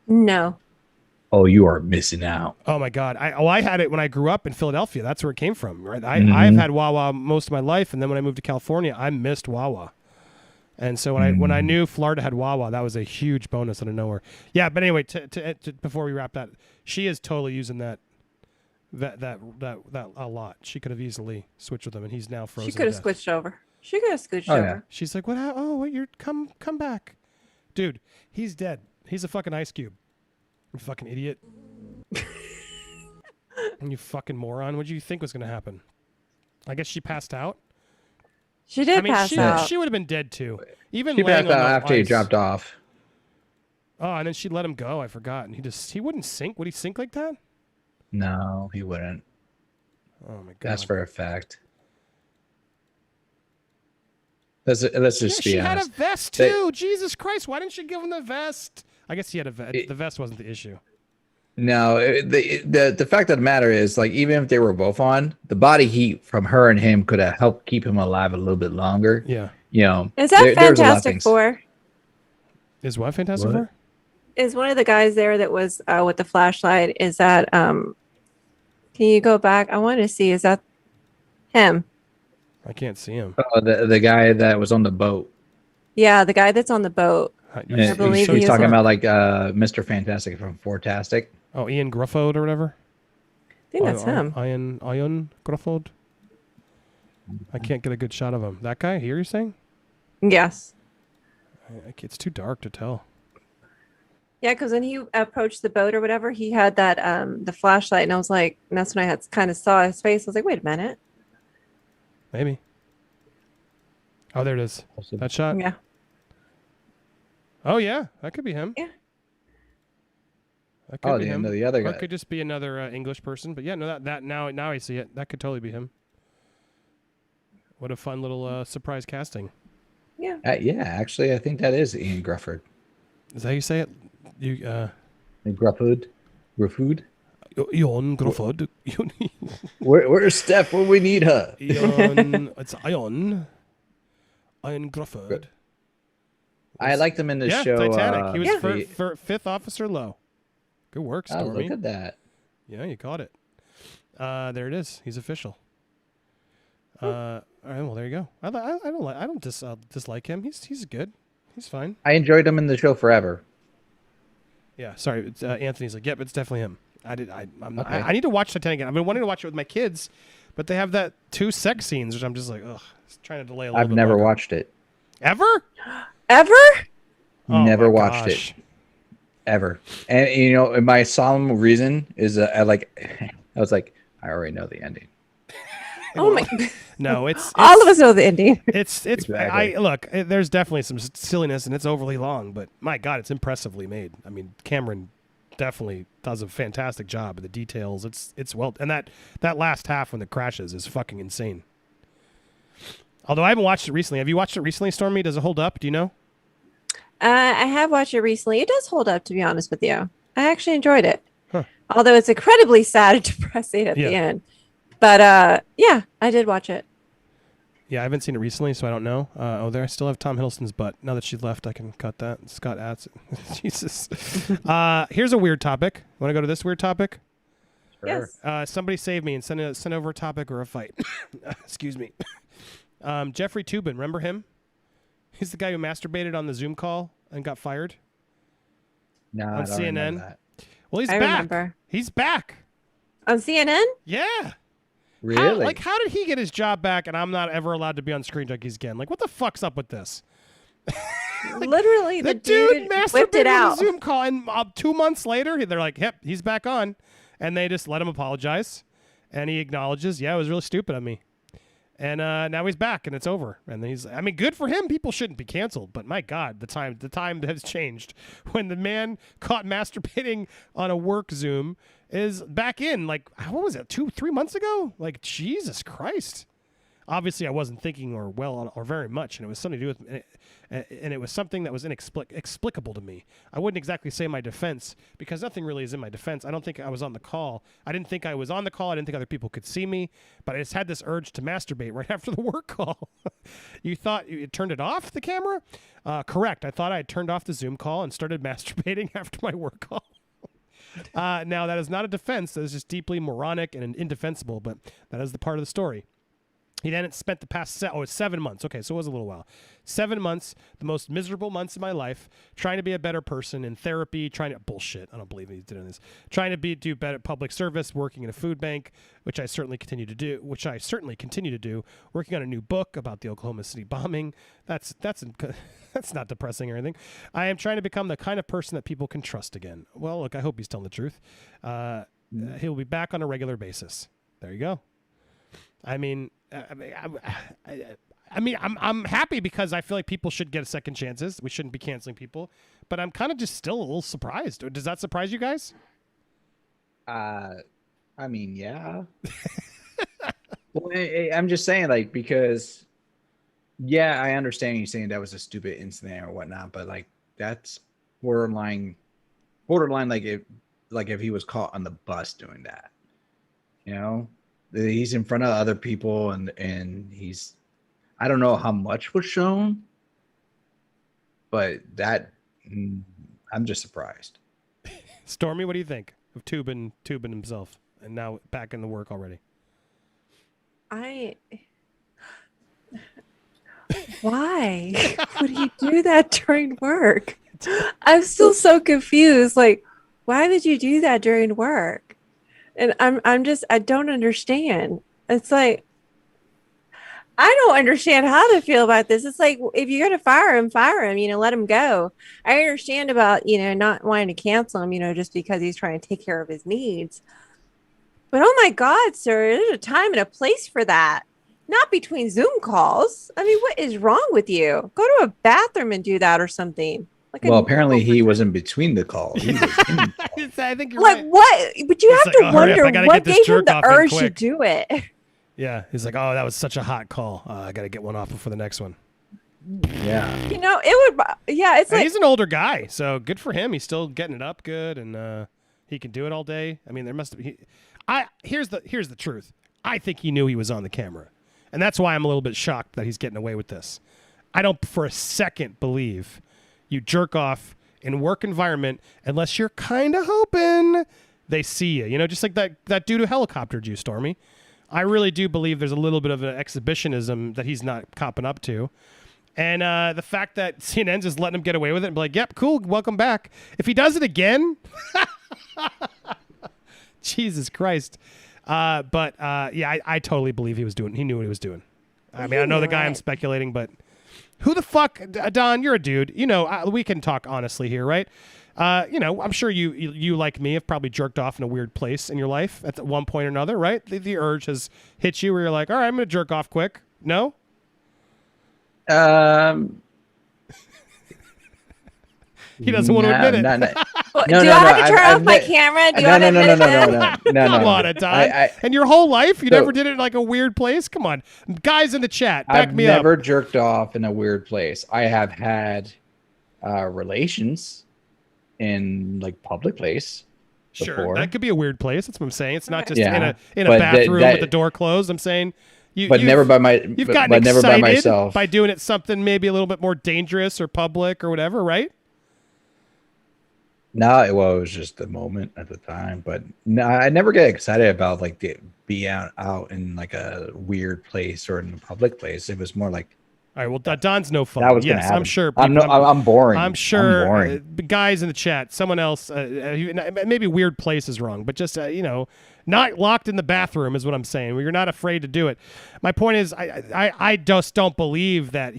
No. Oh, you are missing out. Oh my God. I had it when I grew up in Philadelphia. That's where it came from, right? I've had Wawa most of my life, and then when I moved to California, I missed Wawa. And so when I knew Florida had Wawa, that was a huge bonus out of nowhere. Yeah, but anyway, to before we wrap that, she is totally using that a lot. She could have easily switched with him, and he's now frozen. She could have switched over. She could have switched over. Yeah. She's like, "What? Oh, wait, you're come back, dude. He's dead. He's a fucking ice cube. You fucking idiot. And you fucking moron. What did you think was gonna happen? I guess she passed out. She did pass out. She would have been dead too. Even She laying passed on out the after he ice. dropped off. Oh, and then she let him go. I forgot. And he wouldn't sink. Would he sink like that? No, he wouldn't. Oh my God. That's for a fact. Let's just be she honest. had a vest too. Jesus Christ! Why didn't she give him the vest? I guess he had a vest. The vest wasn't the issue. No, the fact of the matter is, like, even if they were both on, the body heat from her and him could have helped keep him alive a little bit longer. Yeah. You know, Is that there's a lot of Fantastic things. Four? Is what Fantastic What? Four? Is one of the guys there that was with the flashlight? Is that can you go back? I want to see. Is that him? I can't see him. Oh, the guy that was on the boat. Yeah, the guy that's on the boat. Yeah, believe he's he talking is. about like Mr. Fantastic from Fantastic. Oh, Ian Grufford or whatever. I think that's him. Ian Grufford. I can't get a good shot of him. That guy here, you're saying? Yes. It's too dark to tell. Yeah, because when he approached the boat or whatever, he had that the flashlight, and I was like, and that's when I had kind of saw his face. I was like, wait a minute. Maybe. Oh, there it is. That shot. Yeah. Oh yeah, that could be him. Yeah. That could be him. the other Or guy. it could just be another English person. But yeah, no, that now I see it. That could totally be him. What a fun little surprise casting. Yeah. Yeah, actually, I think that is Ian Grufford. Is that how you say it? Grufford. Grufford. Ian Grufford. Where's Steph when we need her? Ian. It's Ian. Ian Grufford. I liked him in the show. Titanic. He was for Fifth Officer Low. Good work, Oh, Stormy. look at that. Yeah, you caught it. There it is. He's official. All right, well there you go. I don't dislike him. He's good. He's fine. I enjoyed him in the show forever. Yeah, sorry. It's, Anthony's like, yep, it's definitely him. Okay. I need to watch Titanic again. I've been wanting to watch it with my kids, but they have that 2 sex scenes, which I'm just like, ugh, it's trying to delay a little bit. I've never longer. watched it. Ever? Ever? Oh Never my watched gosh. it. Ever. And you know, my solemn reason is I was like, I already know the ending. Oh my! No, it's All of us know the ending. It's Exactly. look. There's definitely some silliness and it's overly long, but my God, it's impressively made. I mean, Cameron definitely does a fantastic job of the details. It's well, and that last half when it crashes is fucking insane. Although I haven't watched it recently. Have you watched it recently, Stormy? Does it hold up? Do you know? I have watched it recently. It does hold up, to be honest with you. I actually enjoyed it. Huh. Although it's incredibly sad and depressing at the end. But yeah, I did watch it. Yeah, I haven't seen it recently, so I don't know. There I still have Tom Hiddleston's butt. Now that she left, I can cut that. Scott adds. Jesus. Here's a weird topic. Want to go to this weird topic? Sure. Yes. Somebody save me and send over a topic or a fight. Excuse me. Jeffrey Toobin, remember him? He's the guy who masturbated on the Zoom call and got fired. No, on I don't CNN. remember that. Well, he's I back. remember. He's back on CNN. Yeah. Really? How did he get his job back and I'm not ever allowed to be on ScreenJunkies again? Like, what the fuck's up with this? Literally, the dude whipped masturbated it out. on a Zoom call, and 2 months later, they're like, "Yep, he's back on," and they just let him apologize, and he acknowledges, "Yeah, it was really stupid of me," and now he's back, and it's over. And I mean, good for him. People shouldn't be canceled, but my God, the time has changed. When the man caught masturbating on a work Zoom is back in, like, what was it, 2-3 months ago? Like, Jesus Christ. Obviously, I wasn't thinking or very much, and it was something to do with, and it was something that was inexplicable to me. I wouldn't exactly say my defense, because nothing really is in my defense. I don't think I was on the call. I didn't think I was on the call. I didn't think other people could see me, but I just had this urge to masturbate right after the work call. You thought you turned it off, the camera? Correct. I thought I had turned off the Zoom call and started masturbating after my work call. Now, that is not a defense. That is just deeply moronic and indefensible, but that is the part of the story. He then spent the past 7 months. Okay, so it was a little while. 7 months, the most miserable months of my life, trying to be a better person in therapy, bullshit. I don't believe he's doing this. Trying to do better public service, working in a food bank, which I certainly continue to do. Working on a new book about the Oklahoma City bombing. That's not depressing or anything. I am trying to become the kind of person that people can trust again. Well, look, I hope he's telling the truth. He'll be back on a regular basis. There you go. I mean, I'm happy because I feel like people should get second chances. We shouldn't be canceling people, but I'm kind of just still a little surprised. Does that surprise you guys? I mean, yeah. Well, I'm just saying, like, because, yeah, I understand you saying that was a stupid incident or whatnot, but like that's borderline, like if he was caught on the bus doing that, you know. He's in front of other people, and he's, I don't know how much was shown, but I'm just surprised. Stormy, what do you think of Toobin himself, and now back in the work already? Why would he do that during work? I'm still so confused. Like, why would you do that during work? And I don't understand. It's like, I don't understand how to feel about this. It's like, if you're going to fire him, let him go. I understand about, not wanting to cancel him, just because he's trying to take care of his needs. But oh my God, sir, there's a time and a place for that. Not between Zoom calls. I mean, what is wrong with you? Go to a bathroom and do that or something. Like, well, apparently he wasn't between the calls. He was in the calls. I think you're like, right. what? But you have to wonder what gave him the urge to quick. do it. Yeah, he's like, oh, that was such a hot call. I got to get one off before the next one. Yeah. It would. Yeah, it's like, he's an older guy, so good for him. He's still getting it up good, and he can do it all day. I mean, there must be. Here's the truth. I think he knew he was on the camera, and that's why I'm a little bit shocked that he's getting away with this. I don't for a second believe you jerk off in work environment unless you're kind of hoping they see you. Just like that dude who helicoptered you, Stormy. I really do believe there's a little bit of an exhibitionism that he's not copping up to. And the fact that CNN's just letting him get away with it and be like, yep, cool, welcome back. If he does it again, Jesus Christ. But I totally believe he knew what he was doing. I mean, I know the guy I'm speculating, but who the fuck, Don, you're a dude. We can talk honestly here, right? I'm sure you like me have probably jerked off in a weird place in your life at one point or another, right? The urge has hit you where you're like, all right, I'm going to jerk off quick. No? He doesn't want to admit it. Do I have to turn off my camera? Do you want to admit that? No. Come on, Adon. And your whole life, you never did it in like a weird place? Come on. Guys in the chat, back me up. I've never jerked off in a weird place. I have had relations in like public place. Sure, before. that could be a weird place. That's what I'm saying. It's not just Yeah, in a bathroom with the door closed. I'm saying never by my. You've gotten but never by excited myself. by doing it something maybe a little bit more dangerous or public or whatever, right? No, it was just the moment at the time, but no, I never get excited about like be out in like a weird place or in a public place. It was more like, all right, well, Don's no fun. that was Yes, happen. I'm sure. I'm boring. I'm sure. I'm boring. Guys in the chat, someone else, maybe weird place is wrong, but just not locked in the bathroom is what I'm saying. You're not afraid to do it. My point is, I just don't believe that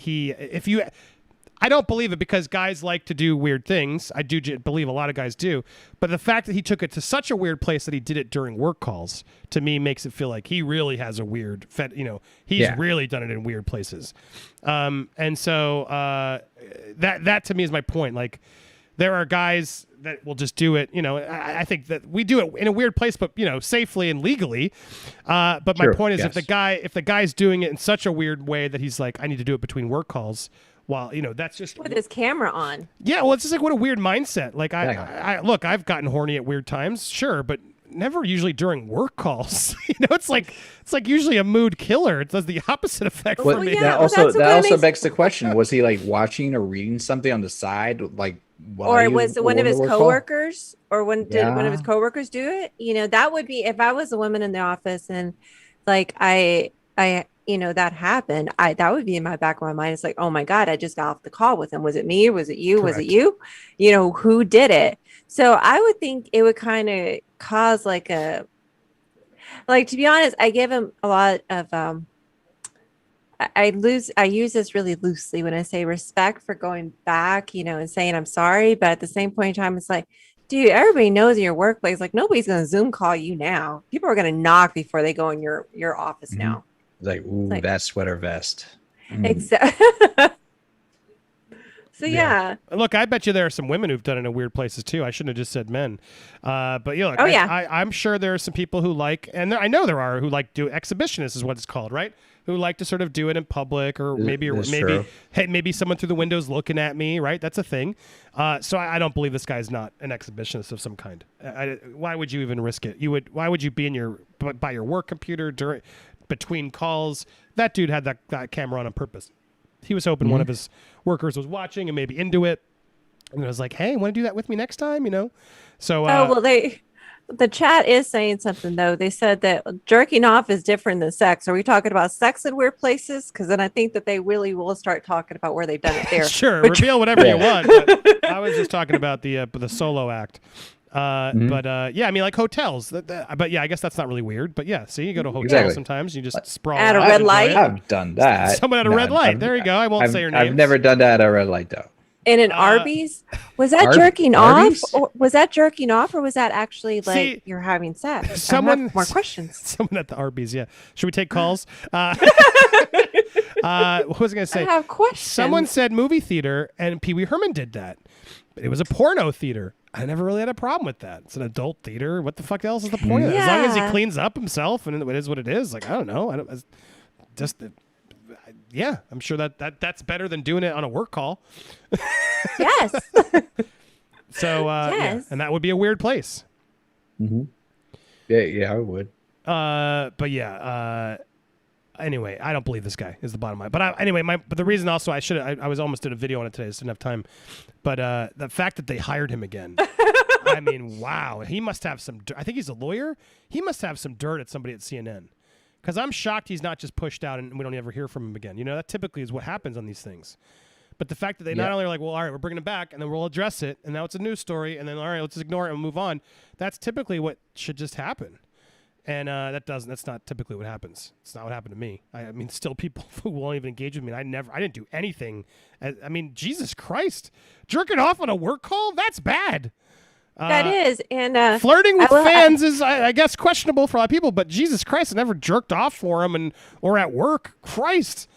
I don't believe it because guys like to do weird things. I do believe a lot of guys do. But the fact that he took it to such a weird place that he did it during work calls, to me, makes it feel like he really has a weird, he's really done it in weird places. And so that to me is my point. Like, there are guys that will just do it. I think that we do it in a weird place, but, safely and legally. But my point is, if the guy's doing it in such a weird way that he's like, I need to do it between work calls, well, that's just with his camera on. Yeah, well, it's just like, what a weird mindset. Like, I look, I've gotten horny at weird times, sure, but never usually during work calls. It's like usually a mood killer. It does the opposite effect for me. That also begs the question: was he like watching or reading something on the side, like? Or was one of his coworkers, or did one of his coworkers do it? That would be, if I was a woman in the office and like I that happened, that would be in my back of my mind. It's like, oh my God, I just got off the call with him. Was it me? Was it you? Correct. Was it you? Who did it? So I would think it would kind of cause to be honest, I give him a lot of, I use this really loosely when I say respect for going back, and saying I'm sorry. But at the same point in time, it's like, dude, everybody knows in your workplace, like nobody's going to Zoom call you now. People are going to knock before they go in your office now. Like, ooh, that sweater vest. Exactly. So yeah. Look, I bet you there are some women who've done it in weird places too. I shouldn't have just said men. But look, I'm sure there are some people who like, and I know there are who like do exhibitionists is what it's called, right? Who like to sort of do it in public, or maybe someone through the windows looking at me, right? That's a thing. So I don't believe this guy's not an exhibitionist of some kind. Why would you even risk it? Why would you be by your work computer between calls? That dude had that camera on purpose. He was hoping one of his workers was watching and maybe into it, and I was like, "Hey, want to do that with me next time?" So. The chat is saying something though. They said that jerking off is different than sex. Are we talking about sex in weird places? Because then I think that they really will start talking about where they've done it there. Sure, reveal whatever you want. But I was just talking about the solo act. But I mean, like hotels. But yeah, I guess that's not really weird. But yeah, see, you go to a hotel sometimes, you just sprawl at a red light. I've done that. Someone at a red light. There you go. I won't say your name. I've never done that at a red light though. In an Arby's? Was that jerking off? Or was that jerking off, or was that actually like you're having sex? More questions. Someone at the Arby's, yeah. Should we take calls? What was I going to say? I have questions. Someone said movie theater, and Pee Wee Herman did that. But it was a porno theater. I never really had a problem with that. It's an adult theater. What the fuck else is the point of it? As long as he cleans up himself and it is what it is. Like, I don't know. Yeah, I'm sure that's better than doing it on a work call. Yes. So, yes. And that would be a weird place. Mm-hmm. Yeah, I would. But yeah. Anyway, I don't believe this guy is the bottom line. But but the reason also I was almost did a video on it today. I just didn't have time. But the fact that they hired him again. I mean, wow. He must have some. I think he's a lawyer. He must have some dirt at somebody at CNN. Because I'm shocked he's not just pushed out and we don't ever hear from him again. That typically is what happens on these things. But the fact that they not only are like, well, all right, we're bringing it back, and then we'll address it, and now it's a news story, and then, all right, let's just ignore it and move on. That's typically what should just happen. And that's not typically what happens. It's not what happened to me. I mean, still people who won't even engage with me. I didn't do anything. I mean, Jesus Christ. Jerking off on a work call? That's bad. That is, and flirting with fans is, I guess, questionable for a lot of people. But Jesus Christ, I never jerked off for them, or at work. Christ.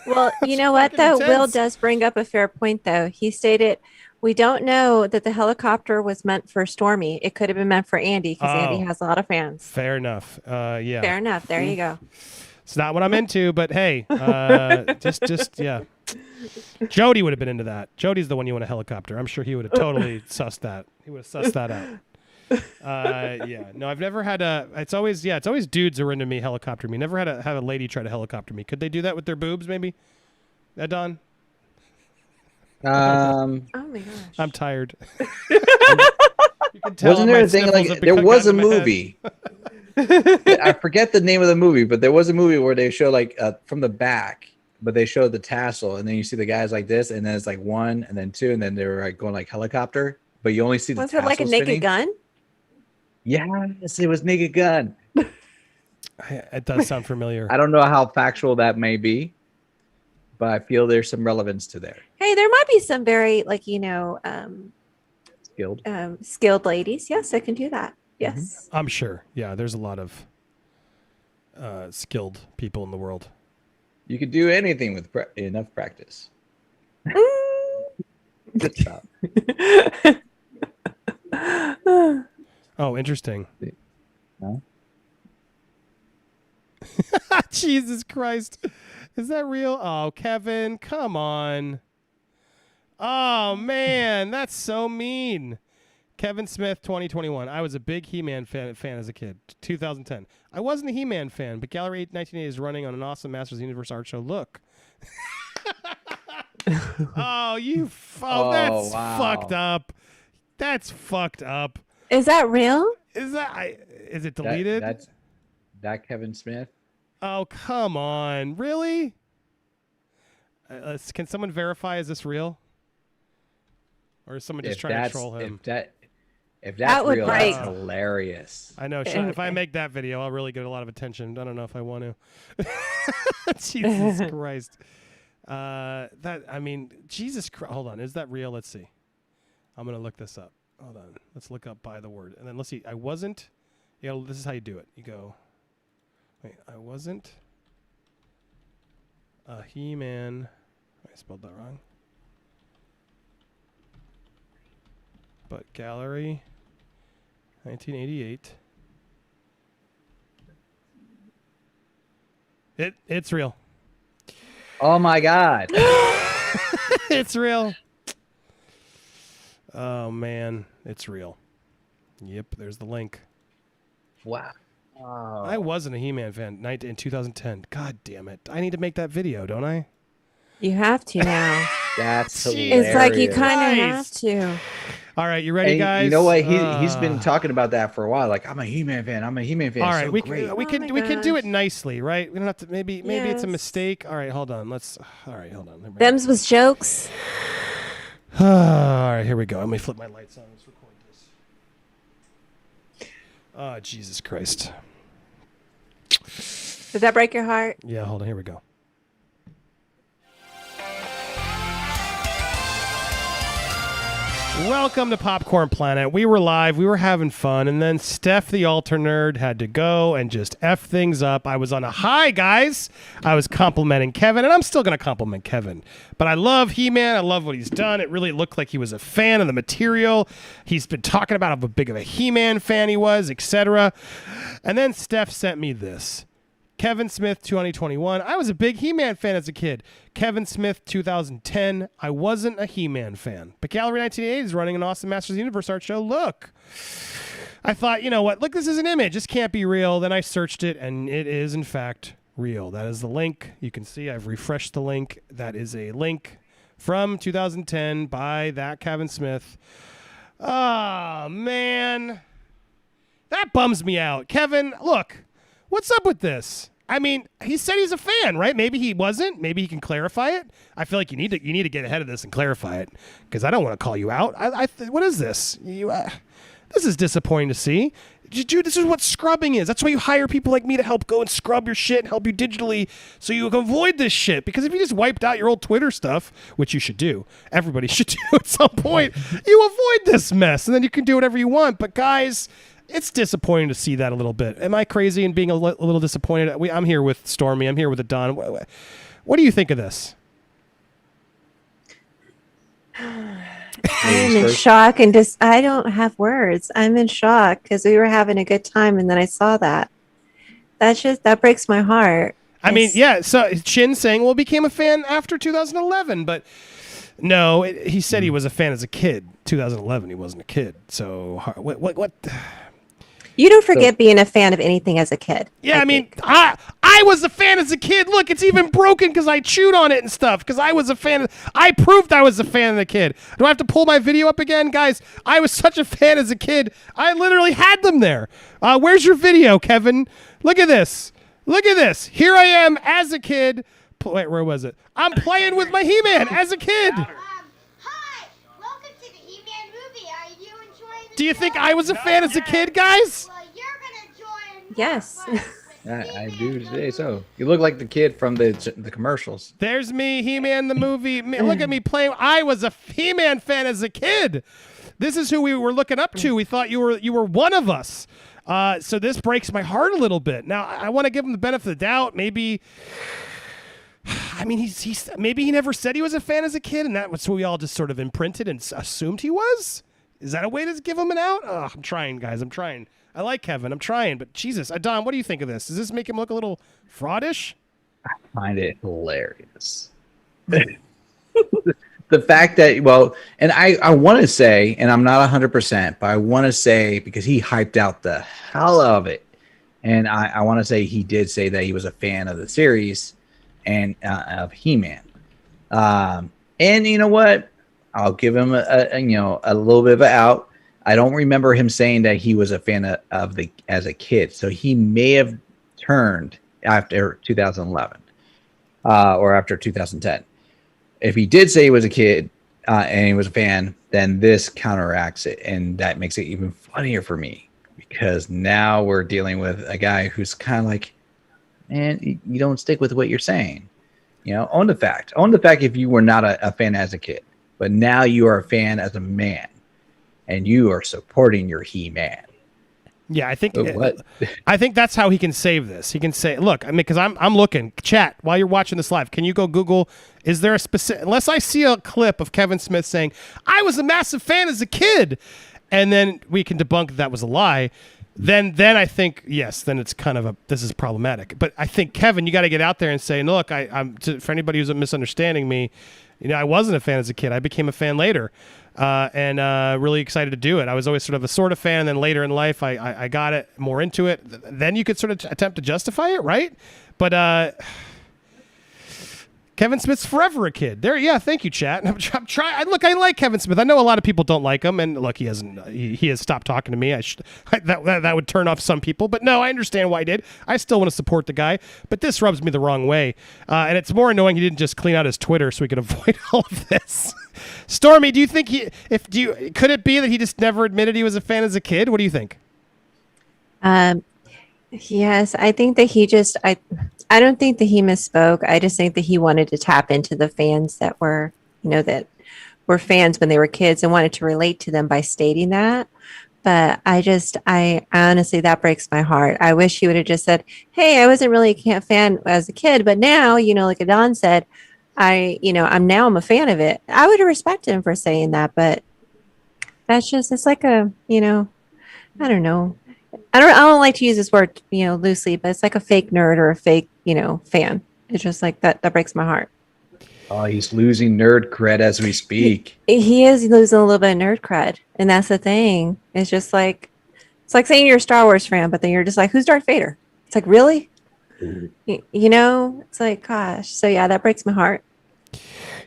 Well, you know what though, intense. Will does bring up a fair point though. He stated, We don't know that the helicopter was meant for Stormy. It could have been meant for Andy because Andy has a lot of fans. Fair enough. Yeah. Fair enough. There you go. It's not what I'm into, but hey, just yeah. Jody would have been into that. Jody's the one you want a helicopter. I'm sure he would have totally sussed that. He would have sussed that out. Yeah. No, I've never had a. It's always dudes who are into me helicopter me. Never had a lady try to helicopter me. Could they do that with their boobs? Maybe. Don. Oh my gosh. I'm tired. Wasn't there a thing like there was a movie? I forget the name of the movie, but there was a movie where they show like from the back, but they show the tassel, and then you see the guys like this, and then it's like 1, and then 2, and then they were like going like helicopter, but you only see the tassel. Was it like a Naked Gun? Yes, it was Naked Gun. It does sound familiar. I don't know how factual that may be, but I feel there's some relevance to there. Hey, there might be some very skilled ladies. Yes, that can do that. Yes. I'm sure. Yeah, there's a lot of skilled people in the world. You could do anything with enough practice. Good job. Oh, interesting. No? Jesus Christ. Is that real? Oh, Kevin, come on. Oh, man, that's so mean. Kevin Smith, 2021. I was a big He-Man fan as a kid. 2010. I wasn't a He-Man fan, but Gallery 1980 is running on an awesome Masters of the Universe art show. Look. That's fucked up. That's fucked up. Is that real? Is it deleted? That Kevin Smith? Oh, come on. Really? Can someone verify, is this real? Or is someone just trying to troll him? If that's real, that's hilarious. I know. If I make that video, I'll really get a lot of attention. I don't know if I want to. Jesus Christ. Jesus Christ. Hold on. Is that real? Let's see. I'm going to look this up. Hold on. Let's look up by the word. And then let's see. I wasn't. This is how you do it. You go. Wait, I wasn't a He-Man. I spelled that wrong. But Gallery 1988. It's real. Oh my God. It's real. Oh man, it's real. Yep, there's the link. Wow. Oh. I wasn't a He-Man fan in 2010. God damn it. I need to make that video, don't I? You have to now. That's hilarious. It's like you kind of have to. All right, you ready, guys? You know what? He's been talking about that for a while. Like, I'm a He-Man fan. I'm a He-Man fan. All right, so we can do it nicely, right? We don't have to. Maybe it's a mistake. All right, hold on. Hold on. Them's was jokes. All right, here we go. Let me flip my lights on. Let's record this. Oh, Jesus Christ. Did that break your heart? Yeah, hold on. Here we go. Welcome to Popcorn Planet. We were live. We were having fun. And then Steph, the alter nerd, had to go and just F things up. I was on a high, guys. I was complimenting Kevin, and I'm still going to compliment Kevin. But I love He-Man. I love what he's done. It really looked like he was a fan of the material. He's been talking about how big of a He-Man fan he was, etc. And then Steph sent me this. Kevin Smith, 2021. I was a big He-Man fan as a kid. Kevin Smith, 2010. I wasn't a He-Man fan. But Gallery 1980 is running an awesome Masters of the Universe art show. Look. I thought, you know what? Look, this is an image. This can't be real. Then I searched it, and it is, in fact, real. That is the link. You can see I've refreshed the link. That is a link from 2010 by that Kevin Smith. Oh, man. That bums me out. Kevin, look. What's up with this? I mean, he said he's a fan, right? Maybe he wasn't. Maybe he can clarify it. I feel like you need to get ahead of this and clarify it because I don't want to call you out. What is this? This is disappointing to see. Dude, this is what scrubbing is. That's why you hire people like me to help go and scrub your shit and help you digitally so you can avoid this shit. Because if you just wiped out your old Twitter stuff, which you should do, everybody should do at some point, you avoid this mess and then you can do whatever you want. But guys, it's disappointing to see that a little bit. Am I crazy in being a little disappointed? I'm here with Stormy. I'm here with Don. What do you think of this? I'm in shock and just I don't have words. I'm in shock because we were having a good time and then I saw that. That breaks my heart. I mean, yeah. So Chin saying, "Well, became a fan after 2011," but no, he said he was a fan as a kid. 2011, he wasn't a kid. So what? You don't forget being a fan of anything as a kid. Yeah, I mean, I was a fan as a kid. Look, it's even broken because I chewed on it and stuff. Because I was a fan. I proved I was a fan of the kid. Do I have to pull my video up again, guys? I was such a fan as a kid. I literally had them there. Where's your video, Kevin? Look at this. Look at this. Here I am as a kid. Wait, where was it? I'm playing with my He-Man as a kid. Hi, welcome to the He-Man movie. Are you enjoying the Do you think I was a fan as a kid, guys? Well, you're gonna join. Yes. I do say so. You look like the kid from the commercials. There's me, He-Man the movie. Look at me playing. I was a He-Man fan as a kid. This is who we were looking up to. We thought you were one of us. So this breaks my heart a little bit. Now I want to give him the benefit of the doubt. Maybe, I mean, he's maybe he never said he was a fan as a kid, and that was what we all just sort of imprinted and assumed he was. Is that a way to give him an out? Oh, I'm trying, guys. I'm trying. I like Kevin. I'm trying, but Jesus, Don, what do you think of this? Does this make him look a little fraudish? I find it hilarious. The fact that, well, and I want to say, and I'm not 100%, but I want to say, because he hyped out the hell of it, and I want to say he did say that he was a fan of the series and of He-Man. And you know what? I'll give him a little bit of an out. I don't remember him saying that he was a fan of the as a kid, so he may have turned after 2011 or after 2010. If he did say he was a kid and he was a fan, then this counteracts it, and that makes it even funnier for me, because now we're dealing with a guy who's kind of like, man, you don't stick with what you're saying. You know, own the fact. Own the fact if you were not a fan as a kid, but now you are a fan as a man, and you are supporting your He-Man. Yeah, I think that's how he can save this. He can say, look, I mean, because I'm looking, chat, while you're watching this live, can you go Google, is there a specific, unless I see a clip of Kevin Smith saying, I was a massive fan as a kid, and then we can debunk that was a lie, then I think, yes, then it's kind of this is problematic. But I think, Kevin, you got to get out there and say, look, for anybody who's misunderstanding me, I wasn't a fan as a kid. I became a fan later. And really excited to do it. I was always sort of a fan, and then later in life, I got it more into it. Then you could sort of attempt to justify it, right? But Kevin Smith's forever a kid. There, yeah. Thank you, chat. I'm trying. Look, I like Kevin Smith. I know a lot of people don't like him, and look, he hasn't. He has stopped talking to me. That would turn off some people, but no, I understand why he did. I still want to support the guy, but this rubs me the wrong way, and it's more annoying he didn't just clean out his Twitter so we could avoid all of this. Stormy, do you think could it be that he just never admitted he was a fan as a kid? What do you think? Yes, I think that he just I don't think that he misspoke. I just think that he wanted to tap into the fans that were, that were fans when they were kids and wanted to relate to them by stating that. But I honestly, that breaks my heart. I wish he would have just said, hey, I wasn't really a fan as a kid, but now, like Adon said, I'm a fan of it. I would have respected him for saying that, but that's just, it's like I don't know. I don't like to use this word, loosely, but it's like a fake nerd or a fake, fan. It's just like that breaks my heart. Oh, he's losing nerd cred as we speak. He is losing a little bit of nerd cred. And that's the thing. It's just like, it's like saying you're a Star Wars fan, but then you're just like, who's Darth Vader? It's like, really? It's like, gosh. So yeah, that breaks my heart.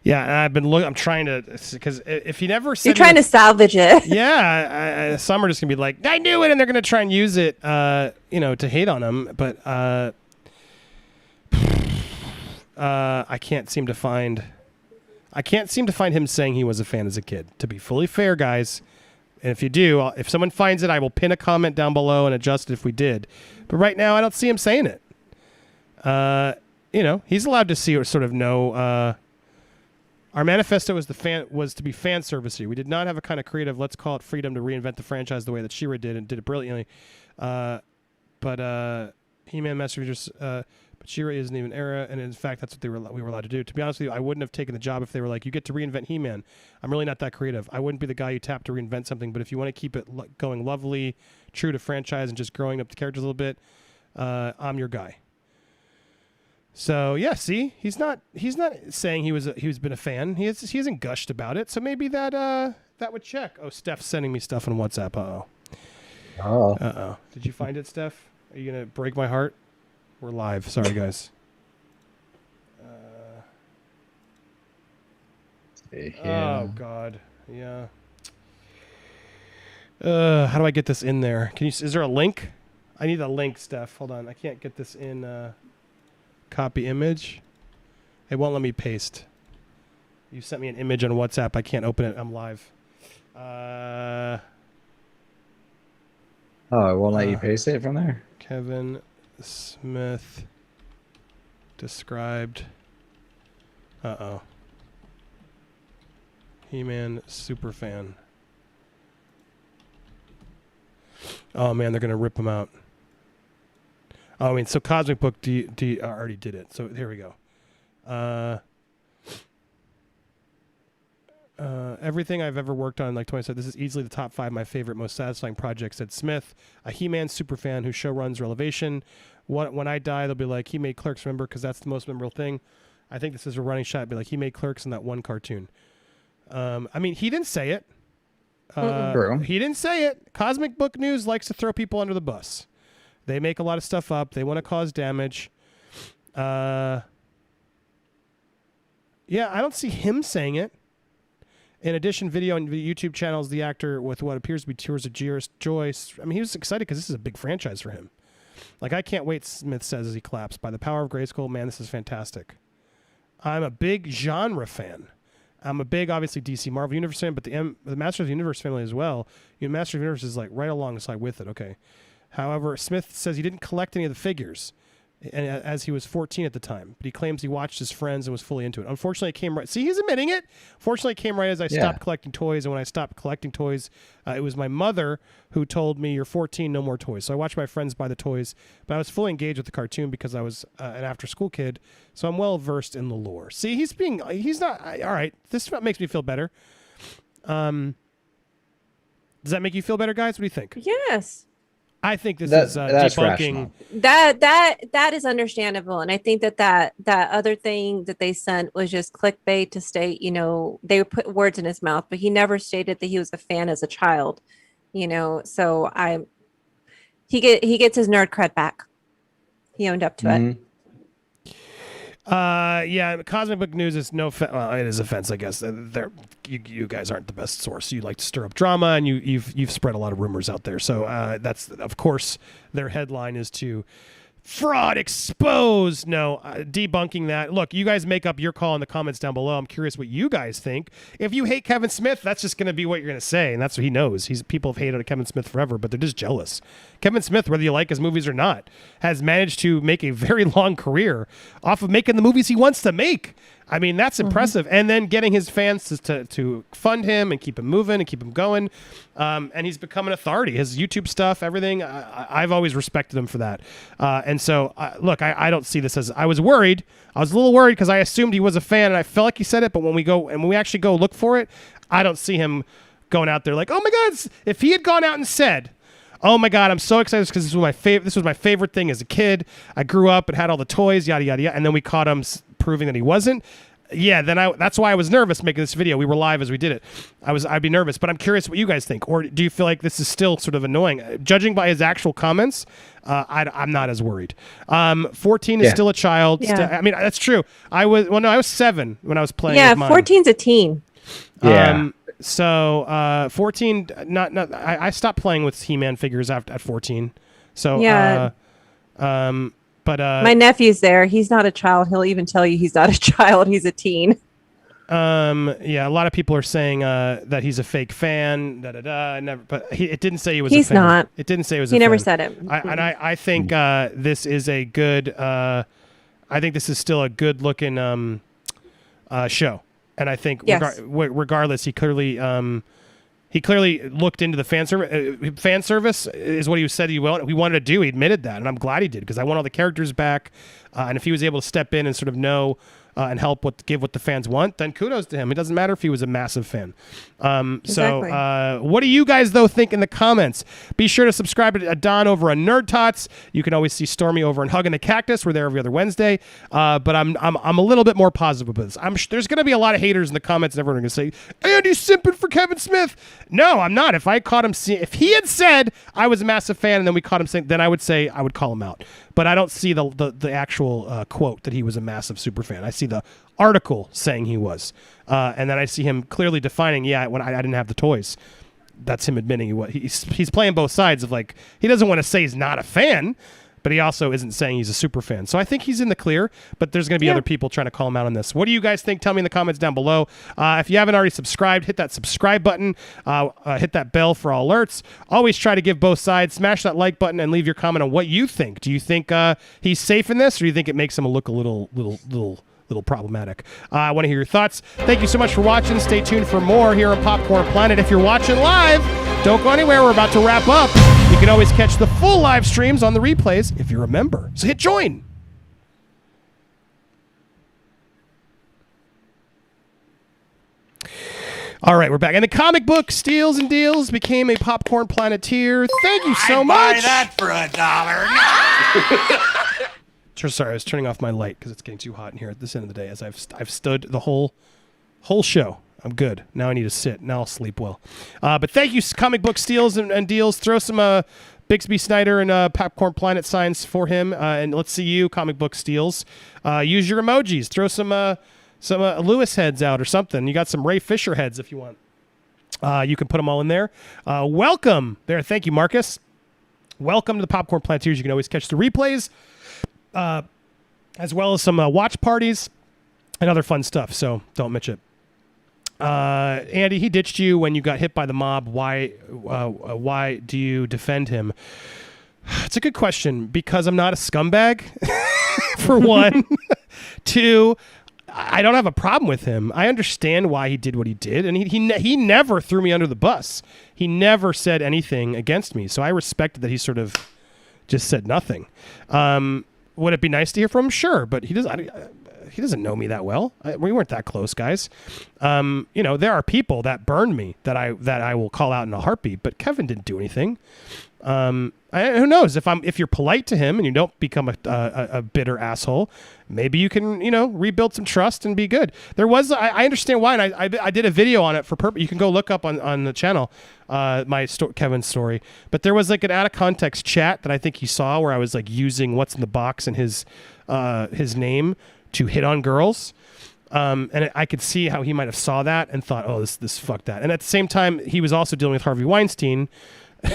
Yeah, I've been looking. I'm trying to, because if he never said, you're trying to salvage it. Yeah, some are just gonna be like, I knew it, and they're gonna try and use it, to hate on him. But I can't seem to find him saying he was a fan as a kid. To be fully fair, guys, and if you do, if someone finds it, I will pin a comment down below and adjust it if we did. But right now, I don't see him saying it. He's allowed to see or sort of know. Our manifesto was to be fan servicey. We did not have a kind of creative, let's call it freedom, to reinvent the franchise the way that She-Ra did, and did it brilliantly. But He-Man messengers, But She-Ra isn't even era, and in fact, that's what we were allowed to do. To be honest with you, I wouldn't have taken the job if they were like, you get to reinvent He-Man. I'm really not that creative. I wouldn't be the guy you tap to reinvent something, but if you want to keep it going lovely, true to franchise, and just growing up the characters a little bit, I'm your guy. So yeah, see, he's not saying he's been a fan. He hasn't gushed about it. So maybe that would check. Oh, Steph's sending me stuff on WhatsApp. Uh-oh. Did you find it, Steph? Are you gonna break my heart? We're live. Sorry, guys. Oh God. Yeah. How do I get this in there? Is there a link? I need a link, Steph. Hold on. I can't get this in copy image. It won't let me paste. You sent me an image on WhatsApp. I can't open it. I'm live. It won't let you paste it from there? Kevin Smith described. He-Man superfan. Oh man, they're gonna rip him out. Oh, I mean, so Cosmic Book already did it. So here we go. Everything I've ever worked on, like Tony said, this is easily the top 5 my favorite, most satisfying projects, said Smith, a He-Man superfan who showruns Relevation. When I die, they'll be like, he made Clerks, remember, because that's the most memorable thing. I think this is a running shot. Be like, he made Clerks in that one cartoon. I mean, he didn't say it. He didn't say it. Cosmic Book News likes to throw people under the bus. They make a lot of stuff up. They want to cause damage. Yeah, I don't see him saying it. In addition, video on the YouTube channels, the actor with what appears to be tears of joy. I mean, he was excited because this is a big franchise for him. Like, I can't wait, Smith says as he claps. By the power of Grayskull, man, this is fantastic. I'm a big genre fan. I'm a big, obviously, DC Marvel Universe fan, but the Master of the Universe family as well. Master of the Universe is like right alongside with it, okay. However, Smith says he didn't collect any of the figures as he was 14 at the time, but he claims he watched his friends and was fully into it. Unfortunately, it came right. See, he's admitting it. Fortunately, it came right as I stopped collecting toys, and when I stopped collecting toys, it was my mother who told me, "You're 14, no more toys." So I watched my friends buy the toys, but I was fully engaged with the cartoon because I was an after-school kid, so I'm well versed in the lore. See, he's not all right. This makes me feel better. Does that make you feel better, guys? What do you think? Yes. I think this is debunking. That is understandable, and I think that other thing that they sent was just clickbait to state, they put words in his mouth, but he never stated that he was a fan as a child, So he gets his nerd cred back. He owned up to it. Yeah, Cosmic Book News is it is offense, I guess. You guys aren't the best source. You like to stir up drama, and you've spread a lot of rumors out there. So that's, of course, their headline is to fraud exposed. No, debunking that. Look, you guys make up your call in the comments down below. I'm curious what you guys think. If you hate Kevin Smith, that's just going to be what you're going to say, and that's what he knows. People have hated Kevin Smith forever, but they're just jealous. Kevin Smith, whether you like his movies or not, has managed to make a very long career off of making the movies he wants to make. I mean, that's impressive. And then getting his fans to fund him and keep him moving and keep him going. And he's become an authority. His YouTube stuff, everything, I've always respected him for that. And so, look, I don't see this as... I was worried. I was a little worried because I assumed he was a fan, and I felt like he said it. But when we actually go look for it, I don't see him going out there like, oh, my God. If he had gone out and said... Oh my God, I'm so excited because this was my favorite thing as a kid. I grew up and had all the toys, yada yada yada, and then we caught him proving that he wasn't. Yeah, then that's why I was nervous making this video. We were live as we did it. I'd be nervous, but I'm curious what you guys think. Or do you feel like this is still sort of annoying? Judging by his actual comments, I'm not as worried. 14 is still a child. Yeah. I mean, that's true. I was 7 when I was playing. Yeah, with mine. 14's a teen. Yeah. So 14, I stopped playing with He-Man figures at 14. So yeah. But my nephew's there. He's not a child. He'll even tell you he's not a child. He's a teen. Yeah, a lot of people are saying that he's a fake fan. But it didn't say he was. He's a fan. not. It didn't say he was. He a never fan. said it. I think this is a good. I think this is still a good looking show. And I think regardless, he clearly He clearly looked into the fan service. Fan service is what he said he wanted to do. He admitted that, and I'm glad he did because I want all the characters back. And if he was able to step in and sort of know and help give what the fans want, then kudos to him. It doesn't matter if he was a massive fan. Exactly. So what do you guys, though, think in the comments? Be sure to subscribe to Don over on Nerd Tots. You can always see Stormy over on Hugging the Cactus. We're there every other Wednesday. But I'm a little bit more positive with this. there's going to be a lot of haters in the comments, and everyone going to say, Andy's simping for Kevin Smith. No, I'm not. If I caught him if he had said I was a massive fan and then we caught him saying, then I would say I would call him out. But I don't see the actual quote that he was a massive super fan. I see the article saying he was. And then I see him clearly defining, when I didn't have the toys. That's him admitting he's playing both sides of like, he doesn't want to say he's not a fan, but he also isn't saying he's a super fan. So I think he's in the clear, but there's going to be other people trying to call him out on this. What do you guys think? Tell me in the comments down below. If you haven't already subscribed, hit that subscribe button. Hit that bell for all alerts. Always try to give both sides. Smash that like button and leave your comment on what you think. Do you think he's safe in this, or do you think it makes him look a little problematic? I want to hear your thoughts. Thank you so much for watching. Stay tuned for more here on Popcorn Planet. If you're watching live, don't go anywhere. We're about to wrap up. You can always catch the full live streams on the replays if you're a member. So hit join. All right, we're back. And the comic book Steals and Deals became a Popcorn Planeteer. Thank you so much. Buy that for $1. Sorry, I was turning off my light because it's getting too hot in here at this end of the day. As I've stood the whole show. I'm good. Now I need to sit. Now I'll sleep well. But thank you, comic book Steals and Deals. Throw some Bixby Snyder and Popcorn Planet signs for him. And let's see you, comic book Steals. Use your emojis. Throw some Lewis heads out or something. You got some Ray Fisher heads if you want. You can put them all in there. Welcome there. Thank you, Marcus. Welcome to the Popcorn Planeteers. You can always catch the replays. As well as some watch parties and other fun stuff. So don't miss it. Andy, he ditched you when you got hit by the mob. Why do you defend him? It's a good question because I'm not a scumbag, for one. Two, I don't have a problem with him. I understand why he did what he did, and he never threw me under the bus. He never said anything against me, so I respected that he sort of just said nothing. Would it be nice to hear from him? Sure, but he doesn't know me that well. We weren't that close, guys. There are people that burned me that I will call out in a heartbeat, but Kevin didn't do anything. Who knows? If you're polite to him and you don't become a bitter asshole, maybe you can rebuild some trust and be good. There was I understand why, and I did a video on it for purpose. You can go look up on the channel Kevin's story. But there was like an out of context chat that I think he saw where I was like using what's in the box and his name to hit on girls. And I could see how he might have saw that and thought, oh, this fuck that. And at the same time, he was also dealing with Harvey Weinstein.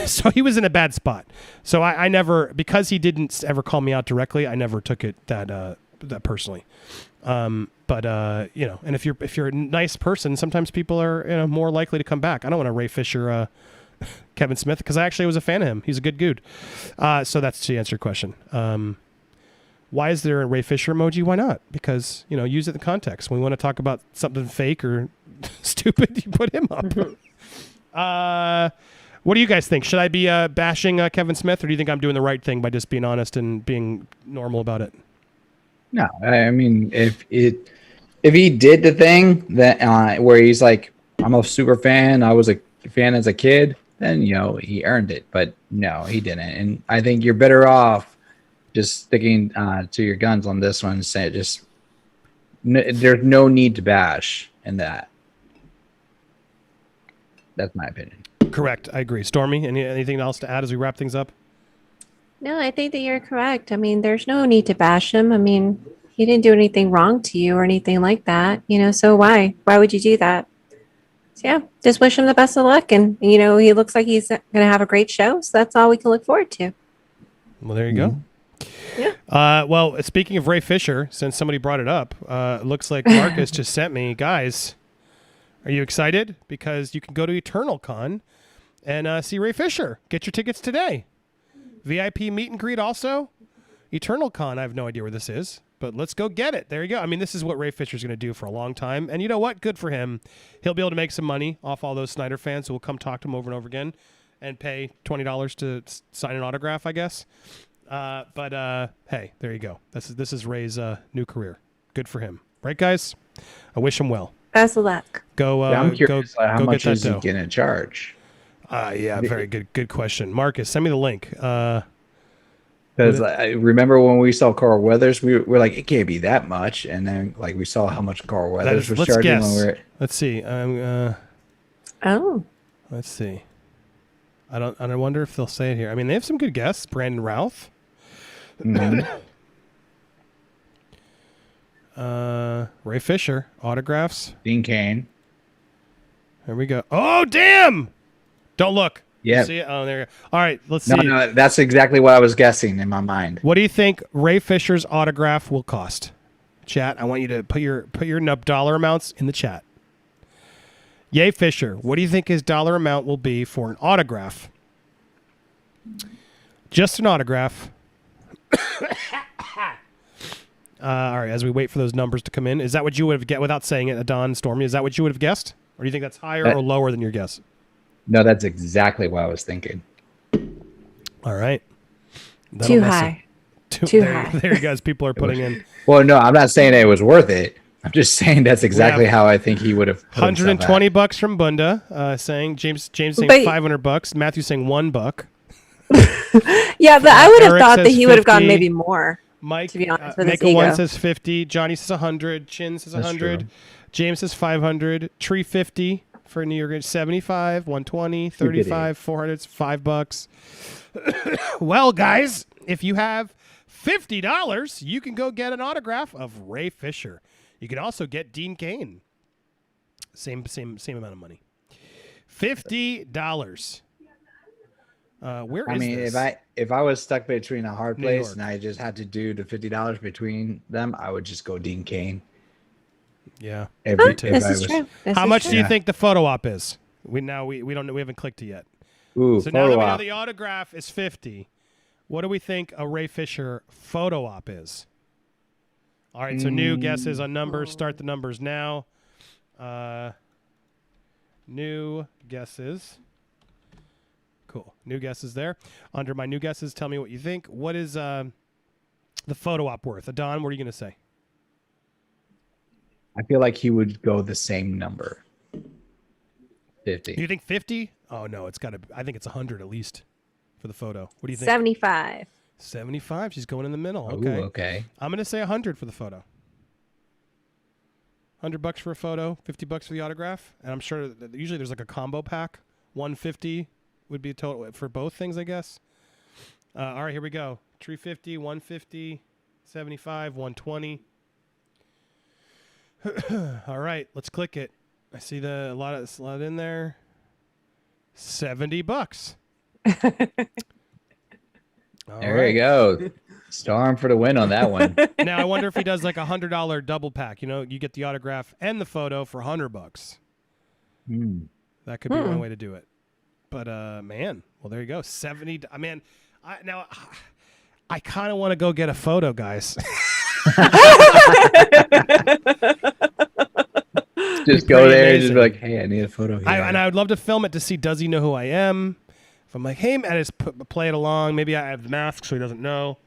So he was in a bad spot. So I never, because he didn't ever call me out directly, I never took it that personally. And if you're a nice person, sometimes people are more likely to come back. I don't want to Ray Fisher Kevin Smith because I actually was a fan of him. He's a good dude. So that's to answer your question. Why is there a Ray Fisher emoji? Why not? Because use it in context. When we want to talk about something fake or stupid, you put him up. What do you guys think? Should I be bashing Kevin Smith, or do you think I'm doing the right thing by just being honest and being normal about it? No, I mean, if he did the thing that where he's like, I'm a super fan, I was a fan as a kid, then he earned it. But no, he didn't. And I think you're better off just sticking to your guns on this one. Say there's no need to bash in that. That's my opinion. Correct. I agree. Stormy, anything else to add as we wrap things up? No, I think that you're correct. I mean, there's no need to bash him. I mean, he didn't do anything wrong to you or anything like that. So why would you do that? So yeah, just wish him the best of luck. And, he looks like he's going to have a great show. So that's all we can look forward to. Well, there you go. Yeah. Well, speaking of Ray Fisher, since somebody brought it up, it looks like Marcus just sent me, guys, are you excited? Because you can go to Eternal Con and see Ray Fisher. Get your tickets today. VIP meet and greet also. Eternal Con, I have no idea where this is. but let's go get it. There you go. I mean, this is what Ray Fisher's going to do for a long time. And you know what? Good for him. He'll be able to make some money off all those Snyder fans who will come talk to him over and over again and pay $20 to sign an autograph, I guess. But hey, there you go. This is Ray's new career. Good for him. Right, guys? I wish him well. Best of luck. Go. I'm curious, go, how go much get is that he dough. going to charge? Yeah, very good question. Marcus, send me the link. Because I remember when we saw Carl Weathers, we were like, it can't be that much. And then like we saw how much Carl Weathers was let's charging guess. when we were. Let's see. Oh. Let's see. I wonder if they'll say it here. I mean, they have some good guests. Brandon Routh. Mhm. Ray Fisher autographs. Dean Cain. There we go. Oh, damn! Don't look. Yeah. See it? Oh, there you go. All right, let's No, see. no, that's exactly what I was guessing in my mind. What do you think Ray Fisher's autograph will cost? Chat, I want you to put your dollar amounts in the chat. Yay, Fisher. What do you think his dollar amount will be for an autograph? Just an autograph. All right, as we wait for those numbers to come in, is that what you would have guessed without saying it, Adon, Stormy? Is that what you would have guessed? Or do you think that's higher or lower than your guess? No, that's exactly what I was thinking. All right. Too high. Too high. There you guys. People are putting in Well, no, I'm not saying it was worth it. I'm just saying that's exactly how I think he would have. $120 from Bunda, saying James saying But- $500. Matthew saying $1. Yeah, but I would have Eric thought that says he would have gone 50. maybe more. Mike, To be honest, with his Mako One ego. says 50. Johnny says 100. Chin says That's 100. true. James says 500. Tree 50 for New York. 75. 120. 35. 400. It's $5. Well, guys, if you have $50, you can go get an autograph of Ray Fisher. You can also get Dean Cain. Same amount of money. $50. Where is this? if I was stuck between a hard New place York. and I just had to do the $50 between them, I would just go Dean Cain. Yeah. This is true. How much do you Yeah. think the photo op is? We don't know. We haven't clicked it yet. Ooh, So now that photo we know op. the autograph is 50, what do we think a Ray Fisher photo op is? All right, so new guesses on numbers. Start the numbers now. New guesses. Cool. New guesses there. Under my new guesses, tell me what you think. What is the photo op worth? Adon, what are you going to say? I feel like he would go the same number. 50. Do you think 50? Oh, no, it's got to. I think it's 100 at least for the photo. What do you think? 75. 75. She's going in the middle. Ooh, Okay. okay. I'm going to say 100 for the photo. $100 for a photo, $50 for the autograph, and I'm sure that usually there's like a combo pack. 150 would be a total for both things, I guess. All right, here we go. 350, 150, 75, 120. All right, let's click it. I see a lot in there. $70. All There right. you go. Storm for the win on that one. Now I wonder if he does like $100 double pack. You know, you get the autograph and the photo for $100. That could be one way to do it. But man, well there you go. 70. Man, I kind of want to go get a photo, guys. Just go there and just be like, hey, I need a photo here. And I would love to film it to see, does he know who I am? If I'm like, hey, man, I just play it along. Maybe I have the mask so he doesn't know.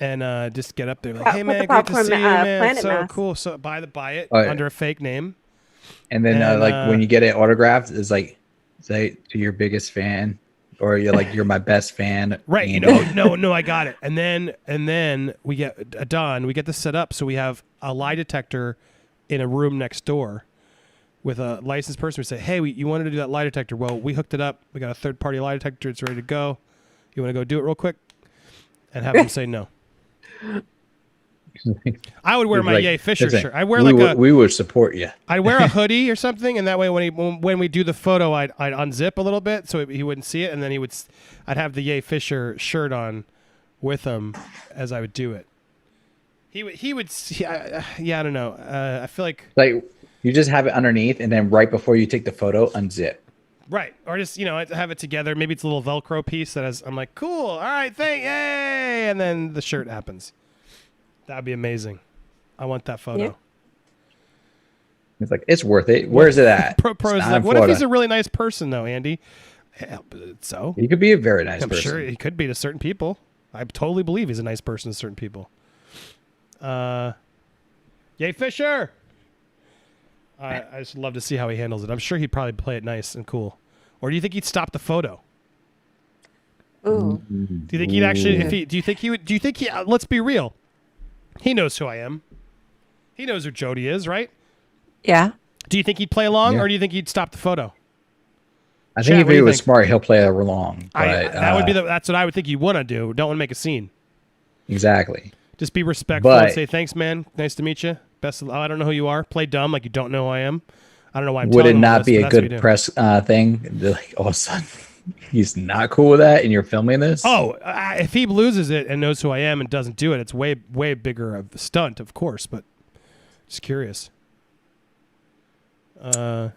And just get up there like, hey, man, great to see you, man. Planet So mask. cool. So buy it Oh, yeah. under a fake name. And then like when you get it autographed, it's like, say to your biggest fan, or you're my best fan. Right. And No, I got it. And then we get done. We get this set up so we have a lie detector in a room next door with a licensed person. We say, hey, you wanted to do that lie detector. Well, we hooked it up. We got a third-party lie detector. It's ready to go. You want to go do it real quick? And have them say no. I would wear my like, Yay Fisher listen, shirt. I wear we would support you. I'd wear a hoodie or something, and that way when we do the photo, I'd unzip a little bit so he wouldn't see it, and then I'd have the Yay Fisher shirt on with him as I would do it. He would see. I don't know. I feel like you just have it underneath, and then right before you take the photo, unzip. right, or just have it together. Maybe it's a little Velcro piece that I'm like, cool. All right, yay, and then the shirt happens. That'd be amazing. I want that photo. Yeah. It's like, it's worth it. Where's it at? Pros It's is not like, in what if he's Florida. a really nice person though, Andy? Yeah, so He could be a very nice I'm person. sure he could be to certain people. I totally believe he's a nice person to certain people. Yay, Fisher! I just love to see how he handles it. I'm sure he'd probably play it nice and cool. Or do you think he'd stop the photo? Ooh. Do you think he'd actually? Do you think he would? Do you think he? Let's be real. He knows who I am. He knows who Jody is, right? Yeah. Do you think he'd play along, Yeah. or do you think he'd stop the photo? I Chat, think if what do he you was think? smart, he'll play it along. But, That would be that's what I would think you want to do. Don't want to make a scene. exactly. Just be respectful and But- say thanks, man. Nice to meet you. Best. I don't know who you are. Play dumb like you don't know who I am. I don't know why I'm Would it telling him all not this, be but a that's what we good do. press thing? They're like, all of a sudden, he's not cool with that, and you're filming this? Oh, if he loses it and knows who I am and doesn't do it, it's way bigger of a stunt, of course. But just curious.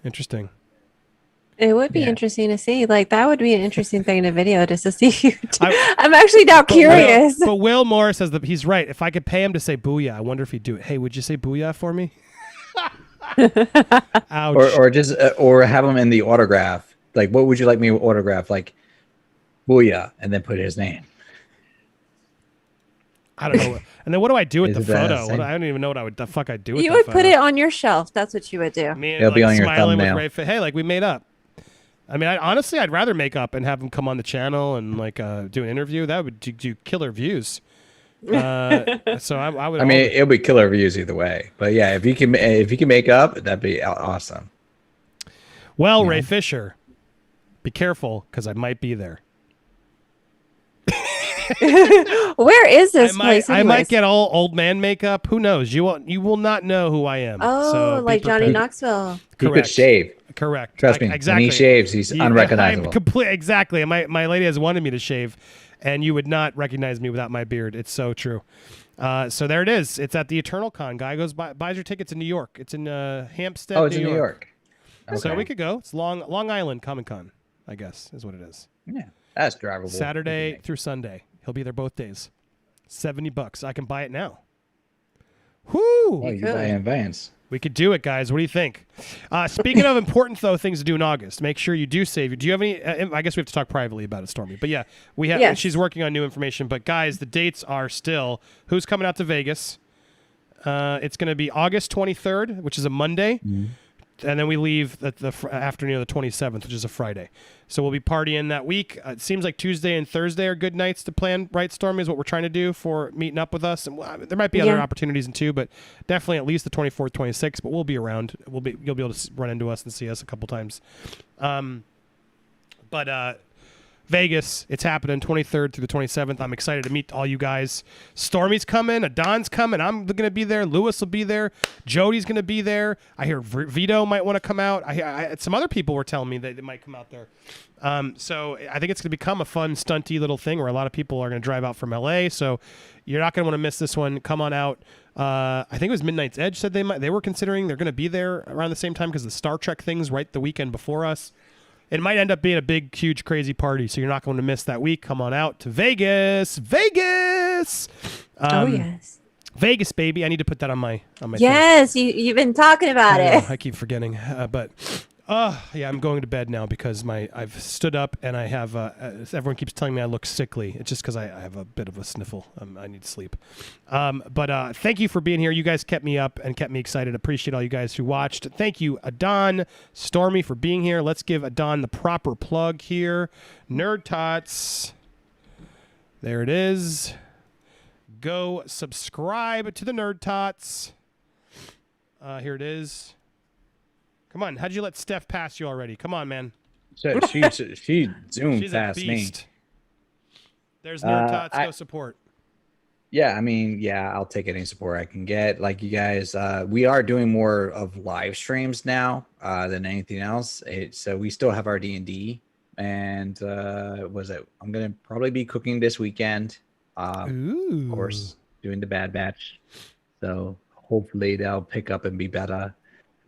Interesting. It would be Yeah. interesting to see. Like that would be an interesting thing in a video just to see you. I- I'm actually now curious. But Will Morris says that he's right. If I could pay him to say booyah, I wonder if he'd do it. Hey, would you say booyah for me? Ouch. or just or have him in the autograph. Like, what would you like me to autograph? Like, booyah, and then put his name. I don't know. And then what do I do with Is the it that photo? same? I don't even know what the fuck I'd do with You that would photo. put it on your shelf. That's what you would do. Me and, It'll be on your smiling with thumbnail. Ray. Hey, like we made up. I mean, honestly, I'd rather make up and have him come on the channel and like do an interview. That would do killer views. So I would. I mean, it'll be killer reviews either way. But yeah, if you can make up, that'd be awesome. well, Ray Fisher, be careful because I might be there. Where is this place? I might anyways? get all old man makeup. Who knows? You will not know who I am. Oh, so be like Johnny prepared. Knoxville. He could Correct. shave. Correct. Trust me. Exactly. When he shaves, he's unrecognizable. Exactly. My lady has wanted me to shave, and you would not recognize me without my beard. It's so true. So there it is. It's at the Eternal Con. Guy buys your tickets in New York. It's in Hampstead. Oh, it's in New York. So Okay. we could go. It's Long Island Comic Con, I guess, is what it is. Yeah, that's drivable. Saturday through Sunday. He'll be there both days. $70. I can buy it now. Whoo! Oh, you buy in advance. We could do it, guys. What do you think? Speaking of important things to do in August, make sure you do save. Do you have any? I guess we have to talk privately about it, Stormy. But yeah, we have. Yes. She's working on new information. But guys, the dates are still. Who's coming out to Vegas? It's going to be August 23rd, which is a Monday. And then we leave the afternoon of the 27th, which is a Friday. So we'll be partying that week. It seems like Tuesday and Thursday are good nights to plan, right, Stormy, is what we're trying to do for meeting up with us. And there might be other opportunities in too, but definitely at least the 24th, 26th. But we'll be around. You'll be able to run into us and see us a couple times. But Vegas, it's happening 23rd through the 27th. I'm excited to meet all you guys. Stormy's coming, Adon's coming. I'm going to be there. Lewis will be there. Jody's going to be there. I hear Vito might want to come out. Some other people were telling me that they might come out there. So I think it's going to become a fun, stunty little thing where a lot of people are going to drive out from LA. So you're not going to want to miss this one. Come on out. I think it was Midnight's Edge said they were considering they're going to be there around the same time because the Star Trek thing's right the weekend before us. It might end up being a big, huge, crazy party, so you're not going to miss that week. Come on out to Vegas. Vegas! Oh, yes. Vegas, baby. I need to put that on my thing. Yes, you've been talking about I know, it. I keep forgetting. Yeah, I'm going to bed now because I've stood up and I have, everyone keeps telling me I look sickly. It's just because I have a bit of a sniffle. I need sleep. But thank you for being here. You guys kept me up and kept me excited. Appreciate all you guys who watched. Thank you, Adon, Stormy, for being here. Let's give Adon the proper plug here. Nerd Tots. There it is. Go subscribe to the Nerd Tots. Here it is. Come on, how'd you let Steph pass you already? Come on, man. She zoomed She's past a me. beast. There's Nerd Tots. Go support. Yeah, I mean, I'll take any support I can get. Like you guys, we are doing more of live streams now than anything else. So we still have our D&D, and I'm gonna probably be cooking this weekend. Ooh. Of course, doing the Bad Batch. So hopefully they'll pick up and be better.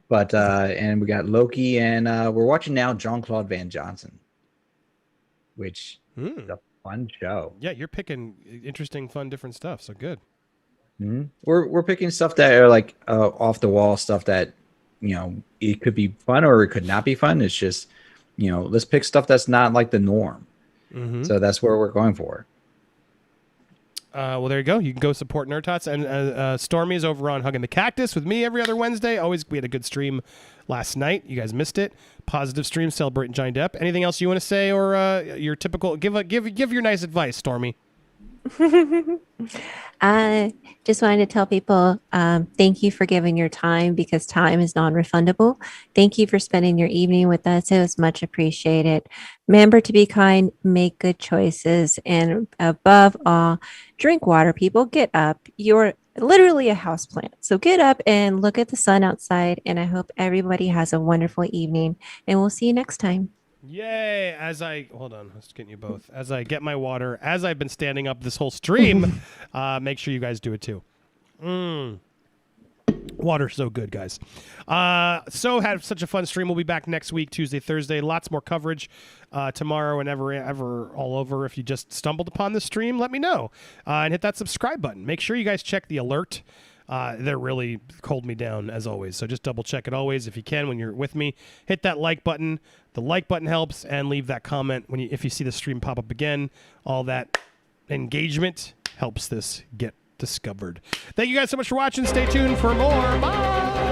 But and we got Loki, and we're watching now Jean-Claude Van Johnson, which is a fun show. Yeah, you're picking interesting, fun, different stuff. So good. We're picking stuff that are like off the wall stuff that, you know, it could be fun or it could not be fun. It's just, you know, let's pick stuff that's not like the norm. So that's where we're going for. Well, there you go. You can go support Nerd Tots. And Stormy is over on Hugging the Cactus with me every other Wednesday. We had a good stream last night. You guys missed it. Positive stream celebrating Johnny Depp. Anything else you want to say, or your typical give your nice advice, Stormy? I just wanted to tell people thank you for giving your time, because time is non-refundable. Thank you for spending your evening with us. It was much appreciated. Remember to be kind, make good choices, and above all, drink water, people. Get up. You're literally a houseplant. So get up and look at the sun outside, and I hope everybody has a wonderful evening, and we'll see you next time. Yay! Hold on, let's get you both. As I get my water, as I've been standing up this whole stream, make sure you guys do it too. Water's so good, guys. So had such a fun stream. We'll be back next week, Tuesday, Thursday. Lots more coverage tomorrow and ever all over. If you just stumbled upon the stream, let me know and hit that subscribe button. Make sure you guys check the alert. They're really cold me down as always. So just double check it always if you can when you're with me. Hit that like button. The like button helps, and leave that comment if you see the stream pop up again. All that engagement helps this get discovered. Thank you guys so much for watching. Stay tuned for more. Bye.